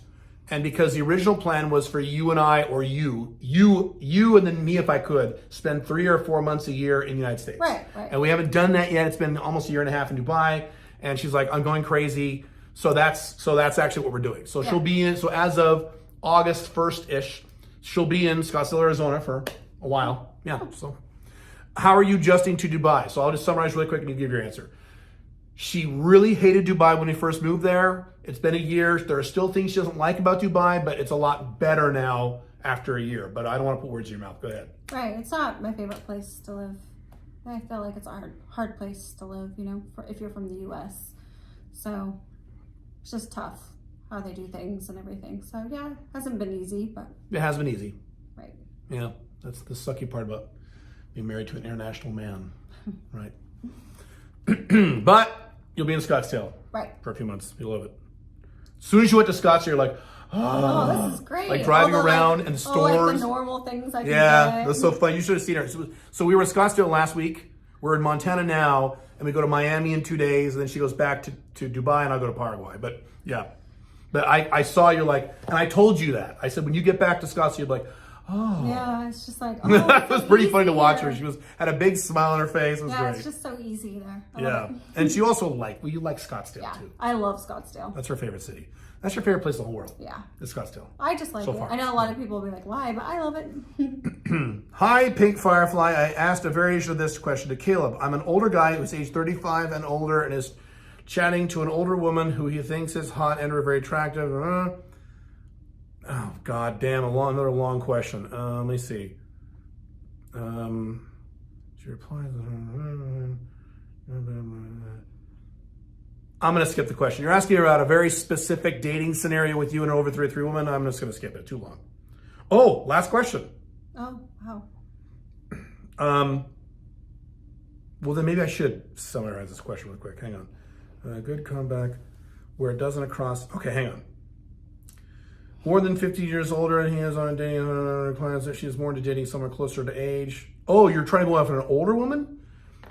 And because the original plan was for you and I, or you and then me, if I could, spend 3 or 4 months a year in the United States. Right. And we haven't done that yet. It's been almost a year and a half in Dubai. And she's like, I'm going crazy. So that's actually what we're doing. So she'll be in, so as of August 1st-ish, she'll be in Scottsdale, Arizona for a while. Yeah. So how are you adjusting to Dubai? So I'll just summarize really quick and you give your answer. She really hated Dubai when we first moved there. It's been a year. There are still things she doesn't like about Dubai, but it's a lot better now after a year. But I don't want to put words in your mouth. Go ahead. Right. It's not my favorite place to live. I feel like it's a hard place to live, you know, if you're from the U.S. So it's just tough how they do things and everything. So yeah, it hasn't been easy, but. It has been easy. Right. Yeah. That's the sucky part about being married to an international man. Right. But you'll be in Scottsdale. Right. For a few months. You'll love it. As soon as you went to Scottsdale, you're like, oh, this is great. Like driving around like, and stores. Like the normal things I can Yeah, get. that's so fun. You should have seen her. So we were in Scottsdale last week. We're in Montana now, and we go to Miami in 2 days, and then she goes back to Dubai, and I'll go to Paraguay. But yeah. But I saw you like, and I told you that. I said, when you get back to Scottsdale, you're like, oh. Yeah, it's just like, It was so pretty funny to watch here. her. She had a big smile on her face. It was Yeah, great. it's just so easy there. I Yeah. love it. And she also you like Scottsdale Yeah, too. I love Scottsdale. That's her favorite city. That's your favorite place in the whole world. Yeah. It's Scottsdale. I just like So it. far. I know a lot of people will be like, why? But I love it. Hi, Pink Firefly. I asked a variation of this question to Caleb. I'm an older guy who's age 35 and older and is chatting to an older woman who he thinks is hot and or very attractive. Oh, god damn, another long question. Let me see. She replies. I'm going to skip the question. You're asking about a very specific dating scenario with you and an over 33 woman. I'm just going to skip it. Too long. Oh, last question. Oh, wow. Well, then maybe I should summarize this question real quick. Hang on. Good comeback where it doesn't cross. Okay, hang on. More than 50 years older, and he is on a dating plans that she is more into dating someone closer to age. Oh, you're trying to go after an older woman?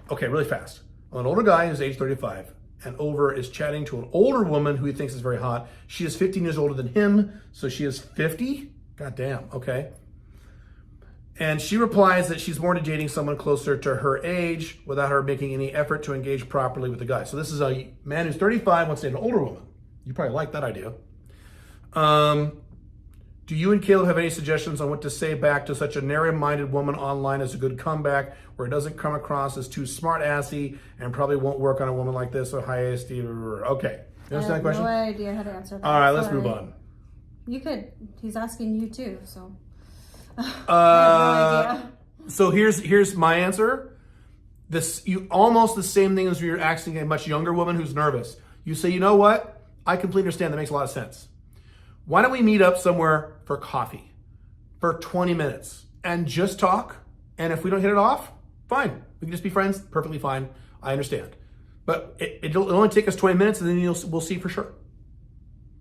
Okay, really fast. An older guy who's age 35 and over is chatting to an older woman who he thinks is very hot. She is 15 years older than him, so she is 50? God damn, okay. And she replies that she's more into dating someone closer to her age without her making any effort to engage properly with the guy. So this is a man who's 35 wants to date an older woman. You probably like that idea. Do you and Caleb have any suggestions on what to say back to such a narrow-minded woman online as a good comeback where it doesn't come across as too smart-assy and probably won't work on a woman like this or high ASD? Okay. You understand that question? No idea how to answer that. All right, let's Sorry. move on. You could. He's asking you too, so. I have no idea. So here's my answer. Almost the same thing as when you're asking a much younger woman who's nervous. You say, you know what? I completely understand. That makes a lot of sense. Why don't we meet up somewhere for coffee for 20 minutes and just talk? And if we don't hit it off, fine. We can just be friends. Perfectly fine. I understand. But it'll only take us 20 minutes and then we'll see for sure.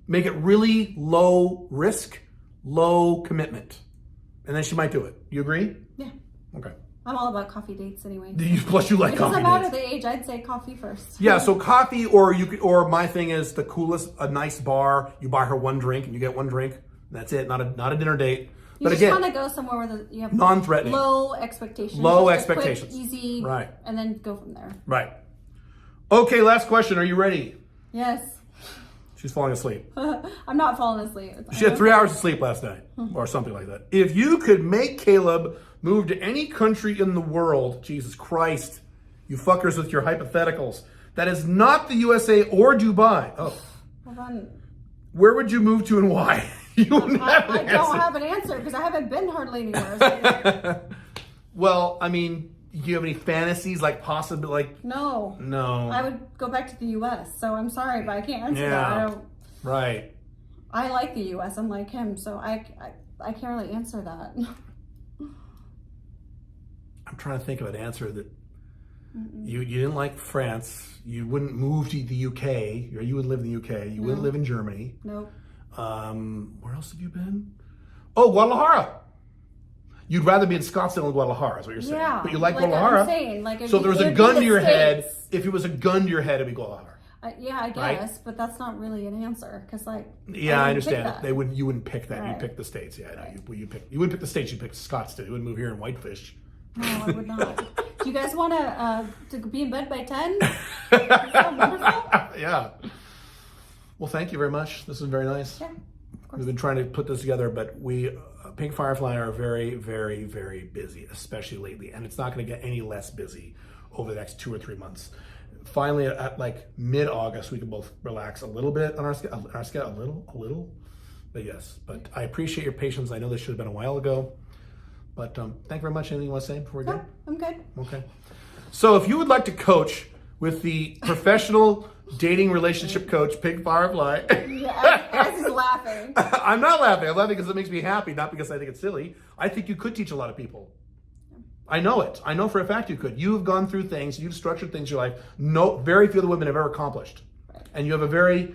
Make it really low risk, low commitment. And then she might do it. You agree? Yeah. Okay. I'm all about coffee dates anyway. Plus you like It coffee doesn't matter dates. the age. I'd say coffee first. Yeah, so coffee, or my thing is the coolest, a nice bar. You buy her one drink and you get one drink. That's it. Not a dinner date. You But just again, want to go somewhere where you have non-threatening. low expectations. Low Just a quick, expectations. easy, Right. And then go from there. Right. Okay, last question. Are you ready? Yes. She's falling asleep. I'm not falling asleep. She had 3 hours of sleep last night, or something like that. If you could make Caleb move to any country in the world, Jesus Christ, you fuckers with your hypotheticals, that is not the USA or Dubai. Oh, Hold on. where would you move to and why? You don't have I an don't answer. have an answer because I haven't been hardly anywhere. Well, I mean, do you have any fantasies, like possibly, like? No. No. I would go back to the U.S. So I'm sorry, but I can't answer that. Yeah. I don't. Right. I like the U.S. I'm like him, so I can't really answer that. I'm trying to think of an answer that you didn't like France. You wouldn't move to the UK, or you would live in the UK. You wouldn't live in Germany. Nope. Where else have you been? Oh, Guadalajara. You'd rather be in Scottsdale than Guadalajara, is what you're saying. Yeah, But you like like Guadalajara. I'm saying, like So if there was a gun to your head, if it was a gun to your head, it'd be Guadalajara. Yeah, I guess, Right? but that's not really an answer because, like, Yeah, I wouldn't pick understand. that. You wouldn't pick that. Right. You'd pick the states. Yeah, I know. You wouldn't pick the states. You'd pick Scottsdale. You wouldn't move here in Whitefish. No, I would not. Do you guys want to be in bed by 10? Is that wonderful? Yeah. Well, thank you very much. This is very nice. Yeah, of course. We've been trying to put this together, but we, Pink Firefly, are very, very, very busy, especially lately. And it's not going to get any less busy over the next 2 or 3 months. Finally, at like mid-August, we can both relax a little bit on our schedule, a little. But yes, but I appreciate your patience. I know this should have been a while ago. But thank you very much. Anything you want to say before we go? No, I'm good. Okay. So if you would like to coach with the professional dating relationship coach, Pink Firefly. Yeah, as he's laughing. I'm not laughing. I'm laughing because it makes me happy, not because I think it's silly. I think you could teach a lot of people. I know it. I know for a fact you could. You've gone through things. You've structured things in your life. No, very few of the women have ever accomplished. Right. And you have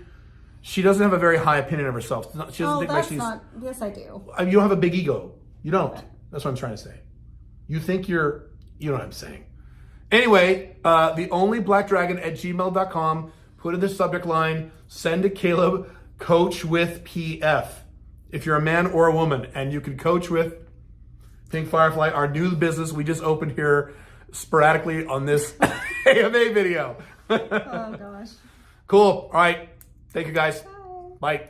she doesn't have a very high opinion of herself. She doesn't think like she's. Yes, I do. You don't have a big ego. You don't. Right. That's what I'm trying to say. You think you know what I'm saying. Anyway, the only black dragon at gmail.com. Put in the subject line, send to Caleb, coach with PF. If you're a man or a woman and you can coach with Pink Firefly, our new business we just opened here sporadically on this AMA video. Oh, gosh. Cool. All right. Thank you, guys. Bye. Bye.